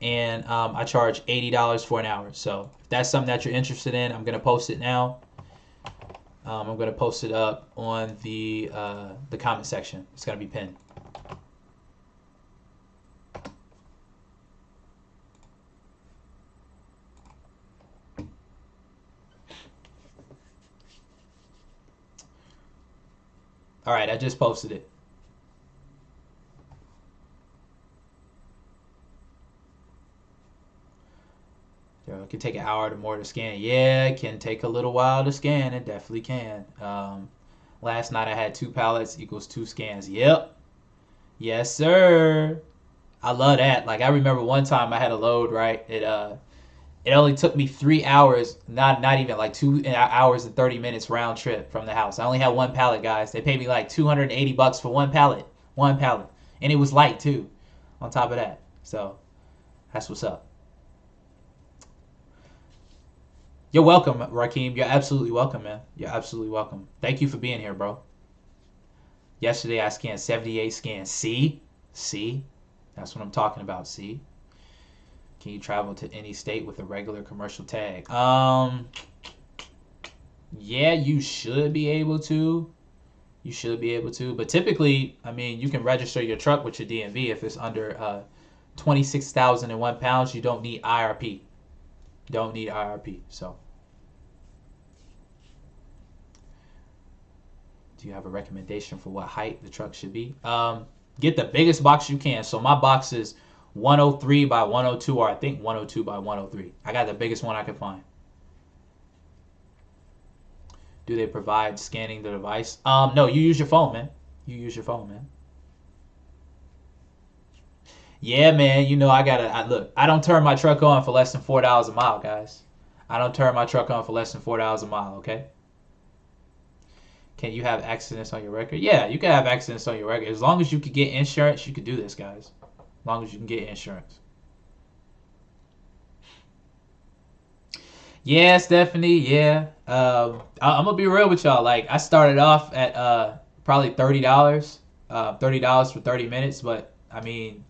and I charge $80 for an hour. So if that's something that you're interested in, I'm going to post it now. I'm going to post it up on the comment section. It's going to be pinned. All right, I just posted it. It can take an hour or more to scan. Yeah, it can take a little while to scan. It definitely can. Last night I had 2 pallets equals 2 scans. Yep. Yes, sir. I love that. Like, I remember one time I had a load, right? It only took me 3 hours, not even like 2 hours and 30 minutes round trip from the house. I only had 1 pallet, guys. They paid me like $280 for 1 pallet. 1 pallet. And it was light too, on top of that. So that's what's up. You're welcome, Rakeem. You're absolutely welcome, man. You're absolutely welcome. Thank you for being here, bro. Yesterday I scanned 78 scans. See? That's what I'm talking about. See? Can you travel to any state with a regular commercial tag? Yeah, you should be able to. You should be able to. But typically, I mean, you can register your truck with your DMV if it's under 26,001 pounds. You don't need IRP. Don't need IRP. So, do you have a recommendation for what height the truck should be? Get the biggest box you can. So my box is 103 by 102, or I think 102 by 103. I got the biggest one I can find. Do they provide scanning the device? No, you use your phone, man. You use your phone, man. Yeah, man, you know, look, I don't turn my truck on for less than $4 a mile, guys. I don't turn my truck on for less than $4 a mile, okay? Can you have accidents on your record? Yeah, you can have accidents on your record. As long as you can get insurance, you can do this, guys. As long as you can get insurance. Yeah, Stephanie, yeah. I'm going to be real with y'all. Like, I started off at probably $30. $30 for 30 minutes, but, I mean,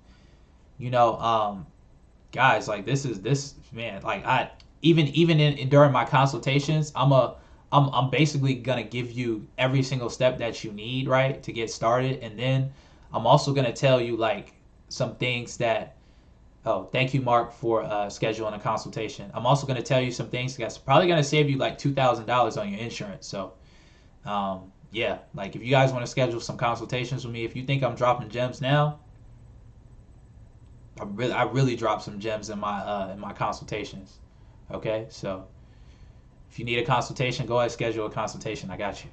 you know, guys, like this man, like I even in during my consultations, I'm basically gonna give you every single step that you need, right, to get started, and then I'm also gonna tell you like some things that. Oh, thank you, Mark, for scheduling a consultation. I'm also gonna tell you some things that's probably gonna save you like $2,000 on your insurance. So, yeah, like if you guys want to schedule some consultations with me, if you think I'm dropping gems now, I really drop some gems in my consultations. Okay, so if you need a consultation, go ahead schedule a consultation. I got you.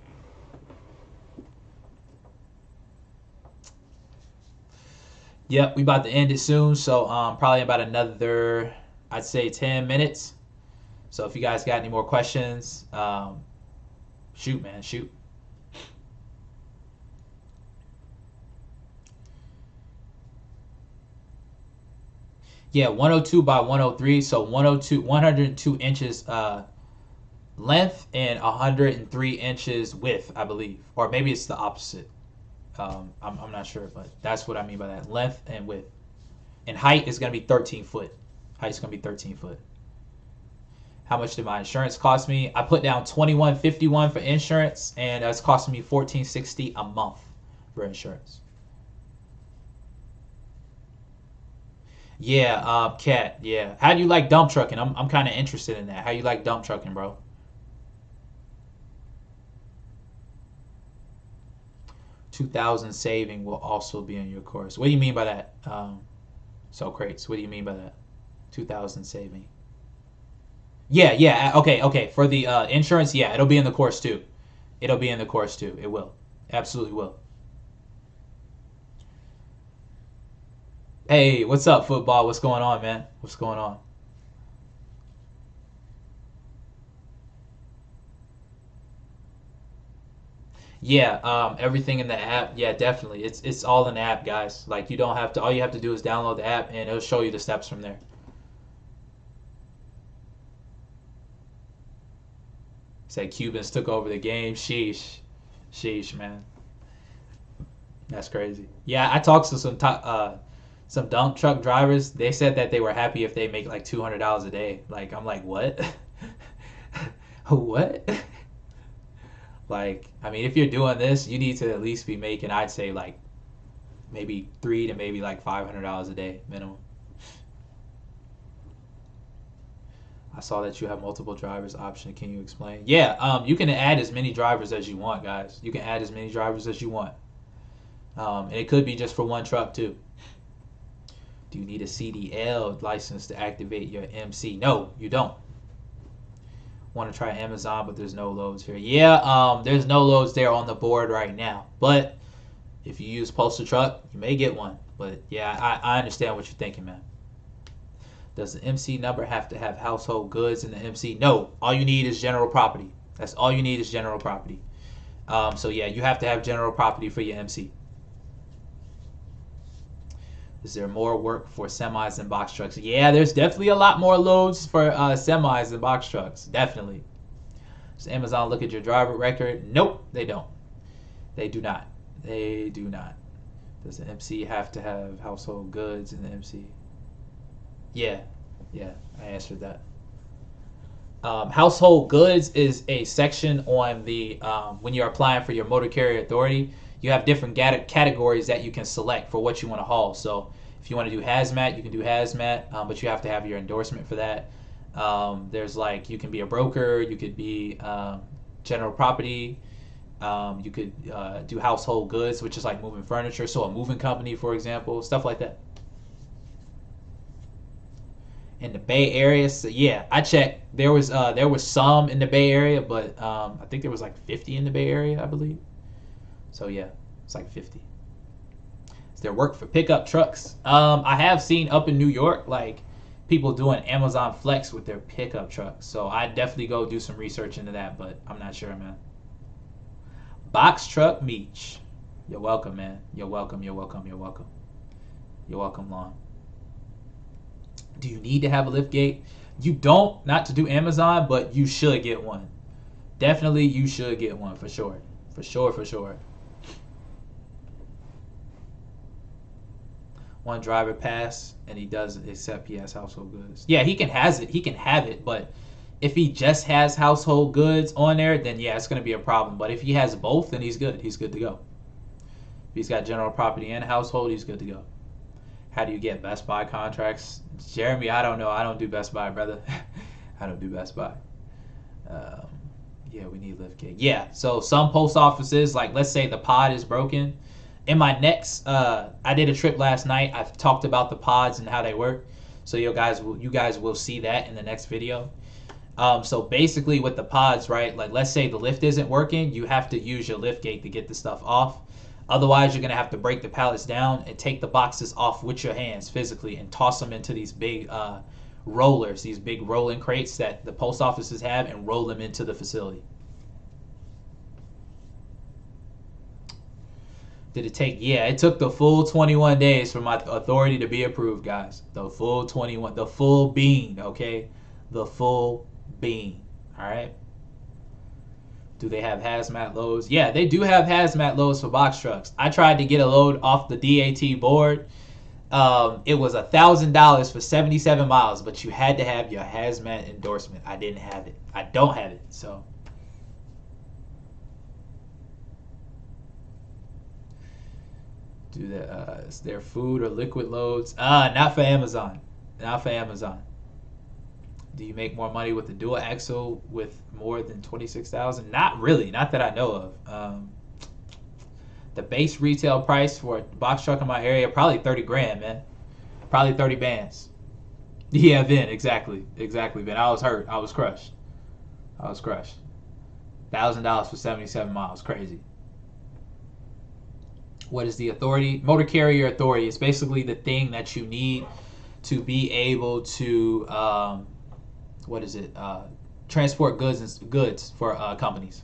Yep, we about to end it soon, so probably about another, I'd say 10 minutes. So if you guys got any more questions, shoot, man, shoot. Yeah, 102 by 103, so 102 inches length and 103 inches width, I believe, or maybe it's the opposite. I'm not sure, but that's what I mean by that. Length and width. And height is going to be 13 foot. Height's going to be 13 foot. How much did my insurance cost me? I put down $21.51 for insurance, and it's costing me $14.60 a month for insurance. Yeah, Cat. Yeah. How do you like dump trucking? I'm kind of interested in that. How you like dump trucking, bro? 2,000 saving will also be in your course. What do you mean by that? So crates. What do you mean by that? 2,000 saving. Yeah, yeah. Okay, okay. For the insurance, yeah, it'll be in the course too. It'll be in the course too. It will. Absolutely will. Hey, what's up, football? What's going on, man? What's going on? Yeah, everything in the app. Yeah, definitely. It's all in the app, guys. Like you don't have to. All you have to do is download the app, and it'll show you the steps from there. Say Cubans took over the game. Sheesh, sheesh, man. That's crazy. Yeah, I talked to some dump truck drivers. They said that they were happy if they make like $200 a day. Like I'm like, what? What? Like, I mean, if you're doing this, you need to at least be making, I'd say, like maybe three to maybe like $500 a day minimum. I saw that you have multiple drivers option. Can you explain? Yeah, you can add as many drivers as you want, guys. You can add as many drivers as you want. And it could be just for one truck too. Do you need a CDL license to activate your MC? No, you don't. Want to try Amazon, but there's no loads here. Yeah, there's no loads there on the board right now. But if you use Postal Truck, you may get one. But yeah, I understand what you're thinking, man. Does the MC number have to have household goods in the MC? No, all you need is general property. That's all you need is general property. So yeah, you have to have general property for your MC. Is there more work for semis and box trucks? Yeah, there's definitely a lot more loads for semis and box trucks. Definitely. Does Amazon look at your driver record? Nope, they don't. They do not. They do not. Does the MC have to have household goods in the MC? Yeah, yeah, I answered that. Household goods is a section on the when you're applying for your motor carrier authority. You have different categories that you can select for what you want to haul. So if you want to do hazmat, you can do hazmat, but you have to have your endorsement for that. There's like you can be a broker, you could be general property, you could do household goods, which is like moving furniture. So a moving company, for example, stuff like that. In the Bay Area, so yeah, I checked. There was some in the Bay Area, but I think there was like 50 in the Bay Area, I believe. So yeah, it's like 50. Is there work for pickup trucks? I have seen up in New York like people doing Amazon Flex with their pickup trucks. So I definitely go do some research into that, but I'm not sure, man. Box truck Meech. You're welcome, man. You're welcome. You're welcome. You're welcome. You're welcome, Lon. Do you need to have a lift gate? You don't, not to do Amazon, but you should get one. Definitely, you should get one for sure. For sure, for sure. one driver pass, and he does accept he has household goods. Yeah, he can have it, but if he just has household goods on there, then yeah, it's going to be a problem. But if he has both, then he's good. He's good to go. If he's got general property and household, he's good to go. How do you get Best Buy contracts? Jeremy, I don't know. I don't do Best Buy, brother. I don't do Best Buy. Yeah, we need liftgate. Yeah, so some post offices, like let's say the pod is broken. In my next, I did a trip last night. I've talked about the pods and how they work. So you guys will see that in the next video. So basically with the pods, right, like let's say the lift isn't working, you have to use your lift gate to get the stuff off. Otherwise, you're going to have to break the pallets down and take the boxes off with your hands physically and toss them into these big rollers, these big rolling crates that the post offices have, and roll them into the facility. Did it take? Yeah, it took the full 21 days for my authority to be approved, guys. The full 21, the full bean, okay? The full bean, all right? Do they have hazmat loads? Yeah, they do have hazmat loads for box trucks. I tried to get a load off the DAT board. It was $1,000 for 77 miles, but you had to have your hazmat endorsement. I didn't have it. I don't have it, so. Do that? Is there food or liquid loads? Not for Amazon. Not for Amazon. Do you make more money with the dual axle with more than 26,000? Not really. Not that I know of. The base retail price for a box truck in my area, probably 30 grand, man. Probably 30 bands. Yeah, Ben, exactly, Ben. I was hurt. I was crushed. $1,000 for 77 miles, crazy. What is the authority? Motor carrier authority is basically the thing that you need to be able to, transport goods for companies.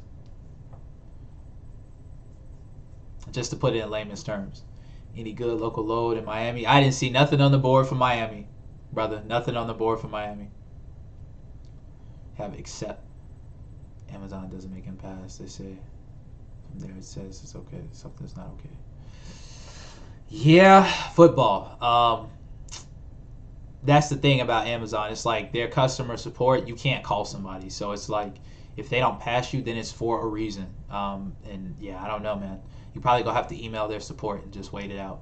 Just to put it in layman's terms. Any good local load in Miami? I didn't see nothing on the board for Miami, brother. Nothing on the board for Miami. Have except Amazon doesn't make him pass. They say from there it says it's okay. Something's not okay. Yeah, football. That's the thing about Amazon. It's like their customer support. You can't call somebody. So it's like if they don't pass you, then it's for a reason. And yeah, I don't know, man. You probably gonna have to email their support and just wait it out.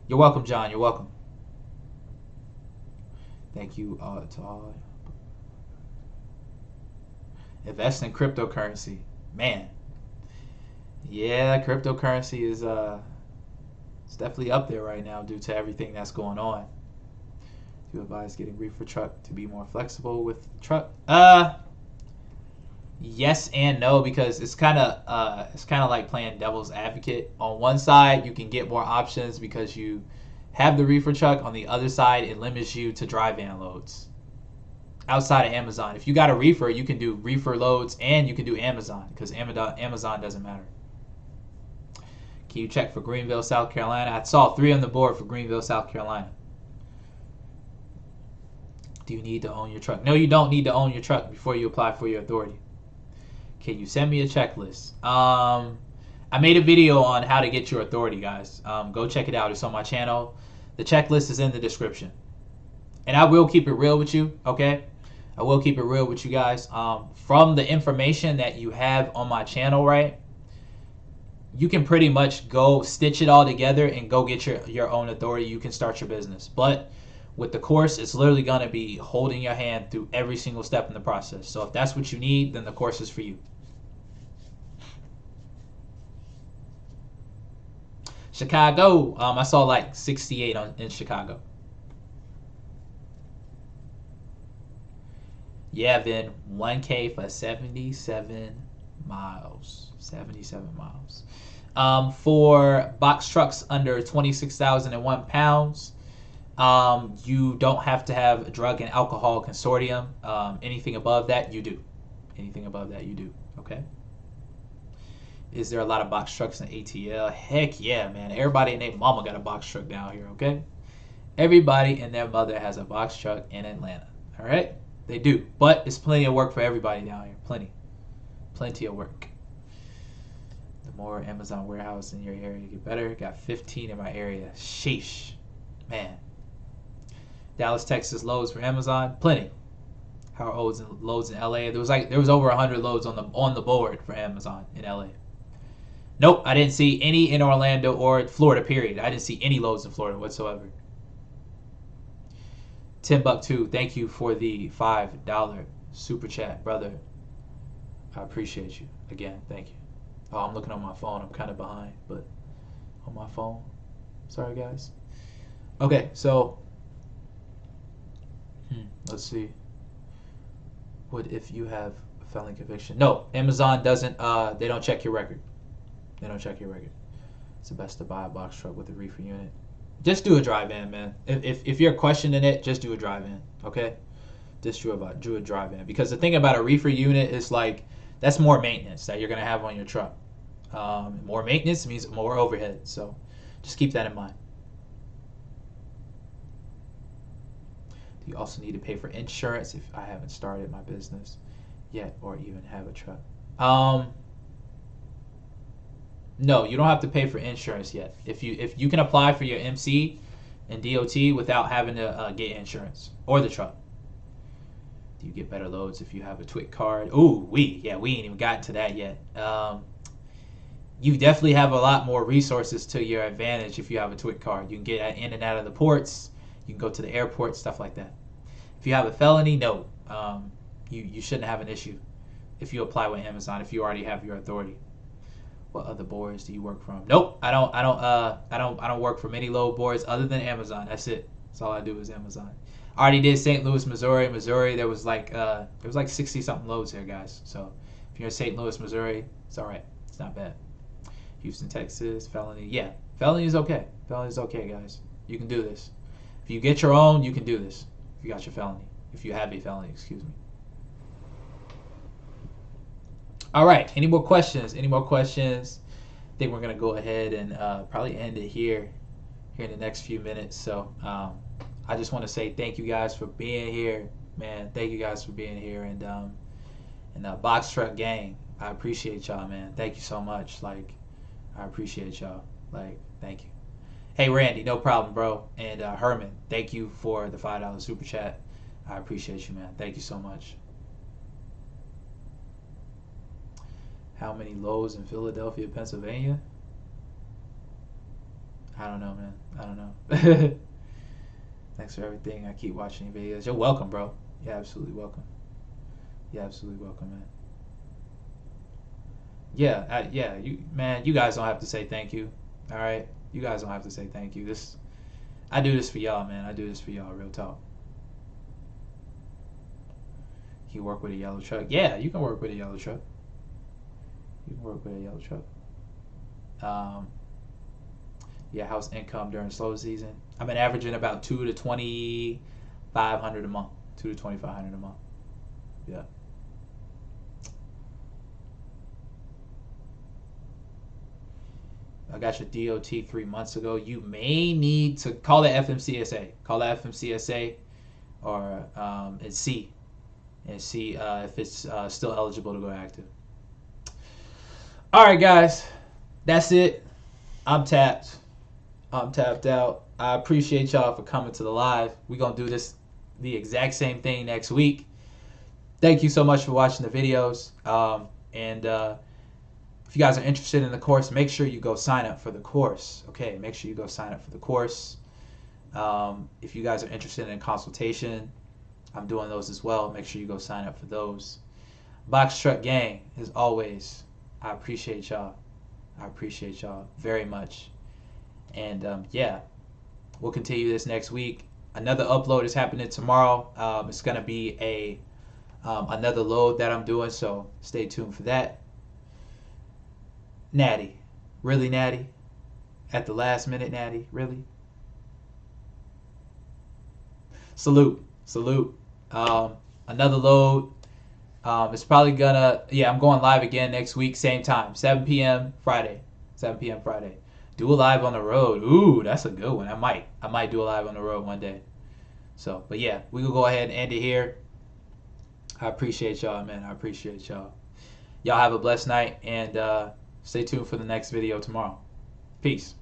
You're welcome, John. You're welcome. Thank you to all. Invest in cryptocurrency, man. Yeah, cryptocurrency is it's definitely up there right now due to everything that's going on. Do you advise getting reefer truck to be more flexible with truck? Yes and no, because it's kind of like playing devil's advocate. On one side, you can get more options because you have the reefer truck. On the other side, it limits you to dry van loads. Outside of Amazon, if you got a reefer, you can do reefer loads and you can do Amazon because Amazon doesn't matter. Can you check for Greenville, South Carolina? I saw 3 on the board for Greenville, South Carolina. Do you need to own your truck? No, you don't need to own your truck before you apply for your authority. Can you send me a checklist? I made a video on how to get your authority, guys. Go check it out. It's on my channel. The checklist is in the description. And I will keep it real with you, okay? I will keep it real with you guys. From the information that you have on my channel, right? You can pretty much go stitch it all together and go get your own authority. You can start your business. But with the course, it's literally going to be holding your hand through every single step in the process. So if that's what you need, then the course is for you. Chicago, I saw like 68 in Chicago. Yeah, Vin, 1K for 77 miles. 77 miles. For box trucks under 26,001 pounds, you don't have to have a drug and alcohol consortium. Anything above that, you do. Anything above that, you do. Okay. Is there a lot of box trucks in ATL? Heck yeah, man. Everybody and their mama got a box truck down here, okay? Everybody and their mother has a box truck in Atlanta, all right? They do. But it's plenty of work for everybody down here. Plenty. Plenty of work. The more Amazon warehouse in your area get better. Got 15 in my area. Sheesh. Man. Dallas, Texas loads for Amazon. Plenty. How are loads in LA? There was over 100 loads on the board for Amazon in LA. Nope, I didn't see any in Orlando or Florida, period. I didn't see any loads in Florida whatsoever. Timbuktu, thank you for the $5 super chat, brother. I appreciate you. Again, thank you. Oh, I'm looking on my phone. I'm kind of behind, but on my phone. Sorry, guys. Okay, so let's see. What if you have a felony conviction? No, Amazon doesn't. They don't check your record. They don't check your record. It's the best to buy a box truck with a reefer unit. Just do a drive-in, man. If you're questioning it, just do a drive-in, okay? Just do a drive-in. Because the thing about a reefer unit is like, that's more maintenance that you're going to have on your truck. More maintenance means more overhead. So just keep that in mind. Do you also need to pay for insurance if I haven't started my business yet or even have a truck? No, you don't have to pay for insurance yet. If you can apply for your MC and DOT without having to get insurance or the truck. Do you get better loads if you have a TWIC card? Ooh, we ain't even gotten to that yet. You definitely have a lot more resources to your advantage if you have a TWIC card. You can get in and out of the ports. You can go to the airport, stuff like that. If you have a felony, no, you shouldn't have an issue if you apply with Amazon if you already have your authority. What other boards do you work from? Nope, I don't work from any load boards other than Amazon. That's it. That's all I do is Amazon. I already did St. Louis, Missouri. There was like 60 something loads here, guys. So if you're in St. Louis, Missouri, it's all right. It's not bad. Houston, Texas, felony. Yeah, felony is okay. Felony is okay, guys. You can do this. If you get your own, you can do this. If you got your felony. If you have a felony, excuse me. All right. Any more questions? I think we're going to go ahead and probably end it here in the next few minutes. So I just want to say thank you guys for being here, man. Thank you guys for being here. And Box Truck Gang, I appreciate y'all, man. Thank you so much. Like, I appreciate y'all. Like, thank you. Hey, Randy, no problem, bro. And Herman, thank you for the $5 super chat. I appreciate you, man. Thank you so much. How many loads in Philadelphia, Pennsylvania? I don't know, man. I don't know. Thanks for everything. I keep watching your videos. You're welcome, bro. You're absolutely welcome. You're absolutely welcome, man. Yeah, you guys don't have to say thank you. All right? You guys don't have to say thank you. I do this for y'all, man. I do this for y'all, real talk. You work with a yellow truck? Yeah, you can work with a yellow truck. You can work with a yellow truck. Yeah, house income during slow season. I've been averaging about $2,000 to $2,500 a month. $2,000 to $2,500 a month. Yeah. I got your DOT 3 months ago. You may need to call the FMCSA. Call the FMCSA or and see if it's still eligible to go active. All right, guys, that's it. I'm tapped out. I appreciate y'all for coming to the live. We're gonna do the exact same thing next week. Thank you so much for watching the videos. If you guys are interested in the course, make sure you go sign up for the course. Okay, make sure you go sign up for the course. If you guys are interested in consultation, I'm doing those as well. Make sure you go sign up for those. Box Truck Gang, as always, I appreciate y'all. I appreciate y'all very much. And yeah, we'll continue this next week. Another upload is happening tomorrow. It's going to be another load that I'm doing, so stay tuned for that. Natty. Really, Natty? At the last minute, Natty? Really? Salute. Another load. It's probably gonna, I'm going live again next week, same time, 7 p.m. Friday. 7 p.m. Friday. Do a live on the road. Ooh, that's a good one. I might do a live on the road one day. So, but yeah, we will go ahead and end it here. I appreciate y'all, man. I appreciate y'all. Y'all have a blessed night and Stay tuned for the next video tomorrow. Peace.